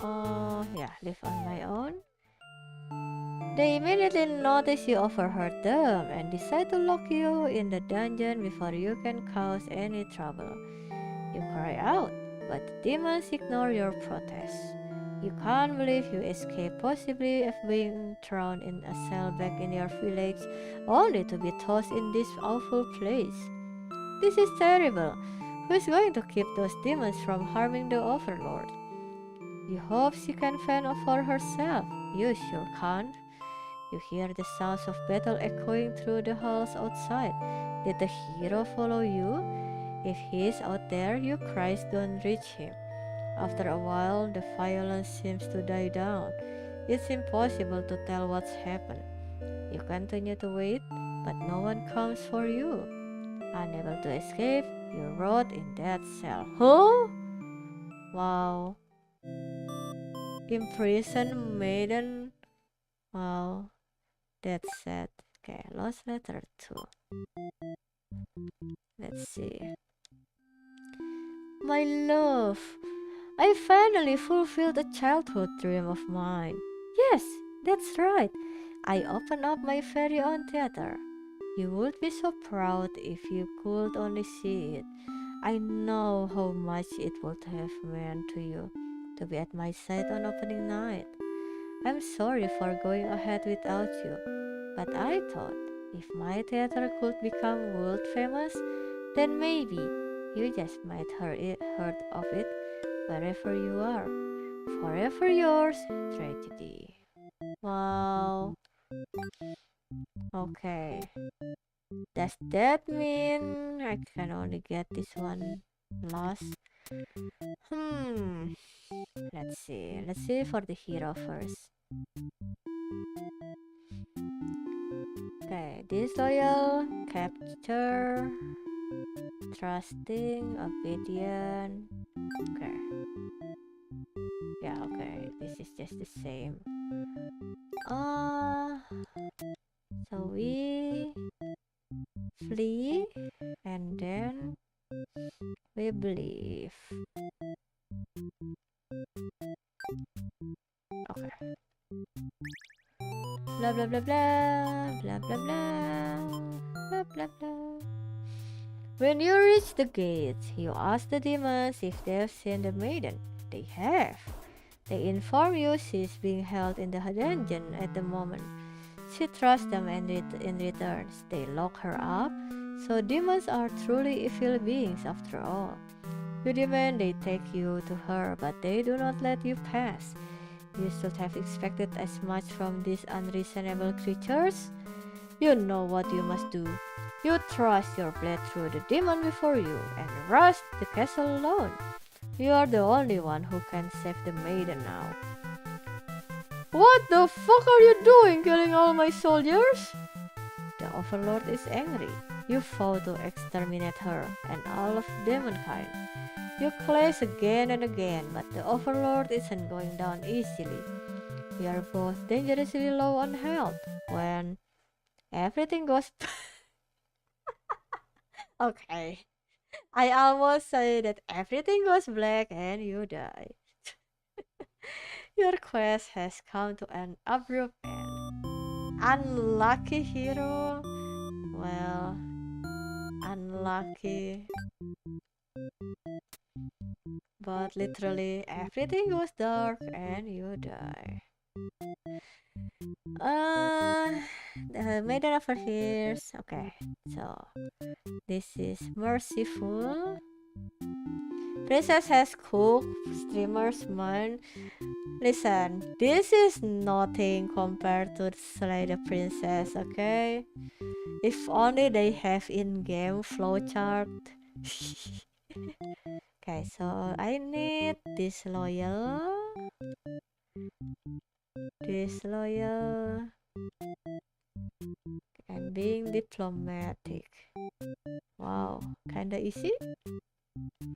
Oh yeah, live on my own. They immediately notice you overheard them and decide to lock you in the dungeon before you can cause any trouble. You cry out, but the demons ignore your protest. You can't believe you escaped, possibly of being thrown in a cell back in your village, only to be tossed in this awful place. This is terrible. Who is going to keep those demons from harming the Overlord? You hope she can fend for herself. You sure can't. You hear the sounds of battle echoing through the halls outside. Did the hero follow you? If he is out there, your cries don't reach him. After a while, the violence seems to die down. It's impossible to tell what's happened. You continue to wait, but no one comes for you. Unable to escape, you rot in that cell. Huh? Wow. Imprisoned maiden. Wow. That's sad. Okay, lost letter 2. Let's see. My love, I finally fulfilled a childhood dream of mine. Yes, that's right. I opened up my very own theater. You would be so proud if you could only see it. I know how much it would have meant to you to be at my side on opening night. I'm sorry for going ahead without you, but I thought if my theater could become world famous, then maybe you just might heard of it wherever you are. Forever yours, Tragedy. Wow. Okay. Does that mean I can only get this one last? Let's see. Let's see for the hero first. Okay, disloyal, capture, trusting, obedient. Okay. Yeah, okay. This is just the same. So we flee and then we believe. Okay. Blah blah blah blah blah blah blah blah blah. When you reach the gates, you ask the demons if they've seen the maiden. They have. They inform you she's being held in the dungeon at the moment. She trusts them and in return, they lock her up. So demons are truly evil beings after all. You demand they take you to her, but they do not let you pass. You should have expected as much from these unreasonable creatures. You know what you must do. You thrust your blade through the demon before you and rush the castle alone. You are the only one who can save the maiden now. What the fuck are you doing, killing all my soldiers? The Overlord is angry. You vow to exterminate her and all of demonkind. You clash again and again, but the Overlord isn't going down easily. We are both dangerously low on health when Everything goes. Okay. I almost say that everything goes black and you die. Your quest has come to an abrupt end. Unlucky hero. Well, unlucky. But literally everything goes dark and you die. Uh, the Maiden of Fears. Okay, so this is merciful. Princess has cooked streamer's mind. Listen, this is nothing compared to Slay the Princess, okay? If only they have in-game flowchart. Okay, so I need disloyal, and being diplomatic. Wow, kinda easy.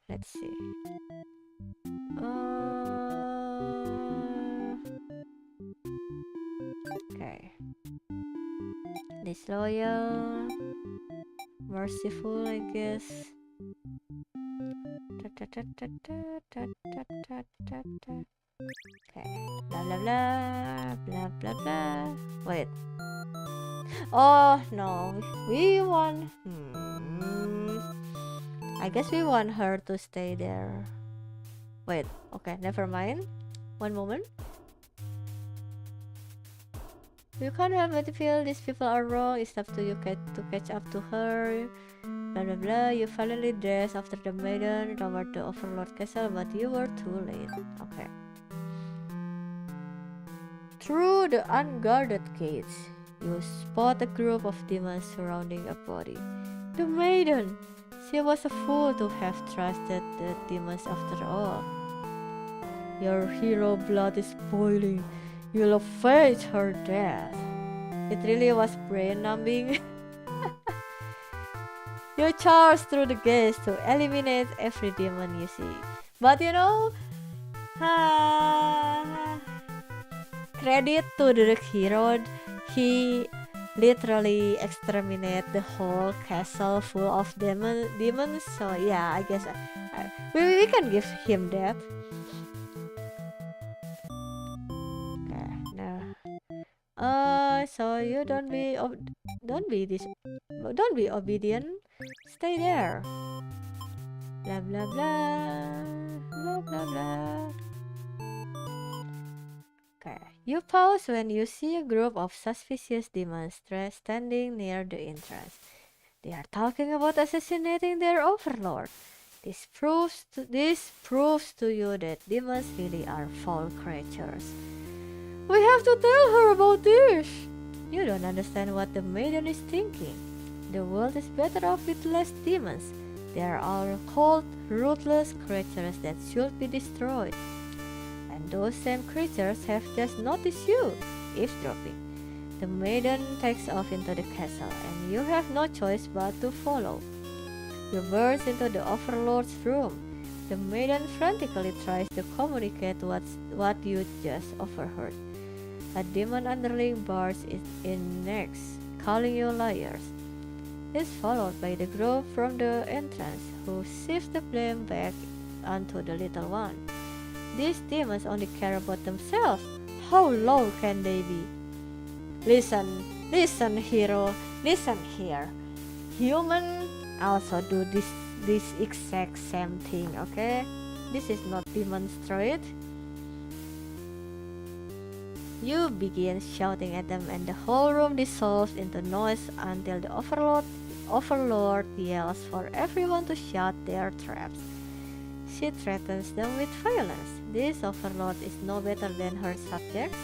Let's see. Okay. Disloyal, merciful, I guess. Okay. Blah blah blah blah blah blah. Wait. Oh no, we want. I guess we want her to stay there. Wait. Okay, never mind. One moment. You can't help but feel these people are wrong. It's up to you to catch up to her. Blah blah blah. You finally dress after the maiden toward the Overlord Castle, but you were too late. Okay. Through the unguarded gates, you spot a group of demons surrounding a body. The maiden! She was a fool to have trusted the demons after all. Your hero blood is boiling. You'll avenge her death. It really was brain-numbing. You charge through the gates to eliminate every demon you see. But you know, credit to the hero, he literally exterminate the whole castle full of demons. So yeah, I guess we can give him that. Okay, now, so you don't be obedient. Stay there. Blah blah blah blah blah blah. Okay, you pause when you see a group of suspicious demons standing near the entrance. They are talking about assassinating their overlord. This proves to you that demons really are foul creatures. We have to tell her about this. You don't understand what the maiden is thinking. The world is better off with less demons. They are all cold, ruthless creatures that should be destroyed. And those same creatures have just noticed you, eavesdropping. The maiden takes off into the castle, and you have no choice but to follow. You burst into the Overlord's room. The maiden frantically tries to communicate what you just overheard. A demon underling barges in next, calling you liars. It's followed by the group from the entrance, who shifts the blame back onto the little one. These demons only care about themselves. How low can they be? Listen, hero, listen here. Human also do this exact same thing, okay? This is not demonstrate. You begin shouting at them, and the whole room dissolves into noise until the Overlord yells for everyone to shut their traps. She threatens them with violence. This Overlord is no better than her subjects.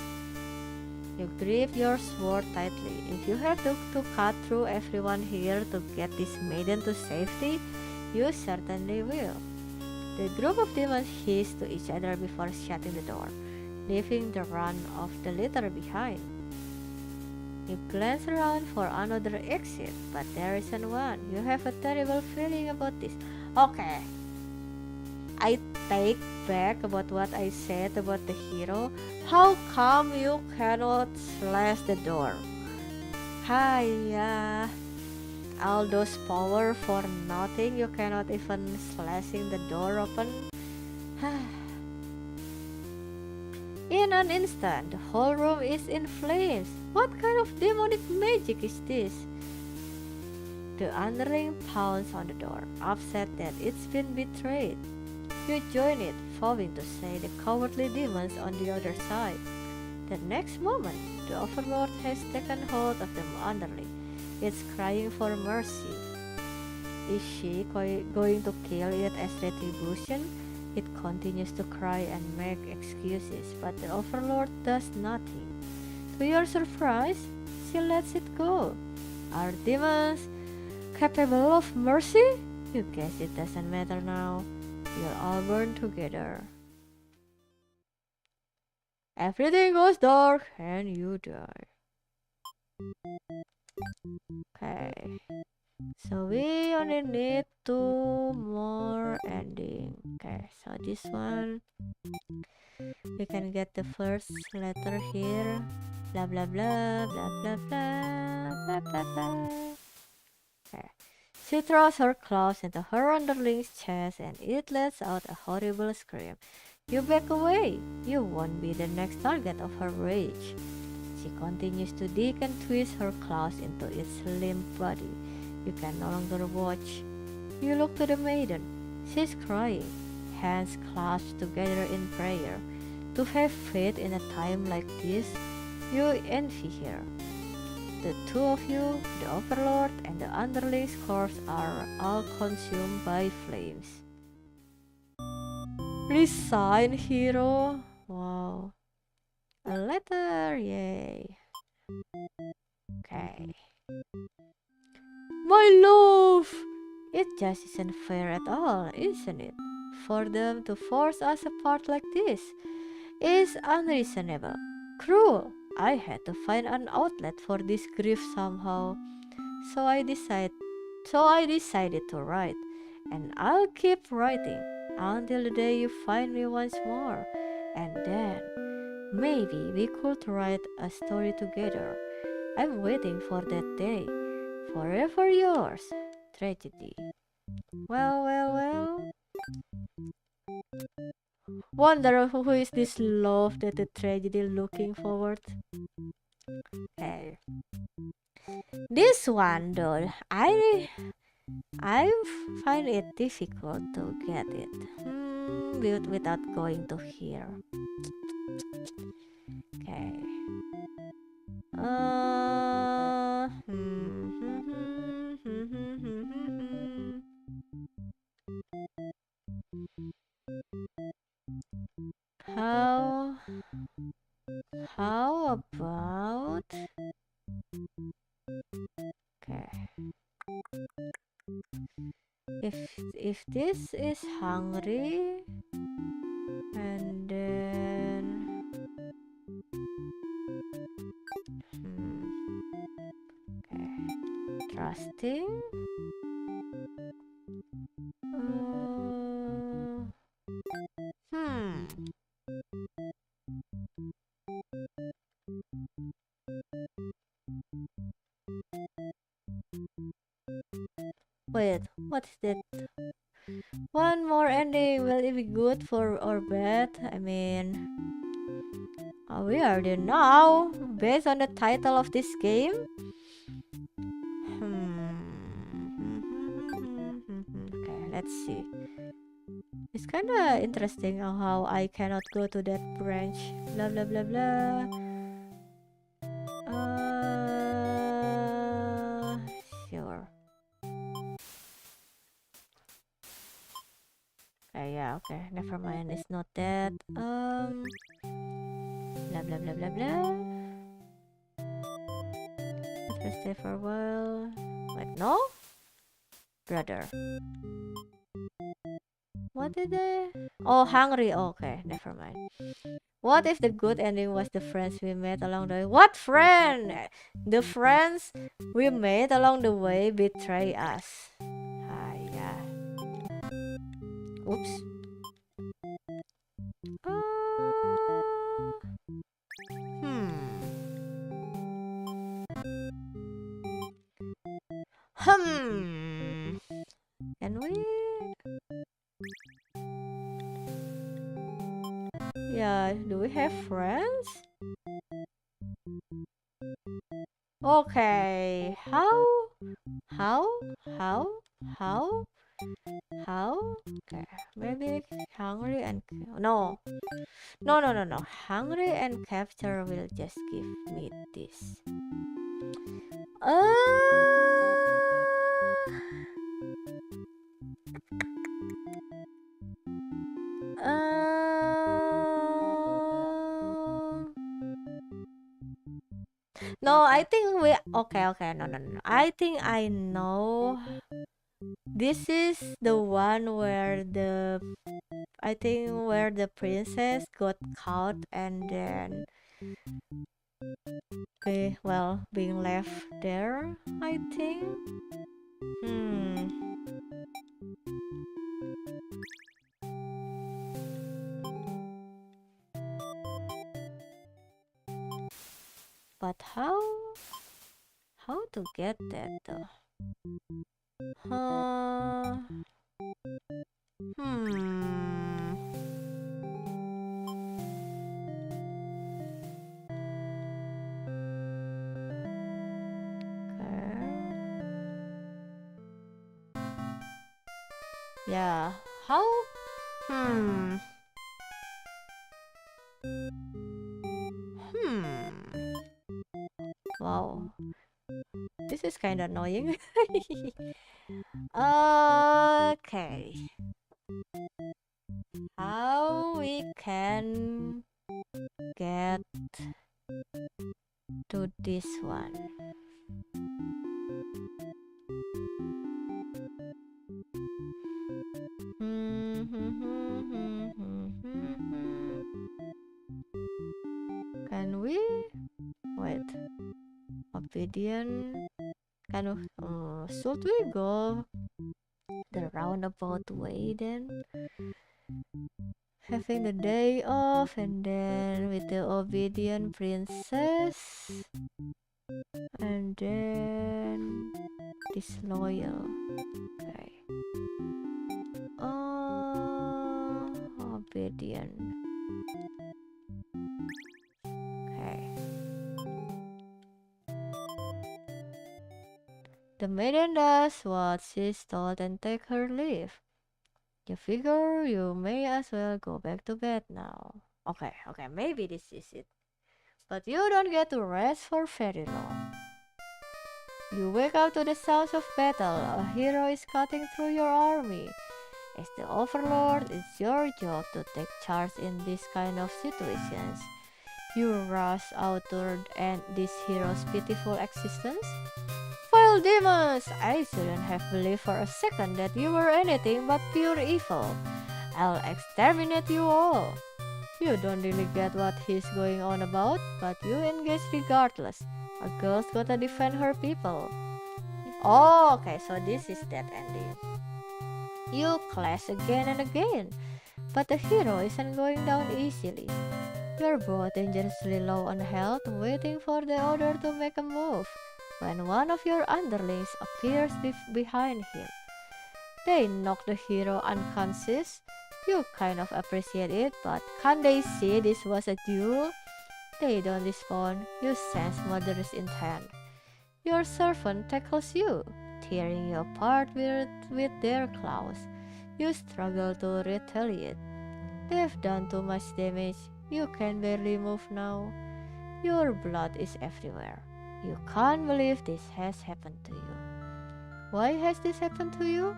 You grip your sword tightly. If you have to cut through everyone here to get this maiden to safety, you certainly will. The group of demons hiss to each other before shutting the door, leaving the run of the litter behind. You glance around for another exit, but there isn't one. You have a terrible feeling about this. Okay, I take back about what I said about the hero. How come you cannot slash the door? Hiya. All those power for nothing. You cannot even slashing the door open. In an instant, the whole room is in flames. What kind of demonic magic is this? The underling pounds on the door, upset that it's been betrayed. You join it, vowing to slay the cowardly demons on the other side. The next moment, the Overlord has taken hold of the underling. It's crying for mercy. Is she going to kill it as retribution? It continues to cry and make excuses, but the Overlord does nothing. To your surprise, she lets it go. Are demons capable of mercy? You guess it doesn't matter now. You'll all burn together. Everything goes dark and you die. Okay. So we only need 2 more ending. Okay, so this one we can get the first letter here. Blah blah blah blah blah blah blah blah blah. Okay. She throws her claws into her underling's chest and it lets out a horrible scream. You back away. You won't be the next target of her rage. She continues to dig and twist her claws into its limp body. You can no longer watch. You look to the maiden. She's crying, hands clasped together in prayer. To have faith in a time like this, you envy her. The two of you, the Overlord and the underling's corpse, are all consumed by flames. Resign, hero. Wow. A letter, yay. Okay. My love! It just isn't fair at all, isn't it? For them to force us apart like this is unreasonable, cruel. I had to find an outlet for this grief somehow, so I decided to write, and I'll keep writing until the day you find me once more, and then maybe we could write a story together. I'm waiting for that day. Forever yours, Tragedy. Well, well, well. Wonder who is this love that the Tragedy looking forward? Okay. This one though, I find it difficult to get it without going to here. Okay. How about okay. If this is hungry and then okay, trusting. Wait, what is that? One more ending. Will it be good for or bad? I mean, we already know based on the title of this game. Okay, let's see. It's kind of interesting how I cannot go to that branch. Blah blah blah blah. Sure. Yeah, okay, never mind. It's not that. Blah blah blah blah blah. Let's stay for a while. Wait, no? Brother. What did they? Oh, hungry. Okay, never mind. What if the good ending was the friends we met along the way? What friend? The friends we made along the way betray us. Yeah. Oops. Yeah, do we have friends? Okay, how, how, how, how? Okay, maybe hungry and no, no, no, no, no. Hungry and capture will just give me this. Uh, no, I think we okay, okay, no, no, no. I think I know. This is the one where I think where the princess got caught and then being left there, I think. Hmm. But how to get that though? Uh, hmm. Okay. Yeah. How? Hmm. Hmm. Wow. This is kind of annoying. Okay. How we can get to this one? Can we wait? Obsidian? Should we go the roundabout way then? Having the day off and then with the obedient princess and then disloyal. Okay. Obedient. Okay. The maiden does what she's told and take her leave. You figure you may as well go back to bed now. Okay, okay, maybe this is it. But you don't get to rest for very long. You wake up to the sounds of battle. A hero is cutting through your army. As the overlord, it's your job to take charge in this kind of situations. You rush out to end this hero's pitiful existence. Foul demons! I shouldn't have believed for a second that you were anything but pure evil. I'll exterminate you all. You don't really get what he's going on about, but you engage regardless. A girl's gotta defend her people. Oh, okay, so this is that ending. You clash again and again, but the hero isn't going down easily. You're both dangerously low on health, waiting for the other to make a move, when one of your underlings appears behind him. They knock the hero unconscious. You kind of appreciate it, but can't they see this was a duel? They don't respond. You sense murderous intent. Your servant tackles you, tearing you apart with their claws. You struggle to retaliate. They've done too much damage. You can barely move now. Your blood is everywhere. You can't believe this has happened to you. Why has this happened to you?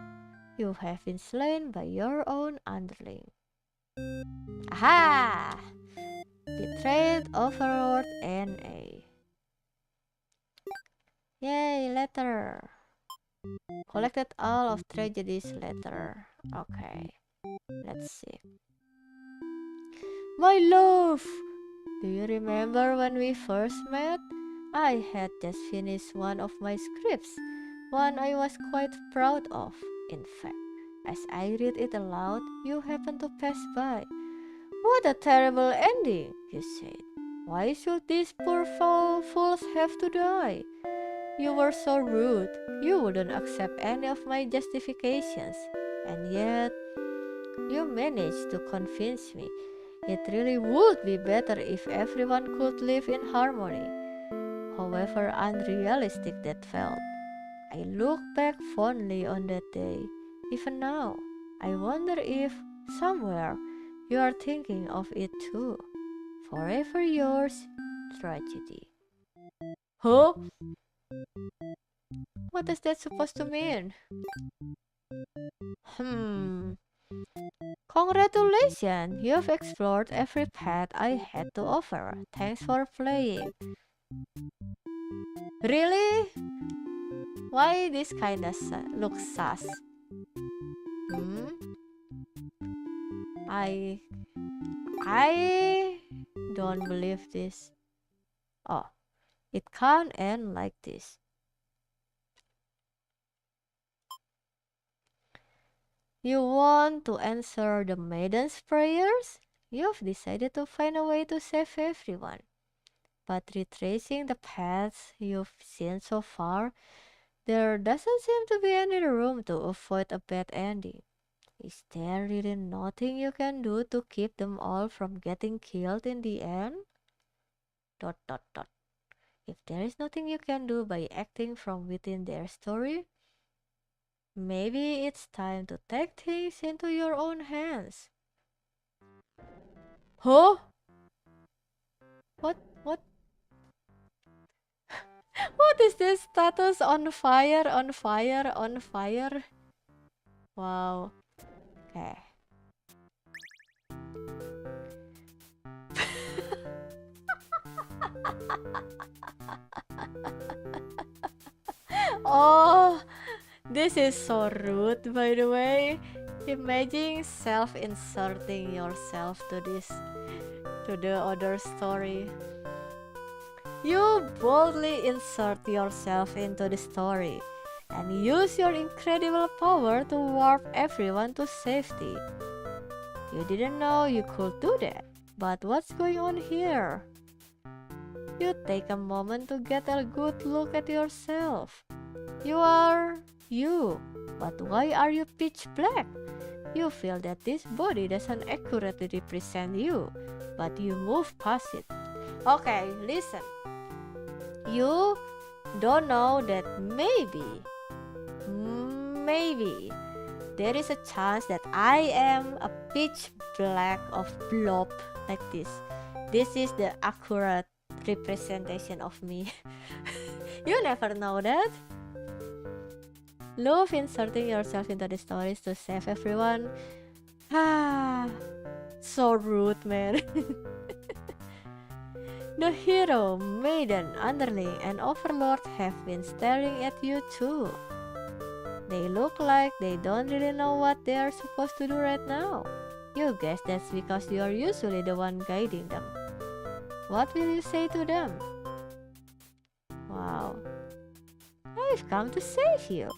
You have been slain by your own underling. Aha! Betrayed Overlord NA. Yay, letter. Collected all of Tragedy's letter. Okay, let's see. My love! Do you remember when we first met? I had just finished one of my scripts, one I was quite proud of. In fact, as I read it aloud, you happened to pass by. What a terrible ending, you said. Why should these poor fools have to die? You were so rude. You wouldn't accept any of my justifications. And yet, You managed to convince me. It really would be better if everyone could live in harmony, however unrealistic that felt. I look back fondly on that day. Even now, I wonder if, somewhere, you are thinking of it too. Forever yours, tragedy. Huh? What is that supposed to mean? Hmm. Congratulations! You've explored every path I had to offer. Thanks for playing. Really? Why this kinda looks sus? Hmm? I I don't believe this. Oh, it can't end like this. You want to answer the maiden's prayers? You've decided to find a way to save everyone. But retracing the paths you've seen so far, there doesn't seem to be any room to avoid a bad ending. Is there really nothing you can do to keep them all from getting killed in the end? Dot dot dot. If there is nothing you can do by acting from within their story, maybe it's time to take things into your own hands. Huh? What? What? What is this status on fire? On fire? On fire? Wow. Okay. Oh, this is so rude, by the way. Imagine self-inserting yourself to the other story. You boldly insert yourself into the story and use your incredible power to warp everyone to safety. You didn't know you could do that, but what's going on here? You take a moment to get a good look at yourself. You are you, but why are you pitch black? You feel that this body doesn't accurately represent you, but you move past it. Okay, listen. You don't know that maybe there is a chance that I am a pitch black of blob like this. This is the accurate representation of me. You never know that. Love inserting yourself into the stories to save everyone. Ah, so rude, man. The hero, maiden, underling, and overlord have been staring at you too. They look like they don't really know what they are supposed to do right now. You guess that's because you are usually the one guiding them. What will you say to them? Wow. I've come to save you.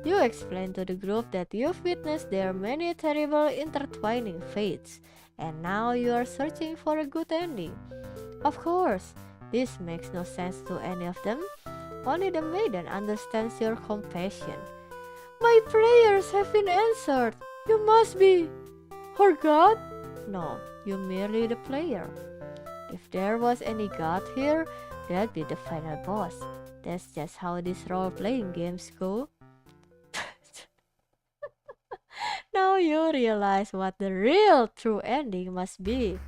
You explain to the group that you've witnessed their many terrible intertwining fates, and now you are searching for a good ending. Of course, this makes no sense to any of them. Only the maiden understands your compassion. My prayers have been answered. You must be her god? No, you're merely the player. If there was any god here, that'd be the final boss. That's just how these role-playing games go. Now you realize what the real true ending must be.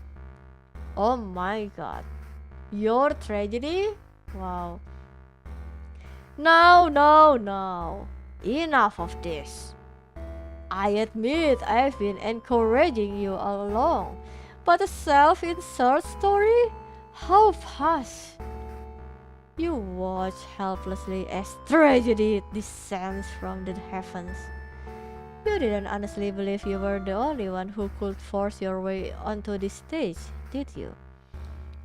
Oh my god. Your tragedy? Wow. No, no, no. Enough of this. I admit I've been encouraging you all along, but a self-insert story? How fast? You watch helplessly as tragedy descends from the heavens. You didn't honestly believe you were the only one who could force your way onto this stage, did you?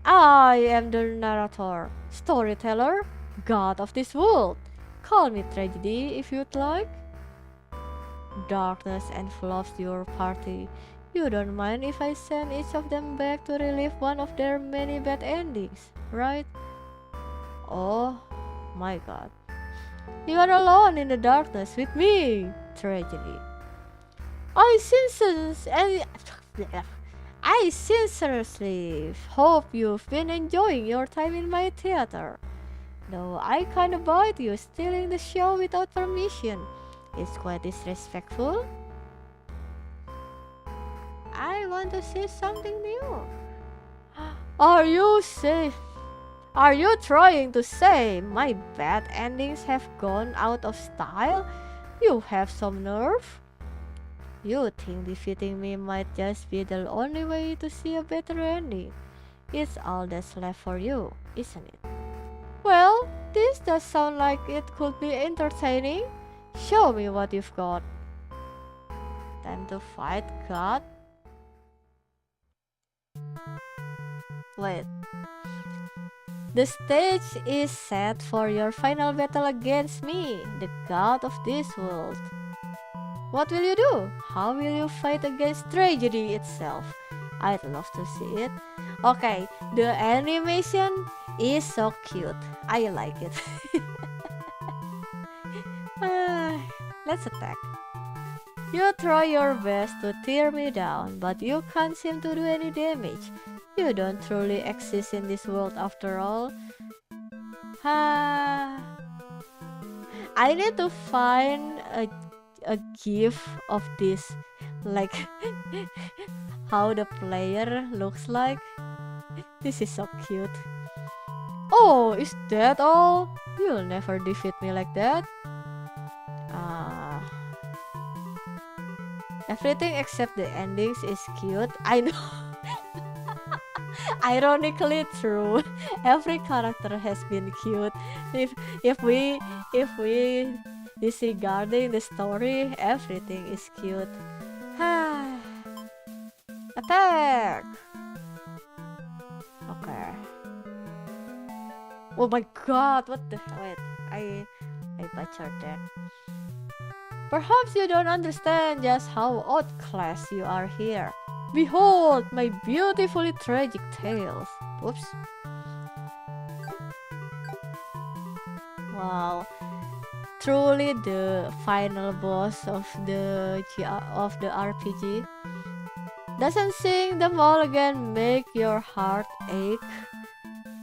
I am the narrator, storyteller, god of this world. Call me tragedy if you'd like. Darkness envelops your party. You don't mind if I send each of them back to relive one of their many bad endings, right? Oh my god. You are alone in the darkness with me, tragedy. I sincerely, I sincerely hope you've been enjoying your time in my theater. Though I can't avoid you stealing the show without permission. It's quite disrespectful. I want to see something new. Are you say? Are you trying to say my bad endings have gone out of style? You have some nerve. You think defeating me might just be the only way to see a better ending. It's all that's left for you, isn't it? Well, this does sound like it could be entertaining. Show me what you've got. Time to fight God. Wait. The stage is set for your final battle against me, the god of this world. What will you do? How will you fight against tragedy itself? I'd love to see it. Okay, the animation is so cute. I like it. Let's attack. You try your best to tear me down, but you can't seem to do any damage. You don't truly exist in this world after all. I need to find a gif of this, like how the player looks like. This is so cute. Oh, is that all? You'll never defeat me like that. Everything except the endings is cute. I know. Ironically true. Every character has been cute. If we disregarding the story, everything is cute. Attack! Okay. Oh my god, what the wait, I butchered that. Perhaps you don't understand just how outclassed you are here. Behold my beautifully tragic tales. Oops. Wow. Truly the final boss of the RPG. Doesn't seeing them all again make your heart ache?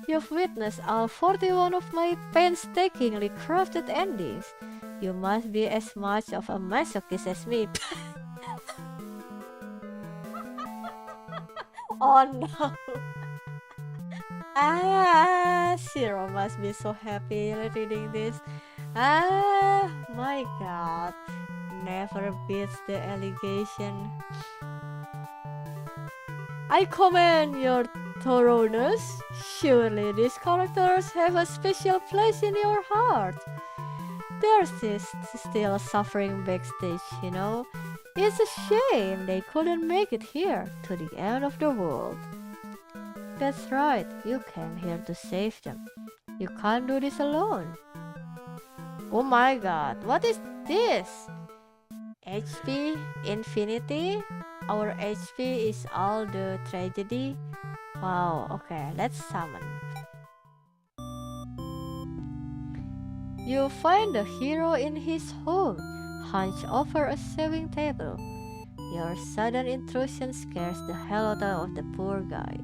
You've witnessed all 41 of my painstakingly crafted endings. You must be as much of a masochist as me. Oh no. Shiro must be so happy reading this. My god. Never beats the allegation. I commend your thoroughness. Surely these characters have a special place in your heart. There's still suffering backstage, you know. It's a shame they couldn't make it here to the end of the world. That's right, you came here to save them. You can't do this alone. Oh my god, what is this? HP Infinity? Our HP is all the tragedy? Wow, okay, let's summon. You find the hero in his home, hunched over a sewing table. Your sudden intrusion scares the hell out of the poor guy.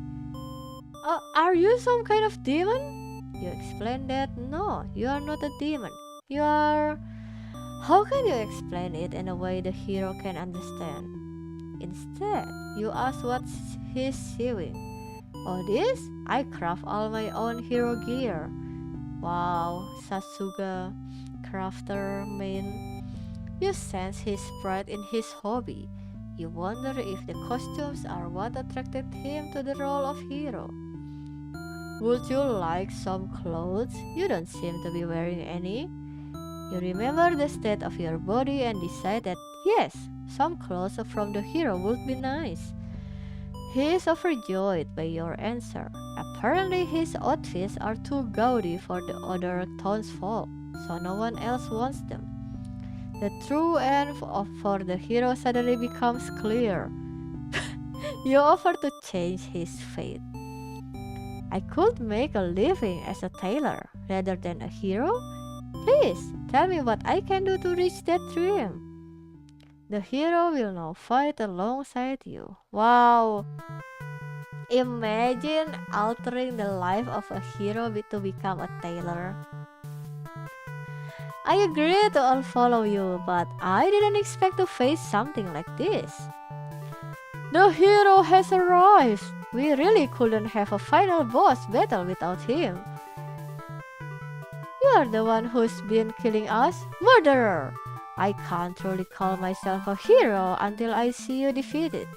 Are you some kind of demon? You explain that no, you are not a demon. You are... How can you explain it in a way the hero can understand? Instead, you ask what he's sewing. Oh, this? I craft all my own hero gear. Wow, Sasuga, crafter main. You sense his pride in his hobby. You wonder if the costumes are what attracted him to the role of hero. Would you like some clothes? You don't seem to be wearing any. You remember the state of your body and decide that yes, some clothes from the hero would be nice. He is overjoyed by your answer. Apparently his outfits are too gaudy for the other townsfolk, so no one else wants them. The true end for the hero suddenly becomes clear. You offer to change his fate. I could make a living as a tailor rather than a hero? Please, tell me what I can do to reach that dream. The hero will now fight alongside you. Wow! Imagine altering the life of a hero to become a tailor. I agree to unfollow you, but I didn't expect to face something like this. The hero has arrived! We really couldn't have a final boss battle without him. You are the one who's been killing us? Murderer! I can't truly call myself a hero until I see you defeated.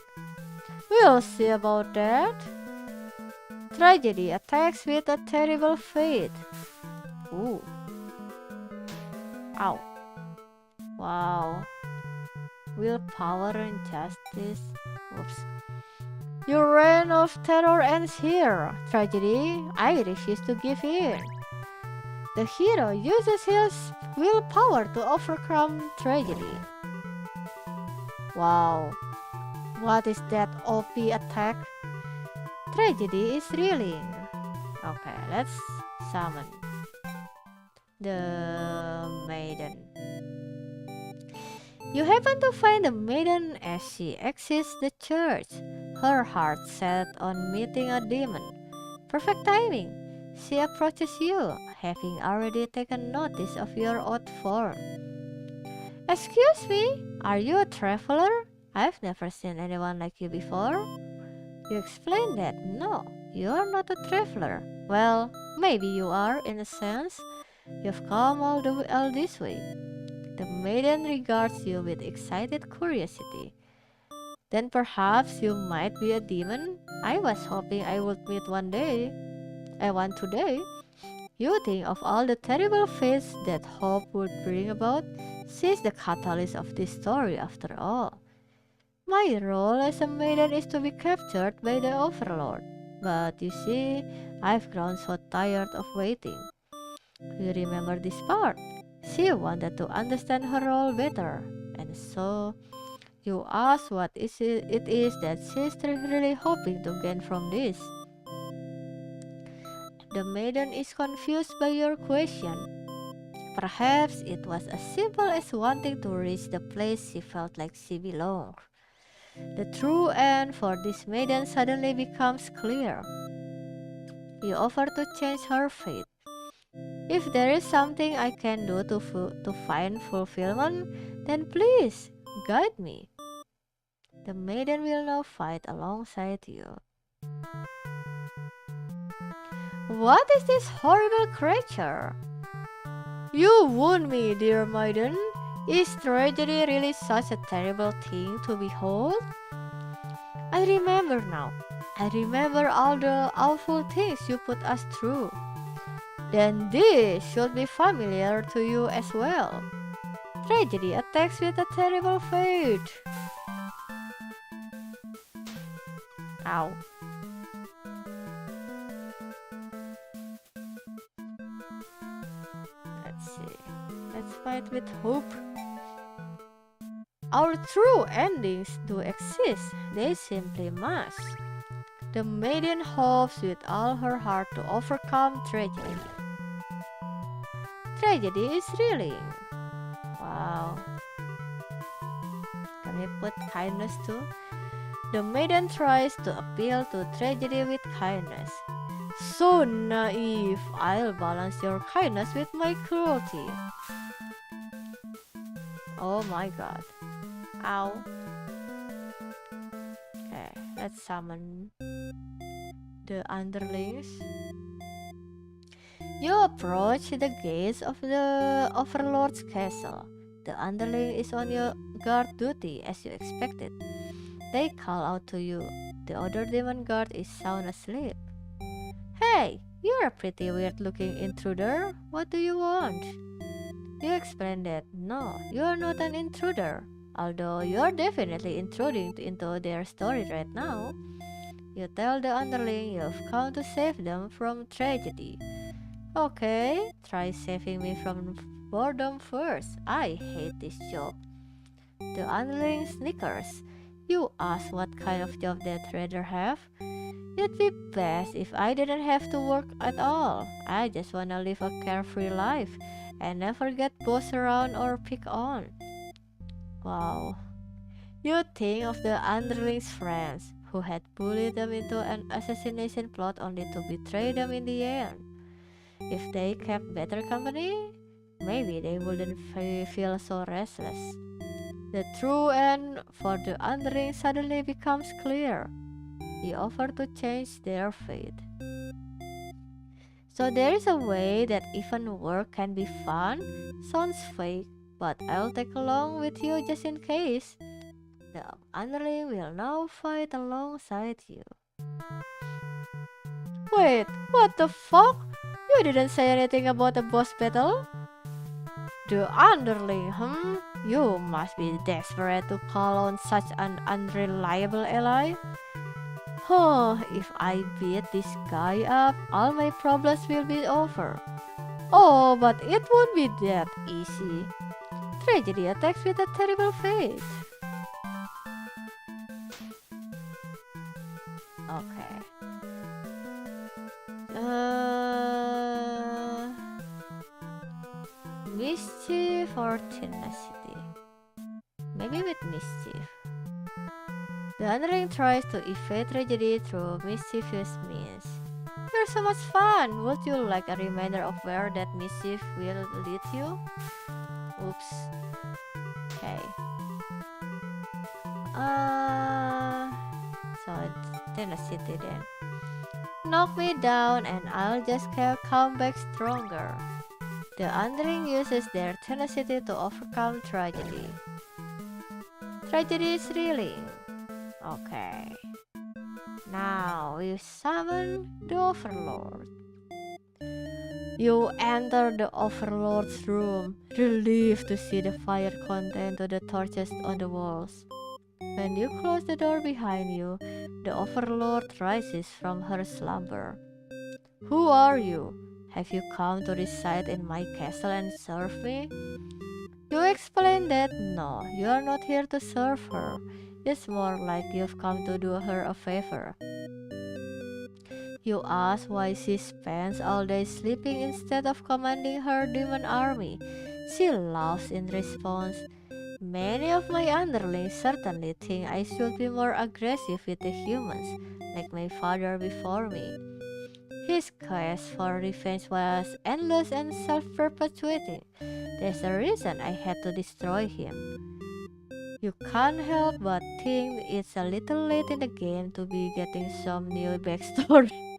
We'll see about that. Tragedy attacks with a terrible fate. Ooh. Ow. Wow. Willpower and justice. Oops. Your reign of terror ends here. Tragedy, I refuse to give in. The hero uses his willpower to overcome tragedy. Wow. What is that OP attack? Tragedy is reeling. Okay, let's summon the maiden. You happen to find the maiden as she exits the church, her heart set on meeting a demon. Perfect timing. She approaches you, having already taken notice of your odd form. Excuse me, are you a traveler? I've never seen anyone like you before. You explain that no, you are not a traveler. Well, maybe you are in a sense. You've come all this way. The maiden regards you with excited curiosity. Then perhaps you might be a demon? I was hoping I would meet one day. I want today. You think of all the terrible fates that hope would bring about? She's the catalyst of this story after all. My role as a maiden is to be captured by the Overlord. But you see, I've grown so tired of waiting. You remember this part? She wanted to understand her role better, and so you ask what it is that she's really hoping to gain from this. The maiden is confused by your question. Perhaps it was as simple as wanting to reach the place she felt like she belonged. The true end for this maiden suddenly becomes clear. You offer to change her fate. If there is something I can do to find fulfillment, then please guide me. The maiden will now fight alongside you. What is this horrible creature? You wound me, dear maiden. Is tragedy really such a terrible thing to behold? I remember now. I remember all the awful things you put us through. Then this should be familiar to you as well. Tragedy attacks with a terrible fate. Ow. Let's see. Let's fight with hope. Our true endings do exist, they simply must. The maiden hopes with all her heart to overcome tragedy. Tragedy is reeling. Wow. Can we put kindness too? The maiden tries to appeal to tragedy with kindness. So naive, I'll balance your kindness with my cruelty. Oh my god. Ow. Okay, let's summon the underlings. You approach the gates of the Overlord's castle. The underling is on your guard duty as you expected. They call out to you. The other demon guard is sound asleep. Hey, you're a pretty weird looking intruder. What do you want? You explain that no, you are not an intruder. Although you are definitely intruding into their story right now. You tell the underling you've come to save them from tragedy. Okay, try saving me from boredom first. I hate this job. The underling snickers. You ask what kind of job they'd rather have? It'd be best if I didn't have to work at all. I just wanna live a carefree life and never get bossed around or picked on. Wow. You think of the underlings' friends who had bullied them into an assassination plot only to betray them in the end. If they kept better company, maybe they wouldn't feel so restless. The true end for the underlings suddenly becomes clear. He offered to change their fate. So there is a way that even work can be fun. Sounds fake, but I'll take along with you just in case. The underling will now fight alongside you. Wait, what the fuck? You didn't say anything about the boss battle? The underling, You must be desperate to call on such an unreliable ally. If I beat this guy up, all my problems will be over. Oh, but it won't be that easy. Tragedy attacks with a terrible fate. Okay. Mischief or tenacity? Maybe with mischief. The underling tries to evade tragedy through mischievous means. You're so much fun! Would you like a reminder of where that mischief will lead you? Oops. Okay. So it's tenacity then. Knock me down and I'll just come back stronger. The underling uses their tenacity to overcome tragedy. Tragedy is thrilling. Okay. Now we summon the Overlord. You enter the Overlord's room, relieved to see the fire contained to the torches on the walls. When you close the door behind you, the Overlord rises from her slumber. Who are you? Have you come to reside in my castle and serve me? You explain that no, you are not here to serve her. It's more like you've come to do her a favor. You ask why she spends all day sleeping instead of commanding her demon army. She laughs in response. Many of my underlings certainly think I should be more aggressive with the humans, like my father before me. His quest for revenge was endless and self-perpetuating. There's a reason I had to destroy him. You can't help but think it's a little late in the game to be getting some new backstory.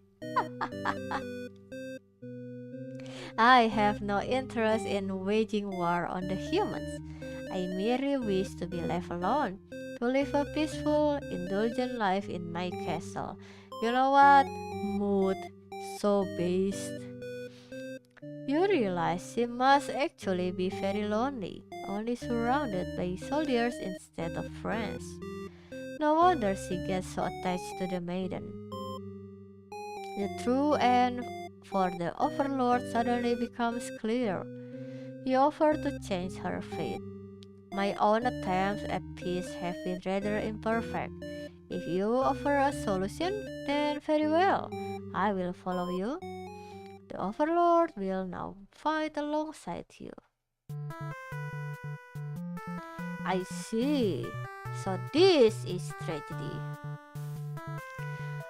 I have no interest in waging war on the humans. I merely wish to be left alone, to live a peaceful, indulgent life in my castle. You know what? Mood. So based. You realize she must actually be very lonely, only surrounded by soldiers instead of friends. No wonder she gets so attached to the maiden. The true end for the Overlord suddenly becomes clear. He offered to change her fate. My own attempts at peace have been rather imperfect. If you offer a solution, then very well. I will follow you. The Overlord will now fight alongside you. I see. So this is tragedy.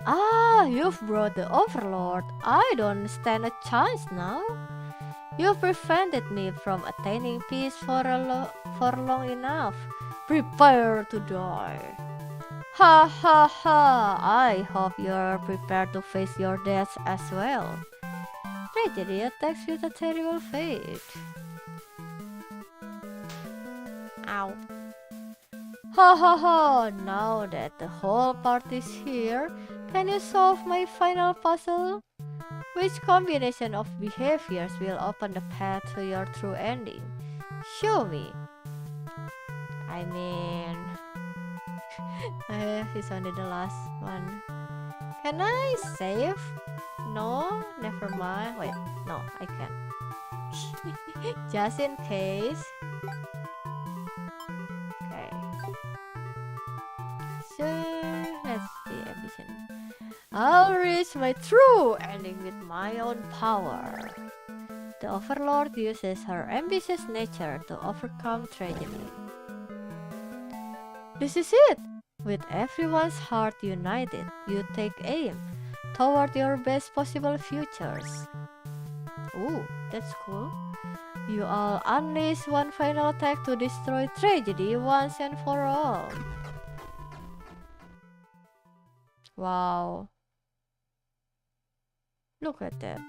Ah, you've brought the Overlord. I don't stand a chance now. You've prevented me from attaining peace for long enough. Prepare to die. Ha ha ha! I hope you're prepared to face your death as well. Tragedy attacks with a terrible fate. Ow. Ha ha ha! Now that the whole party's here, can you solve my final puzzle? Which combination of behaviors will open the path to your true ending? Show me. I mean... he's only the last one. Can I save? No? Never mind. Wait, no, I can't. Just in case. Okay. So, let's see ambition. I'll reach my true ending with my own power. The Overlord uses her ambitious nature to overcome tragedy. This is it! With everyone's heart united, you take aim toward your best possible futures. Ooh, that's cool. You all unleash one final attack to destroy tragedy once and for all. Wow. Look at that.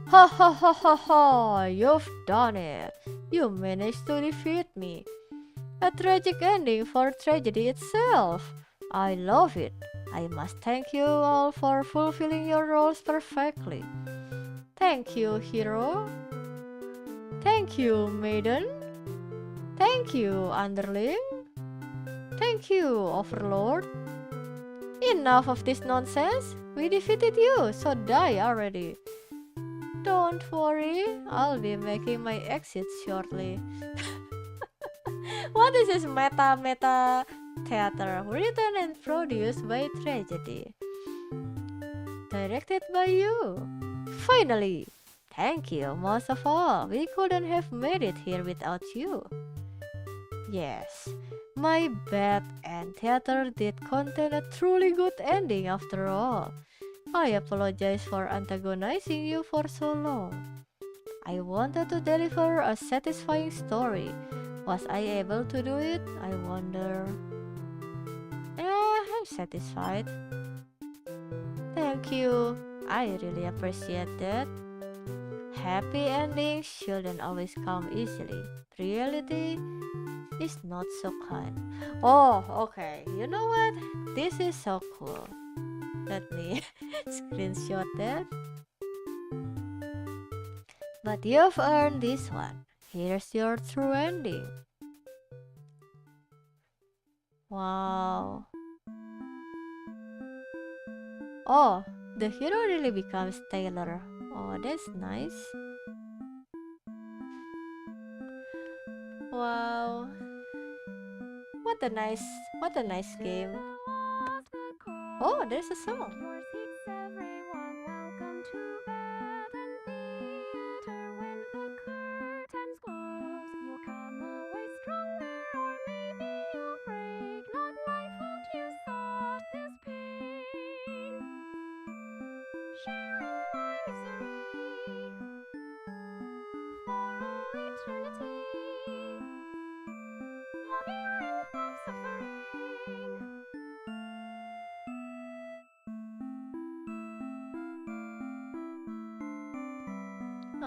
Ha ha ha ha ha! You've done it! You managed to defeat me. A tragic ending for tragedy itself. I love it. I must thank you all for fulfilling your roles perfectly. Thank you, hero. Thank you, maiden. Thank you, underling. Thank you, overlord. Enough of this nonsense. We defeated you, so die already. Don't worry, I'll be making my exit shortly. What is this meta theater? Written and produced by Tragedy. Directed by you. Finally! Thank you, most of all. We couldn't have made it here without you. Yes, my bad and theater did contain a truly good ending after all. I apologize for antagonizing you for so long. I wanted to deliver a satisfying story. Was I able to do it? I wonder. I'm satisfied. Thank you. I really appreciate that. Happy endings shouldn't always come easily. Reality is not so kind. Oh, okay. You know what? This is so cool. Let me screenshot that. But you've earned this one. Here's your true ending. Wow. Oh, the hero really becomes Taylor. Oh, that's nice. Wow. What a nice game. Oh, there's a song.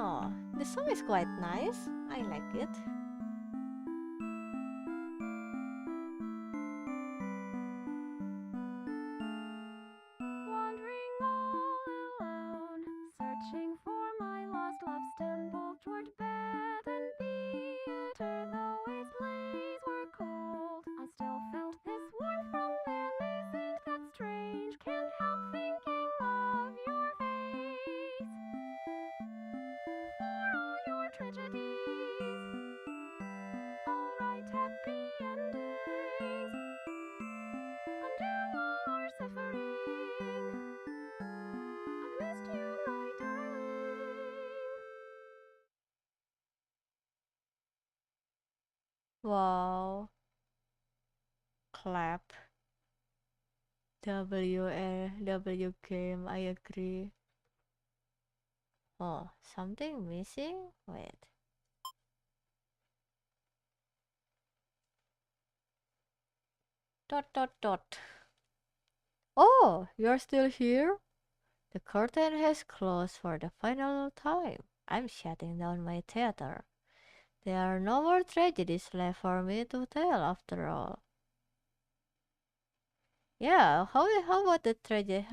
Oh, the song is quite nice. I like it. Wandering all alone, searching for my lost love, stumbled toward bed and theater. Though its lays were cold, I still felt this warmth from them. Isn't that strange? Can't help thinking of your face. For all your tragedies, all right, happy endings. Undo all our suffering. I've missed you, my darling. Wow. Clap. W game, I agree. Oh, something missing? Wait. Dot dot dot. Oh, you're still here? The curtain has closed for the final time. I'm shutting down my theater. There are no more tragedies left for me to tell after all. Yeah, how about the tragedy?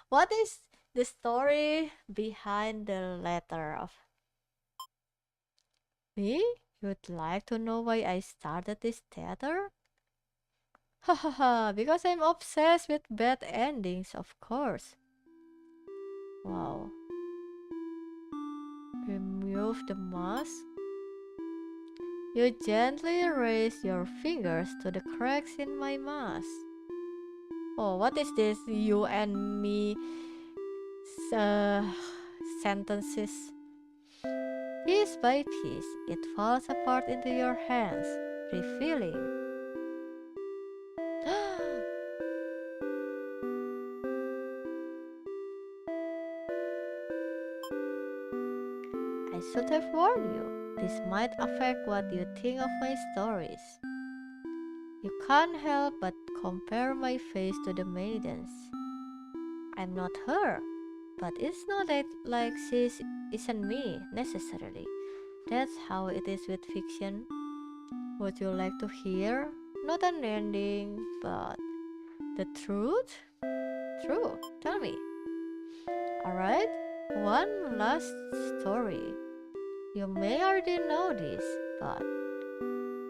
What is the story behind the letter of me? You'd like to know why I started this theater? Ha ha ha, because I'm obsessed with bad endings, of course. Wow. Remove the mask. You gently raise your fingers to the cracks in my mask. Oh, what is this? You and me uh, sentences. Piece by piece, it falls apart into your hands, revealing should have warned you. This might affect what you think of my stories. You can't help but compare my face to the maidens. I'm not her, but it's not like she isn't me necessarily. That's how it is with fiction. Would you like to hear? Not an ending, but the truth? True, tell me. Alright, one last story. You may already know this, but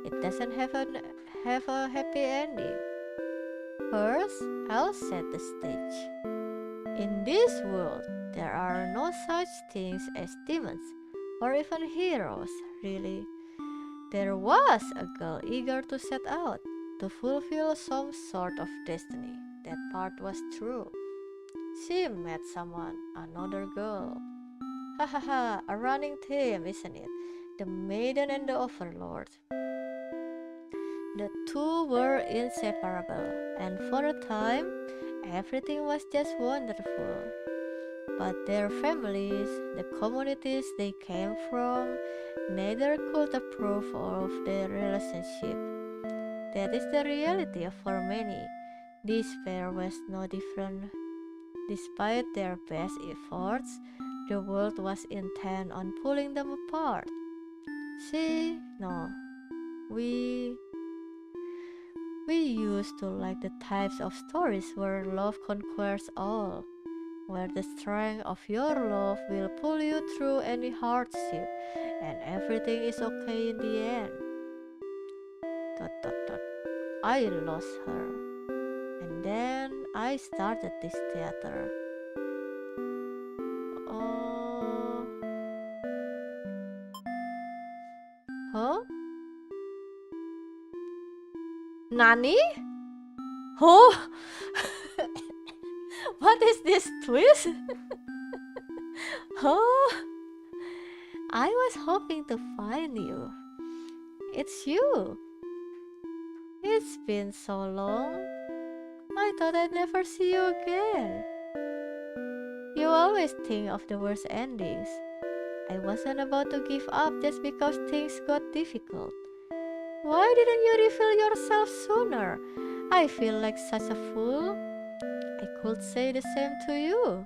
it doesn't have a happy ending. First, I'll set the stage. In this world, there are no such things as demons or even heroes, really. There was a girl eager to set out to fulfill some sort of destiny. That part was true. She met someone, another girl. Ha ha ha, a running theme, isn't it? The maiden and the overlord. The two were inseparable, and for a time, everything was just wonderful. But their families, the communities they came from, neither could approve of their relationship. That is the reality for many. This pair was no different. Despite their best efforts, the world was intent on pulling them apart. No, we used to like the types of stories where love conquers all, where the strength of your love will pull you through any hardship and everything is okay in the end. Dot, dot, dot. I lost her, and then I started this theater. Oh, huh? Nani? Oh, what is this twist? Oh, I was hoping to find you. It's you. It's been so long. I thought I'd never see you again. You always think of the worst endings. I wasn't about to give up just because things got difficult. Why didn't you reveal yourself sooner? I feel like such a fool. I could say the same to you.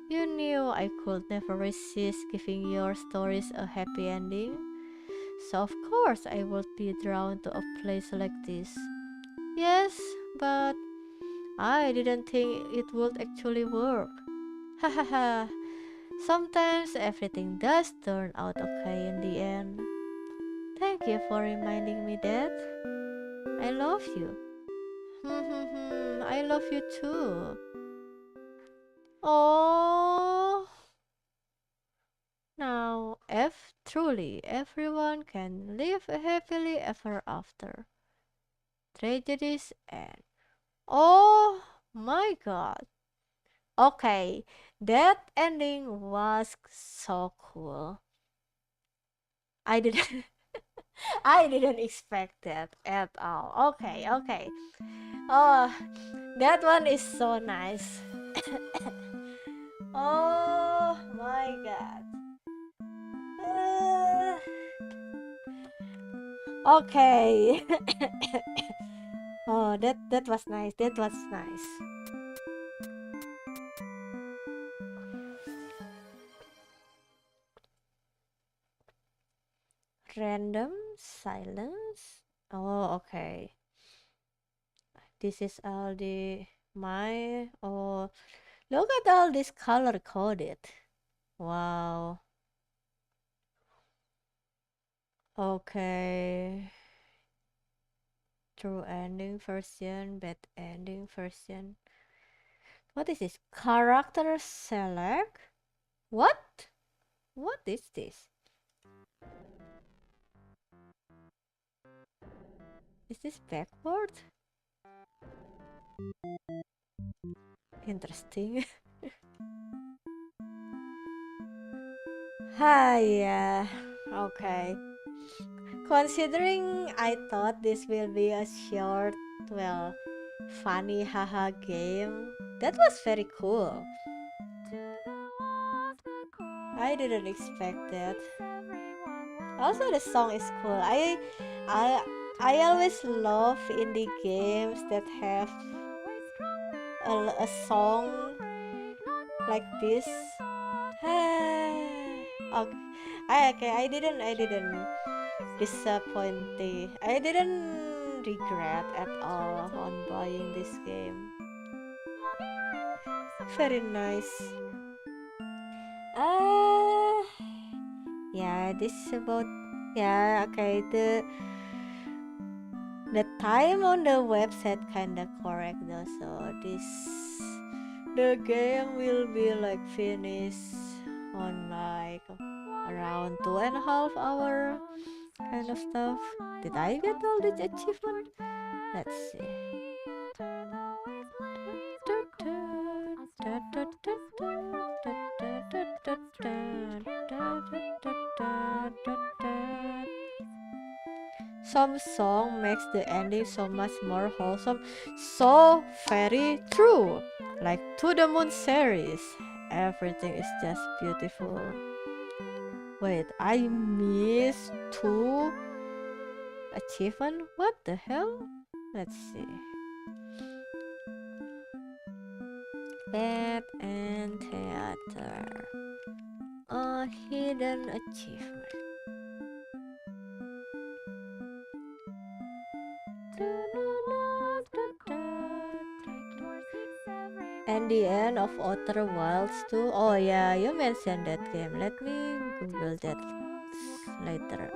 You knew I could never resist giving your stories a happy ending. So of course I would be drawn to a place like this. Yes, but I didn't think it would actually work. Ha ha ha. Sometimes everything does turn out okay in the end. Thank you for reminding me that. I love you. I love you too. Oh. Now, if truly everyone can live happily ever after, tragedies end. Oh my god. Okay, that ending was so cool. I didn't I didn't expect that at all. Okay. Oh, that one is so nice. Oh my god. Uh, okay. Oh, that was nice. That was nice. Random silence. Oh, okay. This is all oh, look at all this color coded. Wow. Okay. True ending version, bad ending version. What is this? Character select? What? What is this? Is this backward? Interesting. Yeah. Okay. Considering I thought this will be a short, well, funny haha game, that was very cool. To the lost but cold I didn't expect that. Also, the song is cool. I I always love indie games that have a song like this. Okay, I didn't disappointed. I didn't regret at all on buying this game. Very nice. Uh, yeah, this is about, yeah, okay, the time on the website kinda correct though, so the game will be like finished on like around 2.5 hour kind of stuff. Did I get all the achievement? Let's see. Some song makes the ending so much more wholesome. So very true. Like To the Moon series. Everything is just beautiful. Wait, I missed 2 achievement? What the hell? Let's see. Bed and Theater. A hidden achievement. And the end of Outer Wilds too. Oh yeah, you mentioned that game. Let me Google that later.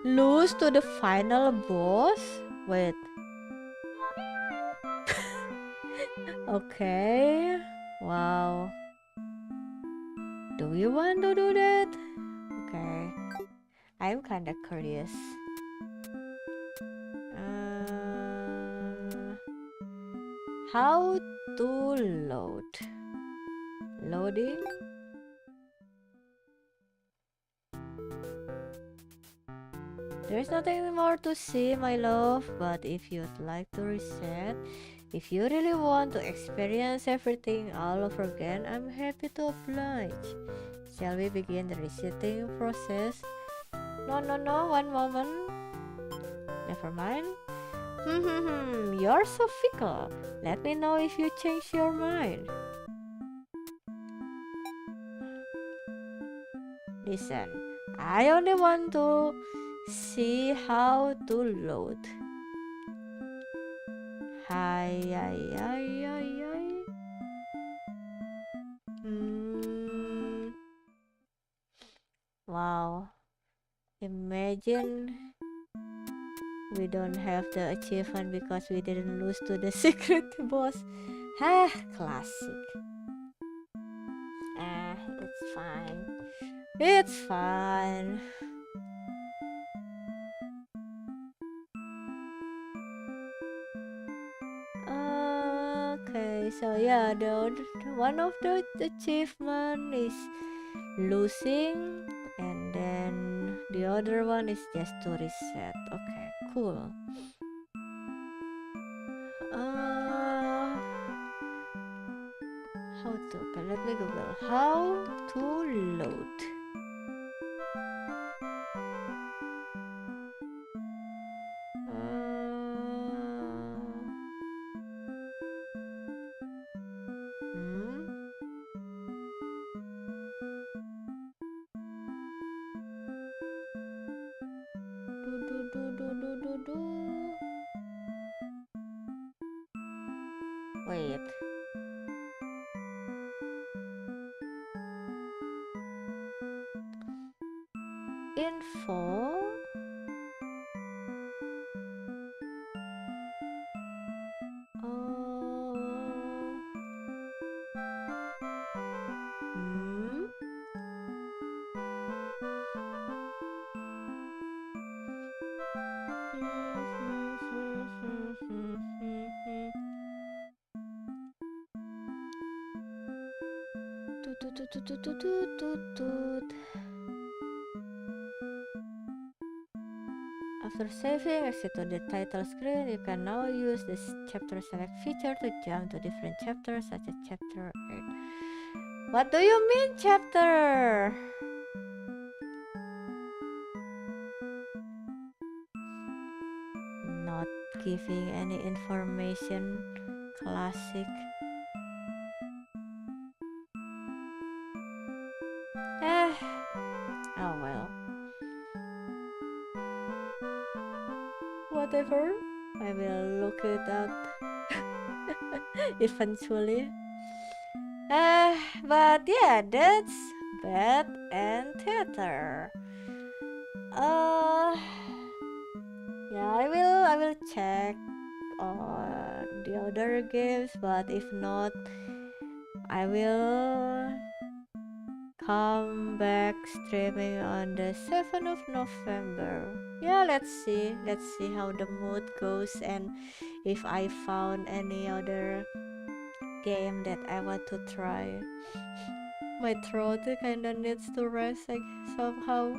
Lose to the final boss? Wait. Okay. Wow. Do we want to do that? Okay. I'm kinda curious. How to load? Loading? There's nothing more to see, my love, but if you'd like to reset, if you really want to experience everything all over again, I'm happy to oblige. Shall we begin the resetting process? No, one moment. Never mind. You're so fickle. Let me know if you change your mind. Listen, I only want to see how to load. Hi. Wow. Imagine we don't have the achievement because we didn't lose to the secret boss. Classic. It's fine. It's fine. Okay, so yeah, one of the achievement is losing, and then the other one is just to reset. Okay, cool. How to? Okay, let me Google how to load. Wait. Info. After saving, exit to the title screen. You can now use this chapter select feature to jump to different chapters such as chapter 8. What do you mean, chapter? Not giving any information. Classic. Oh well. Whatever. I will look it up eventually. But yeah, that's Bed and Theater. Yeah, I will check on the other games, but if not, I will come back streaming on the 7th of November. Yeah, let's see how the mood goes and if I found any other game that I want to try. My throat kinda needs to rest like somehow.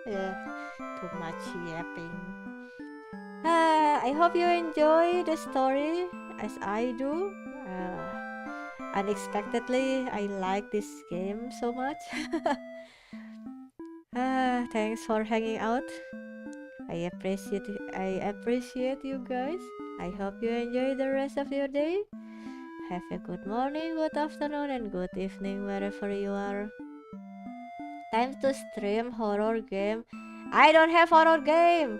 Yeah, too much yapping. I hope you enjoy the story as I do. Unexpectedly, I like this game so much. Thanks for hanging out. I appreciate you guys. I hope you enjoy the rest of your day. Have a good morning, good afternoon, and good evening wherever you are. Time to stream horror game. I don't have horror game.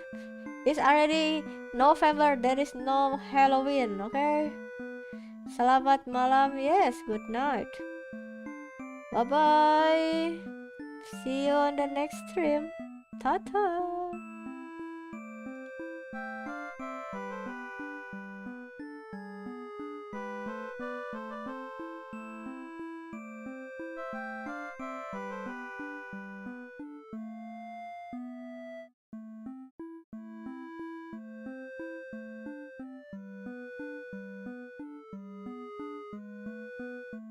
It's already November. There is no Halloween. Okay. Selamat malam. Yes. Good night. Bye bye. See you on the next stream. Ta-ta.